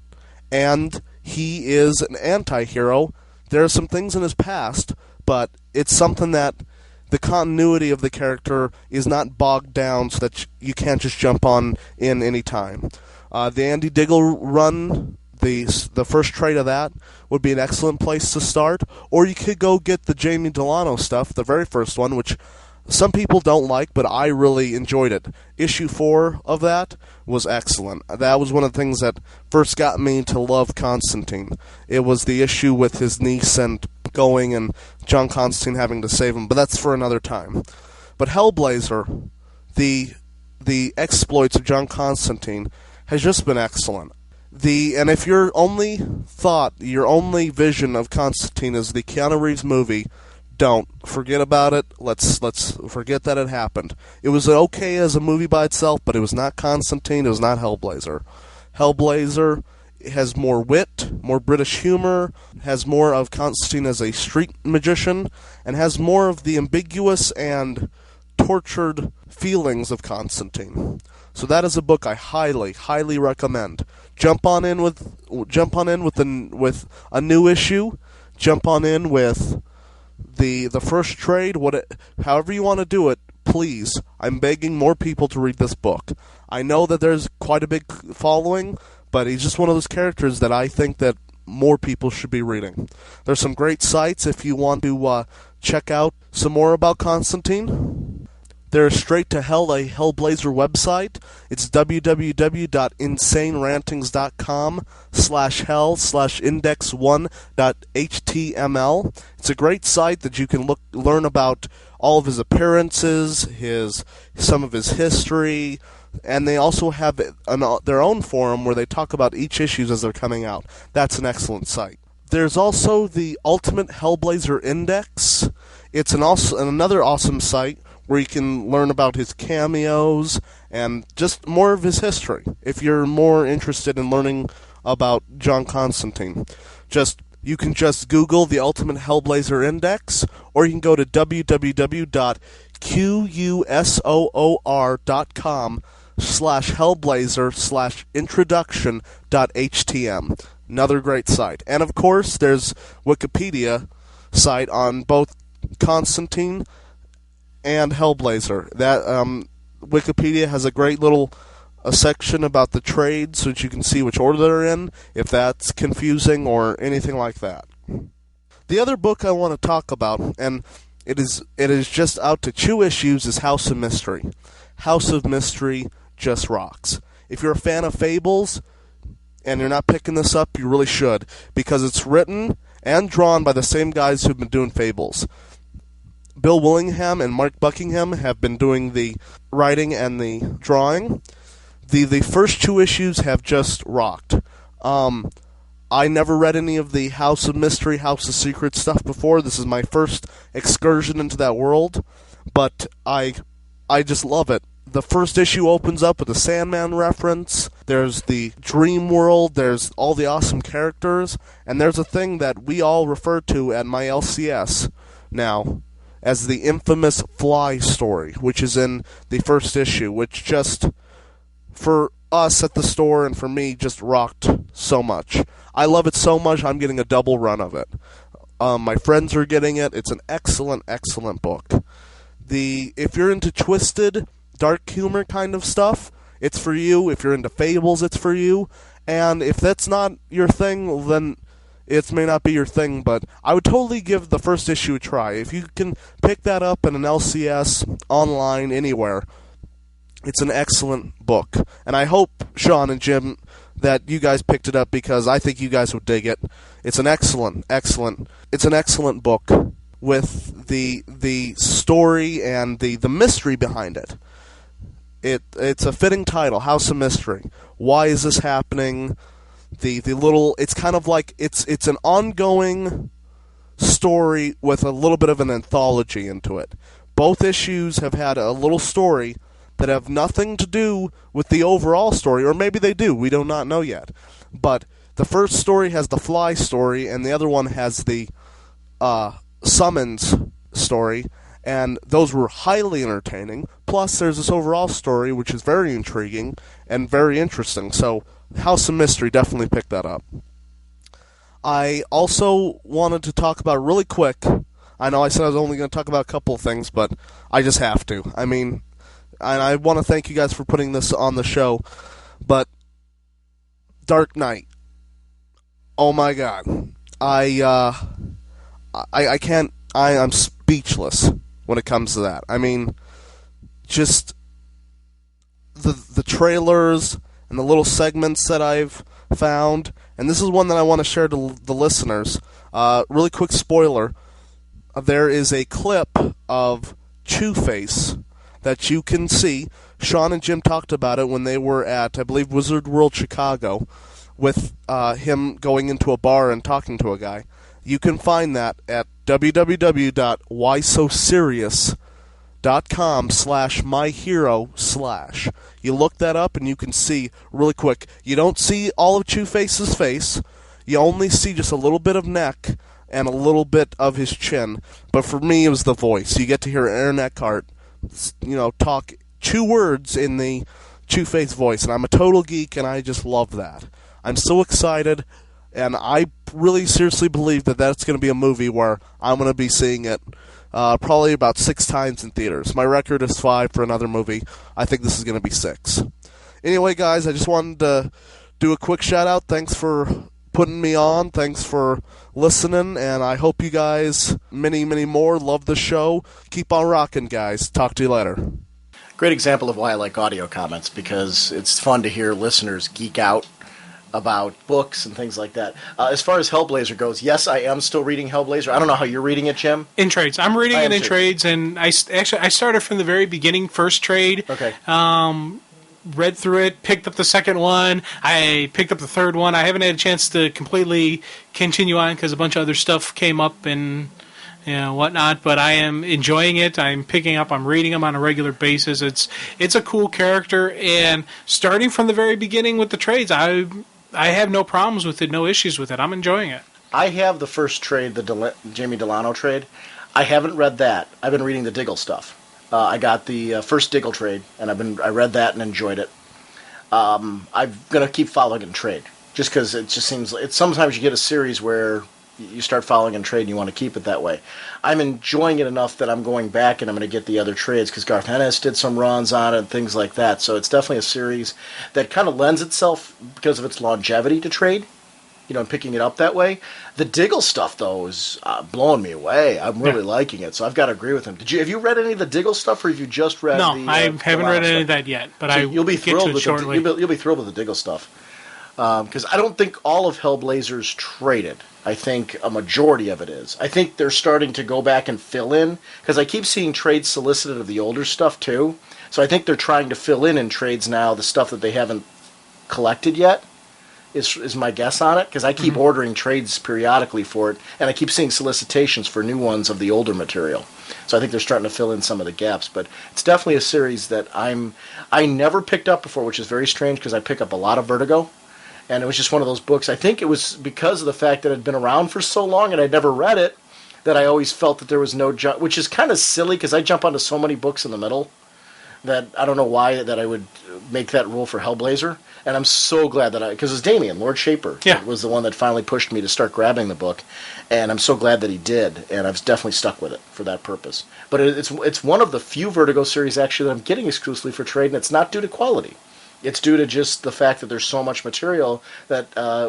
and he is an anti-hero. There are some things in his past, but it's something that the continuity of the character is not bogged down so that you can't just jump on in any time. The Andy Diggle run, the first trade of that would be an excellent place to start, or you could go get the Jamie Delano stuff, the very first one, which some people don't like, but I really enjoyed it. Issue 4 of that was excellent. That was one of the things that first got me to love Constantine. It was the issue with his niece and going and John Constantine having to save him, but that's for another time. But Hellblazer, the exploits of John Constantine, has just been excellent. And if your only vision of Constantine is the Keanu Reeves movie, don't forget about it. Let's forget that it happened. It was okay as a movie by itself, but it was not Constantine. It was not Hellblazer. Hellblazer has more wit, more British humor, has more of Constantine as a street magician, and has more of the ambiguous and tortured feelings of Constantine. So that is a book I highly, highly recommend. Jump on in with a new issue. Jump on in with the first trade, however you want to do it, please. I'm begging more people to read this book. I know that there's quite a big following, but he's just one of those characters that I think that more people should be reading. There's some great sites if you want to check out some more about Constantine. There's Straight to Hell, a Hellblazer website. It's www.insanerantings.com/hell/index1.html. It's a great site that you can learn about all of his appearances, some of his history, and they also have their own forum where they talk about each issues as they're coming out. That's an excellent site. There's also the Ultimate Hellblazer Index. It's another awesome site where you can learn about his cameos and just more of his history. If you're more interested in learning about John Constantine, you can just Google the Ultimate Hellblazer Index, or you can go to www.qussoor.com/hellblazer/introduction.htm. Another great site. And of course, there's Wikipedia site on both Constantine and Hellblazer. That Wikipedia has a great little section about the trades, so that you can see which order they're in, if that's confusing or anything like that. The other book I want to talk about, and it is just out to 2 issues, is House of Mystery. House of Mystery just rocks. If you're a fan of Fables and you're not picking this up, you really should, because it's written and drawn by the same guys who've been doing Fables. Bill Willingham and Mark Buckingham have been doing the writing and the drawing. The first 2 issues have just rocked. I never read any of the House of Mystery, House of Secret stuff before. This is my first excursion into that world, but I just love it. The first issue opens up with a Sandman reference. There's the dream world. There's all the awesome characters. And there's a thing that we all refer to at my LCS now as the infamous Fly story, which is in the first issue, which just, for us at the store and for me, just rocked so much. I love it so much, I'm getting a double run of it. My friends are getting it. It's an excellent, excellent book. If you're into twisted, dark humor kind of stuff, it's for you. If you're into Fables, it's for you. And if that's not your thing, then it may not be your thing, but I would totally give the first issue a try. If you can pick that up in an LCS, online, anywhere, it's an excellent book. And I hope, Sean and Jim, that you guys picked it up, because I think you guys would dig it. It's an excellent book with the story and the mystery behind it. It's a fitting title, House of Mystery. Why is this happening? It's kind of like it's an ongoing story with a little bit of an anthology into it. Both issues have had a little story that have nothing to do with the overall story, or maybe they do, we do not know yet. But the first story has the Fly story, and the other one has the Summons story, and those were highly entertaining. Plus, there's this overall story, which is very intriguing and very interesting. So, House of Mystery, definitely pick that up. I also wanted to talk about really quick. I know I said I was only going to talk about a couple of things, but I just have to. I mean, and I want to thank you guys for putting this on the show, but Dark Knight. Oh my God. I can't, I'm speechless when it comes to that. I mean, just the trailers and the little segments that I've found, and this is one that I want to share to the listeners. Really quick spoiler, there is a clip of Two-Face that you can see. Sean and Jim talked about it when they were at, I believe, Wizard World Chicago, with him going into a bar and talking to a guy. You can find that at www.whysoserious.com/myhero/. You look that up and you can see really quick. You don't see all of Two-Face's face. You only see just a little bit of neck and a little bit of his chin. But for me, it was the voice. You get to hear Aaron Eckhart, talk 2 words in the Two-Face voice, and I'm a total geek, and I just love that. I'm so excited, and I really seriously believe that that's going to be a movie where I'm going to be seeing it probably about 6 times in theaters. My record is 5 for another movie. I think this is going to be 6. Anyway, guys, I just wanted to do a quick shout-out. Thanks for putting me on. Thanks for listening, and I hope you guys, many, many more, love the show. Keep on rocking, guys. Talk to you later. Great example of why I like audio comments, because it's fun to hear listeners geek out about books and things like that. As far as Hellblazer goes, yes, I am still reading Hellblazer. I don't know how you're reading it, Jim. In trades. I'm reading it in trades, and I started from the very beginning, first trade. Okay. Read through it, picked up the second one. I picked up the third one. I haven't had a chance to completely continue on because a bunch of other stuff came up and whatnot. But I am enjoying it. I'm picking up. I'm reading them on a regular basis. It's a cool character, and starting from the very beginning with the trades, I have no problems with it, no issues with it. I'm enjoying it. I have the first trade, the Jamie Delano trade. I haven't read that. I've been reading the Diggle stuff. I got the first Diggle trade, and I read that and enjoyed it. I'm gonna keep following in trade, just because it just seems sometimes you get a series where you start following in trade and you want to keep it that way. I'm enjoying it enough that I'm going back and I'm going to get the other trades because Garth Ennis did some runs on it and things like that. So it's definitely a series that kind of lends itself, because of its longevity, to trade. And picking it up that way. The Diggle stuff, though, is blowing me away. I'm really liking it, so I've got to agree with him. Have you read any of the Diggle stuff, or have you just read? No, the, I haven't read any stuff? of that yet. But So I you'll be get thrilled to it with shortly. you'll be thrilled with the Diggle stuff, because I don't think all of Hellblazer's traded. I think a majority of it is. I think they're starting to go back and fill in, because I keep seeing trades solicited of the older stuff too. So I think they're trying to fill in trades now the stuff that they haven't collected yet. Is my guess on it, because I keep ordering trades periodically for it, and I keep seeing solicitations for new ones of the older material. So I think they're starting to fill in some of the gaps. But it's definitely a series that I never picked up before, which is very strange because I pick up a lot of Vertigo, and it was just one of those books. I think it was because of the fact that it had been around for so long and I'd never read it that I always felt that there was no jump, which is kind of silly because I jump onto so many books in the middle that I don't know why that I would make that rule for Hellblazer. And I'm so glad that because it was Damien, Lord Shaper, that was the one that finally pushed me to start grabbing the book. And I'm so glad that he did, and I've definitely stuck with it for that purpose. But it's one of the few Vertigo series, actually, that I'm getting exclusively for trade, and it's not due to quality. It's due to just the fact that there's so much material that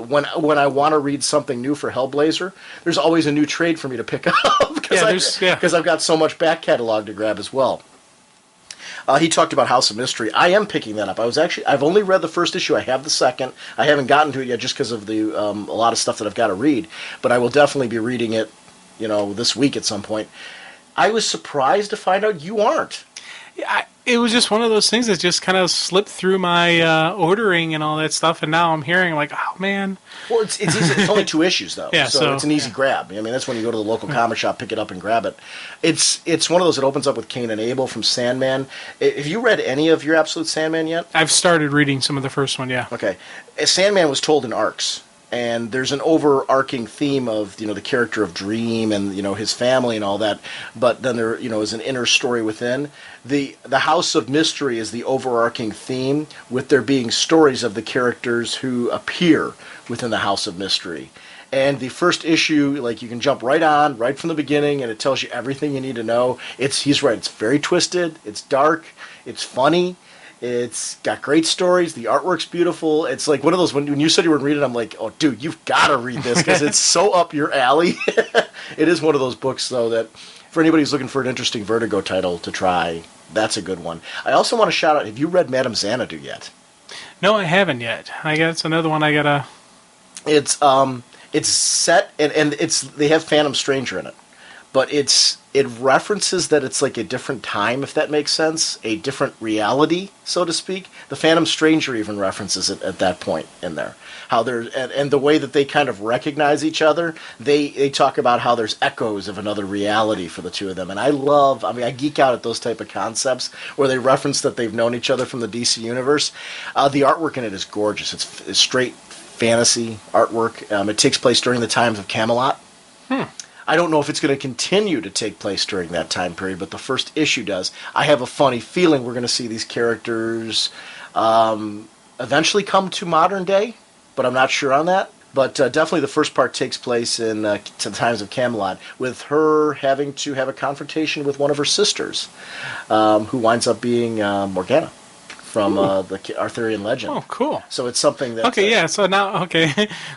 when I want to read something new for Hellblazer, there's always a new trade for me to pick up because I've got so much back catalog to grab as well. He talked about House of Mystery. I am picking that up. I've only read the first issue. I have the second. I haven't gotten to it yet just because of a lot of stuff that I've got to read. But I will definitely be reading it, this week at some point. I was surprised to find out you aren't. It was just one of those things that just kind of slipped through my ordering and all that stuff, and now I'm hearing like, oh man. Well, it's easy. It's only 2 issues though, so it's an easy grab. I mean, that's when you go to the local comic shop, pick it up, and grab it. It's one of those that opens up with Cain and Abel from Sandman. Have you read any of your Absolute Sandman yet? I've started reading some of the first one. Yeah. Okay, Sandman was told in arcs. And there's an overarching theme of the character of Dream and his family and all that, but then there is an inner story within. The House of Mystery is the overarching theme, with there being stories of the characters who appear within the House of Mystery. And the first issue, you can jump right from the beginning, and it tells you everything you need to know. He's right. It's very twisted. It's dark. It's funny. It's got great stories. The artwork's beautiful. It's like one of those, when you said you were reading it, I'm like, oh, dude, you've got to read this because it's so up your alley. It is one of those books, though, that for anybody who's looking for an interesting Vertigo title to try, that's a good one. I also want to shout out, have you read Madame Xanadu yet? No, I haven't yet. It's another one I got to... It's set, and they have Phantom Stranger in it. But it references that it's like a different time, if that makes sense, a different reality, so to speak. The Phantom Stranger even references it at that point in there. How and the way that they kind of recognize each other, they talk about how there's echoes of another reality for the two of them. And I geek out at those type of concepts where they reference that they've known each other from the DC universe. The artwork in it is gorgeous. It's straight fantasy artwork. It takes place during the times of Camelot. I don't know if it's going to continue to take place during that time period, but the first issue does. I have a funny feeling we're going to see these characters eventually come to modern day, but I'm not sure on that. But definitely the first part takes place in to the times of Camelot, with her having to have a confrontation with one of her sisters, who winds up being Morgana from the Arthurian legend. Oh, cool. So it's something that... Okay, yeah, so now,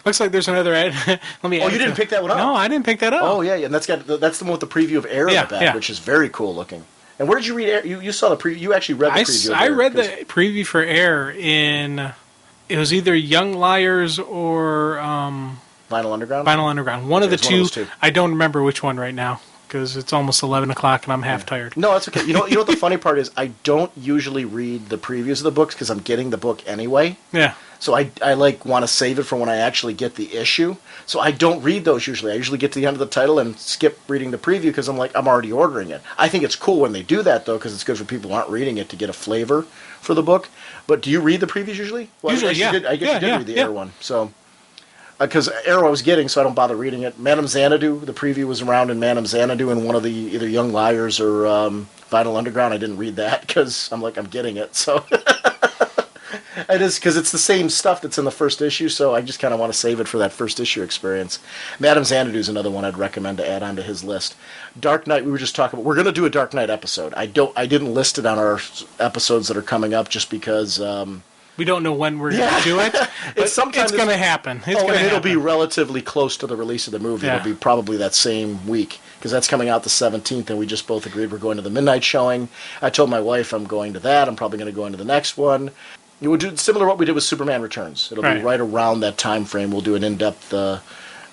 looks like there's another ad. Let me. Oh, you didn't pick that one up? No, I didn't pick that up. Oh, yeah, and that's the one with the preview of Air in the back, which is very cool looking. And where did you read Air? You saw the preview. You actually read the preview of Air. I read the preview for Air in... It was either Young Liars or... Vinyl Underground? Vinyl Underground. One of the two. I don't remember which one right now, because it's almost 11 o'clock and I'm half tired. No, that's okay. You know what the funny part is? I don't usually read the previews of the books because I'm getting the book anyway. Yeah. So I like want to save it for when I actually get the issue. So I don't read those usually. I usually get to the end of the title and skip reading the preview because I'm already ordering it. I think it's cool when they do that, though, because it's good for people who aren't reading it to get a flavor for the book. But do you read the previews usually? Well, usually, yeah. I guess you did read the Air one. So, because Arrow I was getting, so I don't bother reading it. Madame Xanadu, the preview was around in Madame Xanadu in one of the either Young Liars or Vinyl Underground. I didn't read that because I'm getting it. So it is because it's the same stuff that's in the first issue. So I just kind of want to save it for that first issue experience. Madame Xanadu is another one I'd recommend to add onto his list. Dark Knight, we were just talking about. We're going to do a Dark Knight episode. I didn't list it on our episodes that are coming up just because. We don't know when we're going to do it. It's going to happen. It'll be relatively close to the release of the movie. Yeah. It'll be probably that same week because that's coming out the 17th, and we just both agreed we're going to the midnight showing. I told my wife I'm going to that. I'm probably going to go into the next one. We'll do similar to what we did with Superman Returns. It'll be right around that time frame. We'll do an in-depth,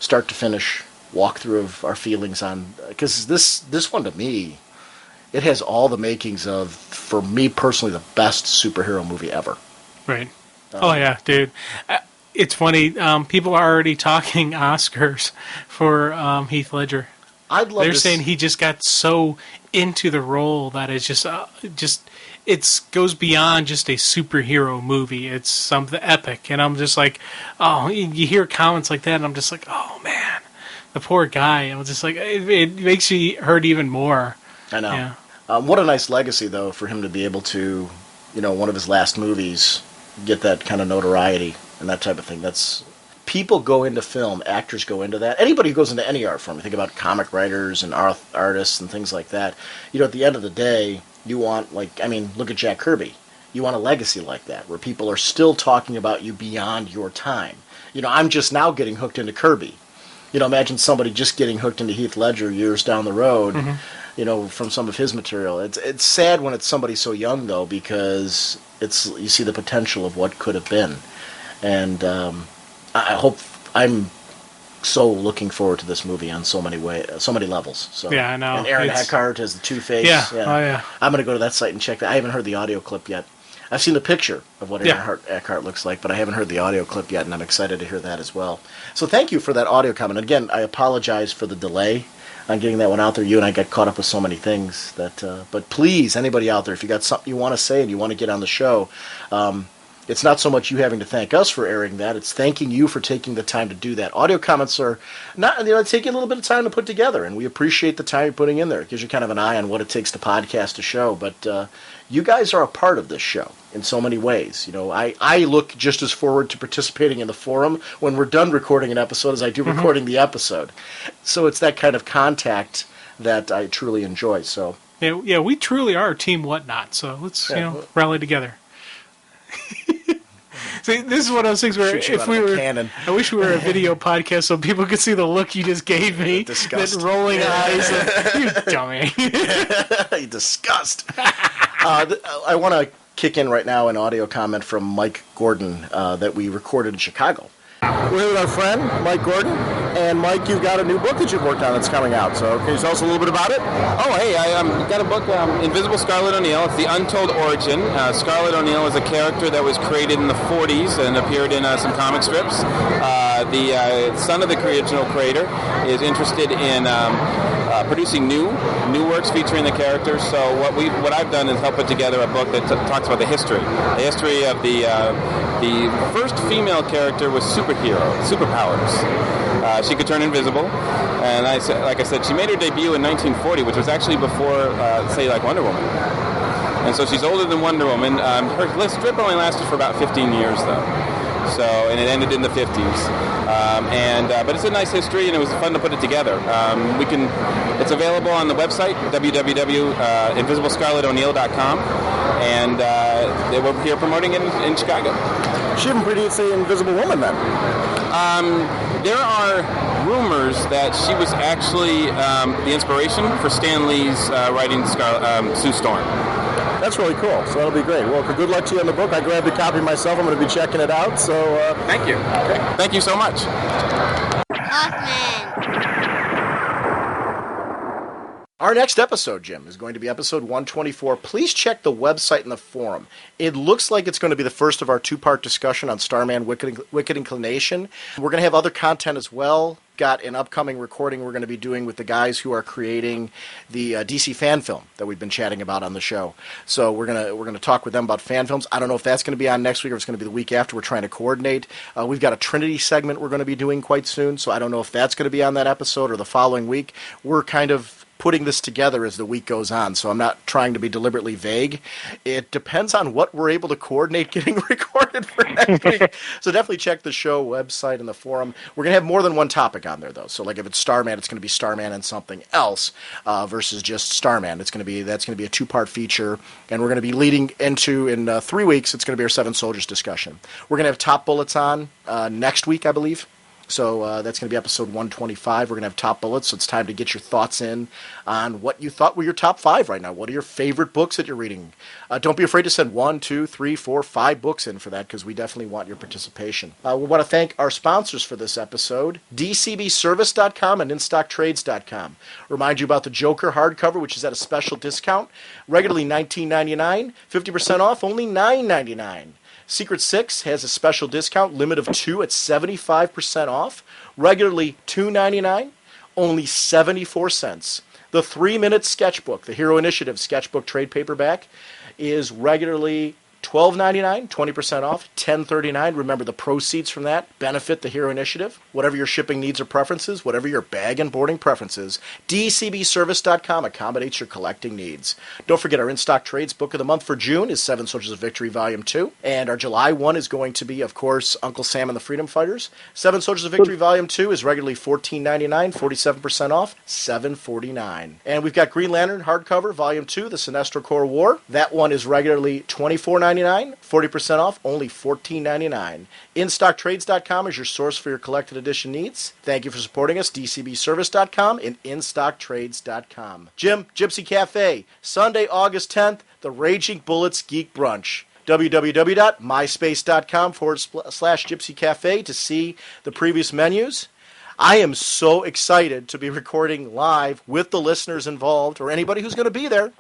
start to finish walkthrough of our feelings on because this one to me, it has all the makings of, for me personally, the best superhero movie ever. Right. Oh, yeah, dude. It's funny. People are already talking Oscars for Heath Ledger. They're saying he just got so into the role that it's just it goes beyond just a superhero movie. It's something epic. And I'm just like, oh, you hear comments like that, and I'm just like, oh, man, the poor guy. I'm just like, it makes you hurt even more. I know. Yeah. What a nice legacy, though, for him to be able to, one of his last movies, get that kind of notoriety and that type of thing. That's people go into film, actors go into that. Anybody who goes into any art form, you think about comic writers and artists and things like that. At the end of the day, you want, look at Jack Kirby. You want a legacy like that, where people are still talking about you beyond your time. I'm just now getting hooked into Kirby. Imagine somebody just getting hooked into Heath Ledger years down the road. Mm-hmm. From some of his material. It's sad when it's somebody so young, though, because you see the potential of what could have been. And I'm so looking forward to this movie on so many levels. So yeah, I know. And Aaron Eckhart as the Two-Face. Yeah. Oh, yeah. I'm going to go to that site and check that. I haven't heard the audio clip yet. I've seen the picture of what Aaron Eckhart looks like, but I haven't heard the audio clip yet, and I'm excited to hear that as well. So thank you for that audio comment. Again, I apologize for the delay on getting that one out there. You and I got caught up with so many things that. But please, anybody out there, if you got something you want to say and you want to get on the show, it's not so much you having to thank us for airing that. It's thanking you for taking the time to do that. Audio comments are not, taking a little bit of time to put together, and we appreciate the time you're putting in there. It gives you kind of an eye on what it takes to podcast a show. But you guys are a part of this show in so many ways. I look just as forward to participating in the forum when we're done recording an episode as I do recording the episode. So it's that kind of contact that I truly enjoy. So yeah, we truly are Team Whatnot. So let's rally together. See, this is one of those things where if we were, I wish we were a video podcast so people could see the look you just gave me. Disgust. That rolling eyes. You dummy. You disgust. I want to kick in right now an audio comment from Mike Gordon that we recorded in Chicago. We're here with our friend, Mike Gordon. And Mike, you've got a new book that you've worked on that's coming out. So can you tell us a little bit about it? Oh, hey, I got a book, Invisible Scarlet O'Neil. It's the untold origin. Scarlet O'Neil is a character that was created in the 40s and appeared in some comic strips. The son of the original creator is interested in producing new works featuring the character. So what I've done is help put together a book that talks about the history of the first female character with superpowers. She could turn invisible, and like I said, she made her debut in 1940, which was actually before, Wonder Woman. And so she's older than Wonder Woman. Her strip only lasted for about 15 years, though. So, and it ended in the 50s. But it's a nice history, and it was fun to put it together. It's available on the website, www.invisiblescarletoneil.com, and we're here promoting it in Chicago. She even produced the Invisible Woman, then? There are rumors that she was actually the inspiration for Stan Lee's writing Sue Storm. That's really cool. So that'll be great. Well, good luck to you on the book. I grabbed a copy myself. I'm going to be checking it out. So thank you. Okay. Thank you so much. Hawkman. Our next episode, Jim, is going to be episode 124. Please check the website and the forum. It looks like it's going to be the first of our two-part discussion on Starman Wicked Inclination. We're going to have other content as well. Got an upcoming recording we're going to be doing with the guys who are creating the DC fan film that we've been chatting about on the show. So we're gonna talk with them about fan films. I don't know if that's going to be on next week or if it's going to be the week after. We're trying to coordinate. We've got a Trinity segment we're going to be doing quite soon, so I don't know if that's going to be on that episode or the following week. We're kind of putting this together as the week goes on, so I'm not trying to be deliberately vague. It depends on what we're able to coordinate getting recorded for next week. So definitely check the show website and the forum. We're going to have more than one topic on there, though. So like if it's Starman, it's going to be Starman and something else versus just Starman. That's going to be a two-part feature, and we're going to be leading into, in 3 weeks, it's going to be our Seven Soldiers discussion. We're going to have Top Bullets on next week, I believe. So that's going to be episode 125. We're going to have top bullets, so it's time to get your thoughts in on what you thought were your top 5 right now. What are your favorite books that you're reading? Don't be afraid to send 1, 2, 3, 4, 5 books in for that, because we definitely want your participation. We want to thank our sponsors for this episode, DCBService.com and InStockTrades.com. Remind you about the Joker hardcover, which is at a special discount. Regularly $19.99, 50% off, only $9.99. Secret Six has a special discount, limit of 2 at 75% off. Regularly $2.99, only 74 cents. The 3-minute sketchbook, the Hero Initiative sketchbook trade paperback, is regularly $12.99, 20% off, $10.39. Remember, the proceeds from that benefit the Hero Initiative. Whatever your shipping needs or preferences, whatever your bag and boarding preferences, DCBService.com accommodates your collecting needs. Don't forget, our in-stock trades book of the month for June is Seven Soldiers of Victory Volume 2. And our July one is going to be, of course, Uncle Sam and the Freedom Fighters. Seven Soldiers of Victory Volume 2 is regularly $14.99, 47% off, $7.49. And we've got Green Lantern hardcover, Volume 2, The Sinestro Corps War. That one is regularly $24.99. 40% off, only $14.99. InStockTrades.com is your source for your collected edition needs. Thank you for supporting us, DCBService.com and InStockTrades.com. Jim, Gypsy Café, Sunday, August 10th, the Raging Bullets Geek Brunch. www.myspace.com/Gypsy Cafe to see the previous menus. I am so excited to be recording live with the listeners involved, or anybody who's going to be there.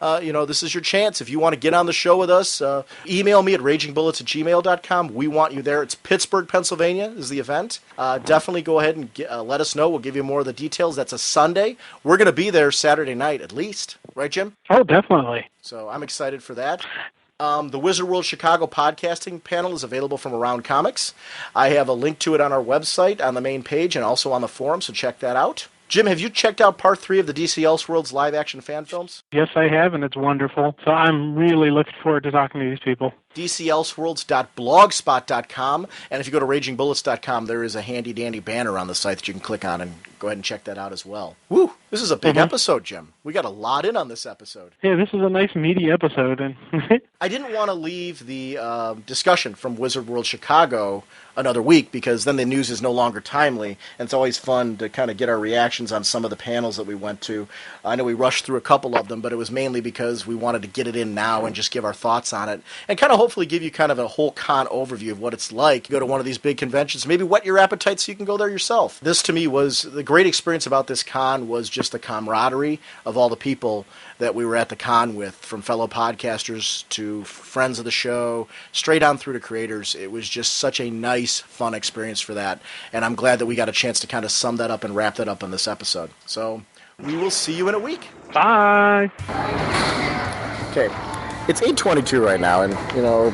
This is your chance. If you want to get on the show with us, email me at ragingbullets@gmail.com. We want you there. It's Pittsburgh, Pennsylvania is the event. Definitely go ahead and let us know. We'll give you more of the details. That's a Sunday. We're going to be there Saturday night at least. Right, Jim? Oh, definitely. So I'm excited for that. The Wizard World Chicago podcasting panel is available from Around Comics. I have a link to it on our website on the main page and also on the forum, so check that out. Jim, have you checked out part 3 of the DC Elseworlds live-action fan films? Yes, I have, and it's wonderful. So I'm really looking forward to talking to these people. DCElseworlds.blogspot.com, and if you go to RagingBullets.com, there is a handy-dandy banner on the site that you can click on and go ahead and check that out as well. Woo! This is a big episode, Jim. We got a lot in on this episode. Yeah, this is a nice meaty episode. And I didn't want to leave the discussion from Wizard World Chicago another week, because then the news is no longer timely, and it's always fun to kind of get our reactions on some of the panels that we went to. I know we rushed through a couple of them, but it was mainly because we wanted to get it in now and just give our thoughts on it, and kind of hopefully give you kind of a whole con overview of what it's like. You go to one of these big conventions, maybe whet your appetite so you can go there yourself. This, to me, was the great experience about this con, was just the camaraderie of all the people that we were at the con with, from fellow podcasters to friends of the show, straight on through to creators. It was just such a nice, fun experience for that, and I'm glad that we got a chance to kind of sum that up and wrap that up in this episode. So we will see you in a week. Bye. Okay. It's 8:22 right now, and or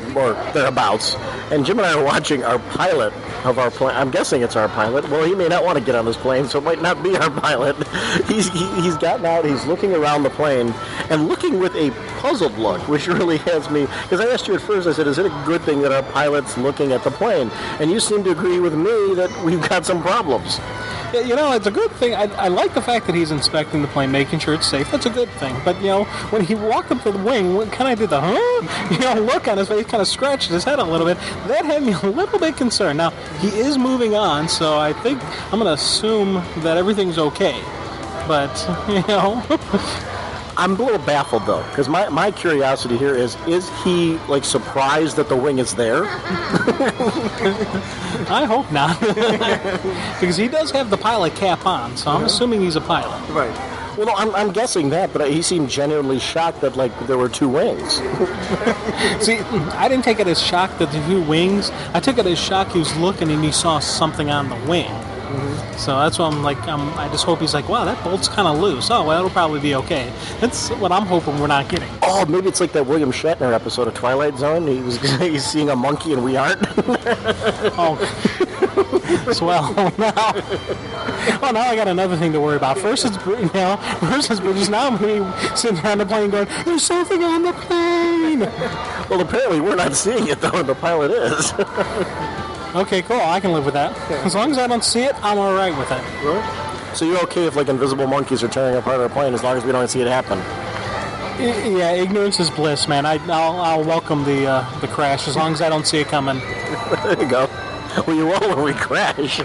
thereabouts. And Jim and I are watching our pilot of our plane. I'm guessing it's our pilot. Well, he may not want to get on this plane, so it might not be our pilot. He's gotten out. He's looking around the plane and looking with a puzzled look, which really has me. Because I asked you at first, I said, "Is it a good thing that our pilot's looking at the plane?" And you seem to agree with me that we've got some problems. It's a good thing. I like the fact that he's inspecting the plane, making sure it's safe. That's a good thing. But, when he walked up to the wing, kind of did the, look on his face, kind of scratched his head a little bit. That had me a little bit concerned. Now, he is moving on, so I think I'm going to assume that everything's okay. But, I'm a little baffled, though, because my curiosity here is he, surprised that the wing is there? I hope not. Because he does have the pilot cap on, so I'm assuming he's a pilot. Right. Well, no, I'm guessing that, but he seemed genuinely shocked that, like, there were two wings. See, I didn't take it as shock that the two wings. I took it as shock he was looking and he saw something on the wing. Mm-hmm. So that's why I'm like, I just hope he's like, wow, that bolt's kind of loose. Oh, well, it'll probably be okay. That's what I'm hoping we're not getting. Oh, maybe it's like that William Shatner episode of Twilight Zone. He's seeing a monkey and we aren't. Oh, well, now I got another thing to worry about. First it's Bridges. Now I'm going to be sitting around the plane going, there's something on the plane. Well, apparently we're not seeing it, though, and the pilot is. Okay, cool. I can live with that. As long as I don't see it, I'm all right with it. Really? So you're okay if, like, invisible monkeys are tearing apart our plane as long as we don't see it happen? Yeah, ignorance is bliss, man. I'll welcome the crash as long as I don't see it coming. There you go. Well, you won't when we crash.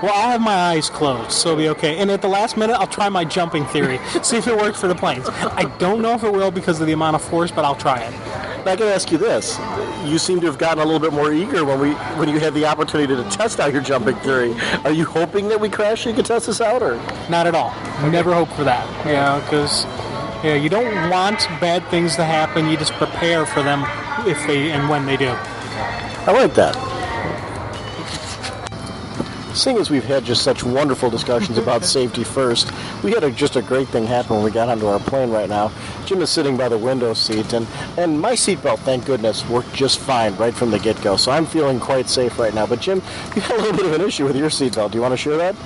Well, I'll have my eyes closed, so it'll be okay. And at the last minute, I'll try my jumping theory. See if it works for the planes. I don't know if it will because of the amount of force, but I'll try it. I can ask you this. You seem to have gotten a little bit more eager when you had the opportunity to test out your jumping theory. Are you hoping that we crash so you can test this out, or? Not at all. Never hope for that. Yeah, because you don't want bad things to happen. You just prepare for them if they and when they do. I like that. Seeing as we've had just such wonderful discussions about safety first, we had just a great thing happen when we got onto our plane right now. Jim is sitting by the window seat, and my seatbelt, thank goodness, worked just fine right from the get-go, so I'm feeling quite safe right now. But Jim, you had a little bit of an issue with your seatbelt. Do you want to share that?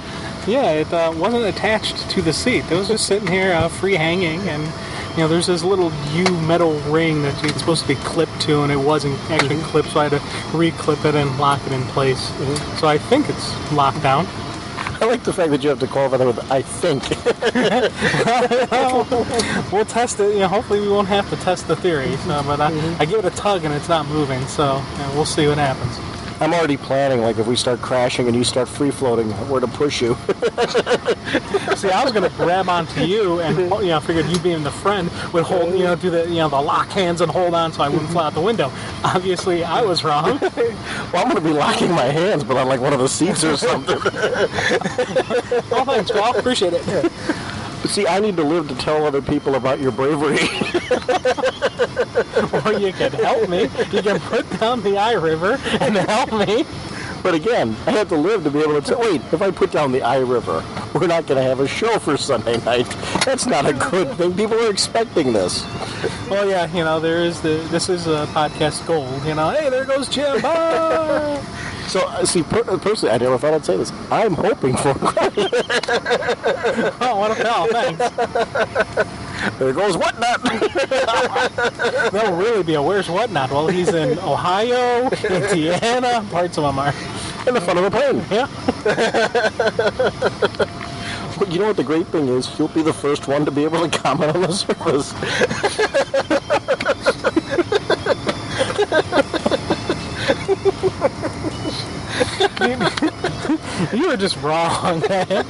Yeah, it wasn't attached to the seat. It was just sitting here free hanging, and there's this little U metal ring that it's supposed to be clipped to, and it wasn't actually clipped, so I had to re-clip it and lock it in place. Mm-hmm. So I think it's locked down. I like the fact that you have to qualify that with "I think." We'll test it. Hopefully we won't have to test the theory. So, but I give it a tug and it's not moving. So we'll see what happens. I'm already planning, like, if we start crashing and you start free-floating, where to push you. See, I was going to grab onto you and, I figured you being the friend would hold, do the, the lock hands and hold on so I wouldn't fly out the window. Obviously, I was wrong. Well, I'm going to be locking my hands, but on, like, one of the seats or something. Oh, thanks, Paul. Appreciate it. But see, I need to live to tell other people about your bravery. Or you can help me. You can put down the Eye River and help me. But again, I have to live to be able to tell, wait, if I put down the Eye River, we're not going to have a show for Sunday night. That's not a good thing. People are expecting this. Well, yeah, this is a podcast gold. Hey, there goes Jim. Bye. So, see, personally, I never thought I'd say this. I'm hoping for Oh, what a hell, thanks. There goes Whatnot. That'll really be a where's Whatnot? Well, he's in Ohio, Indiana, parts of them are. In the front of a plane. Yeah. Well, you know what the great thing is? You'll be the first one to be able to comment on the service. You were just wrong, man.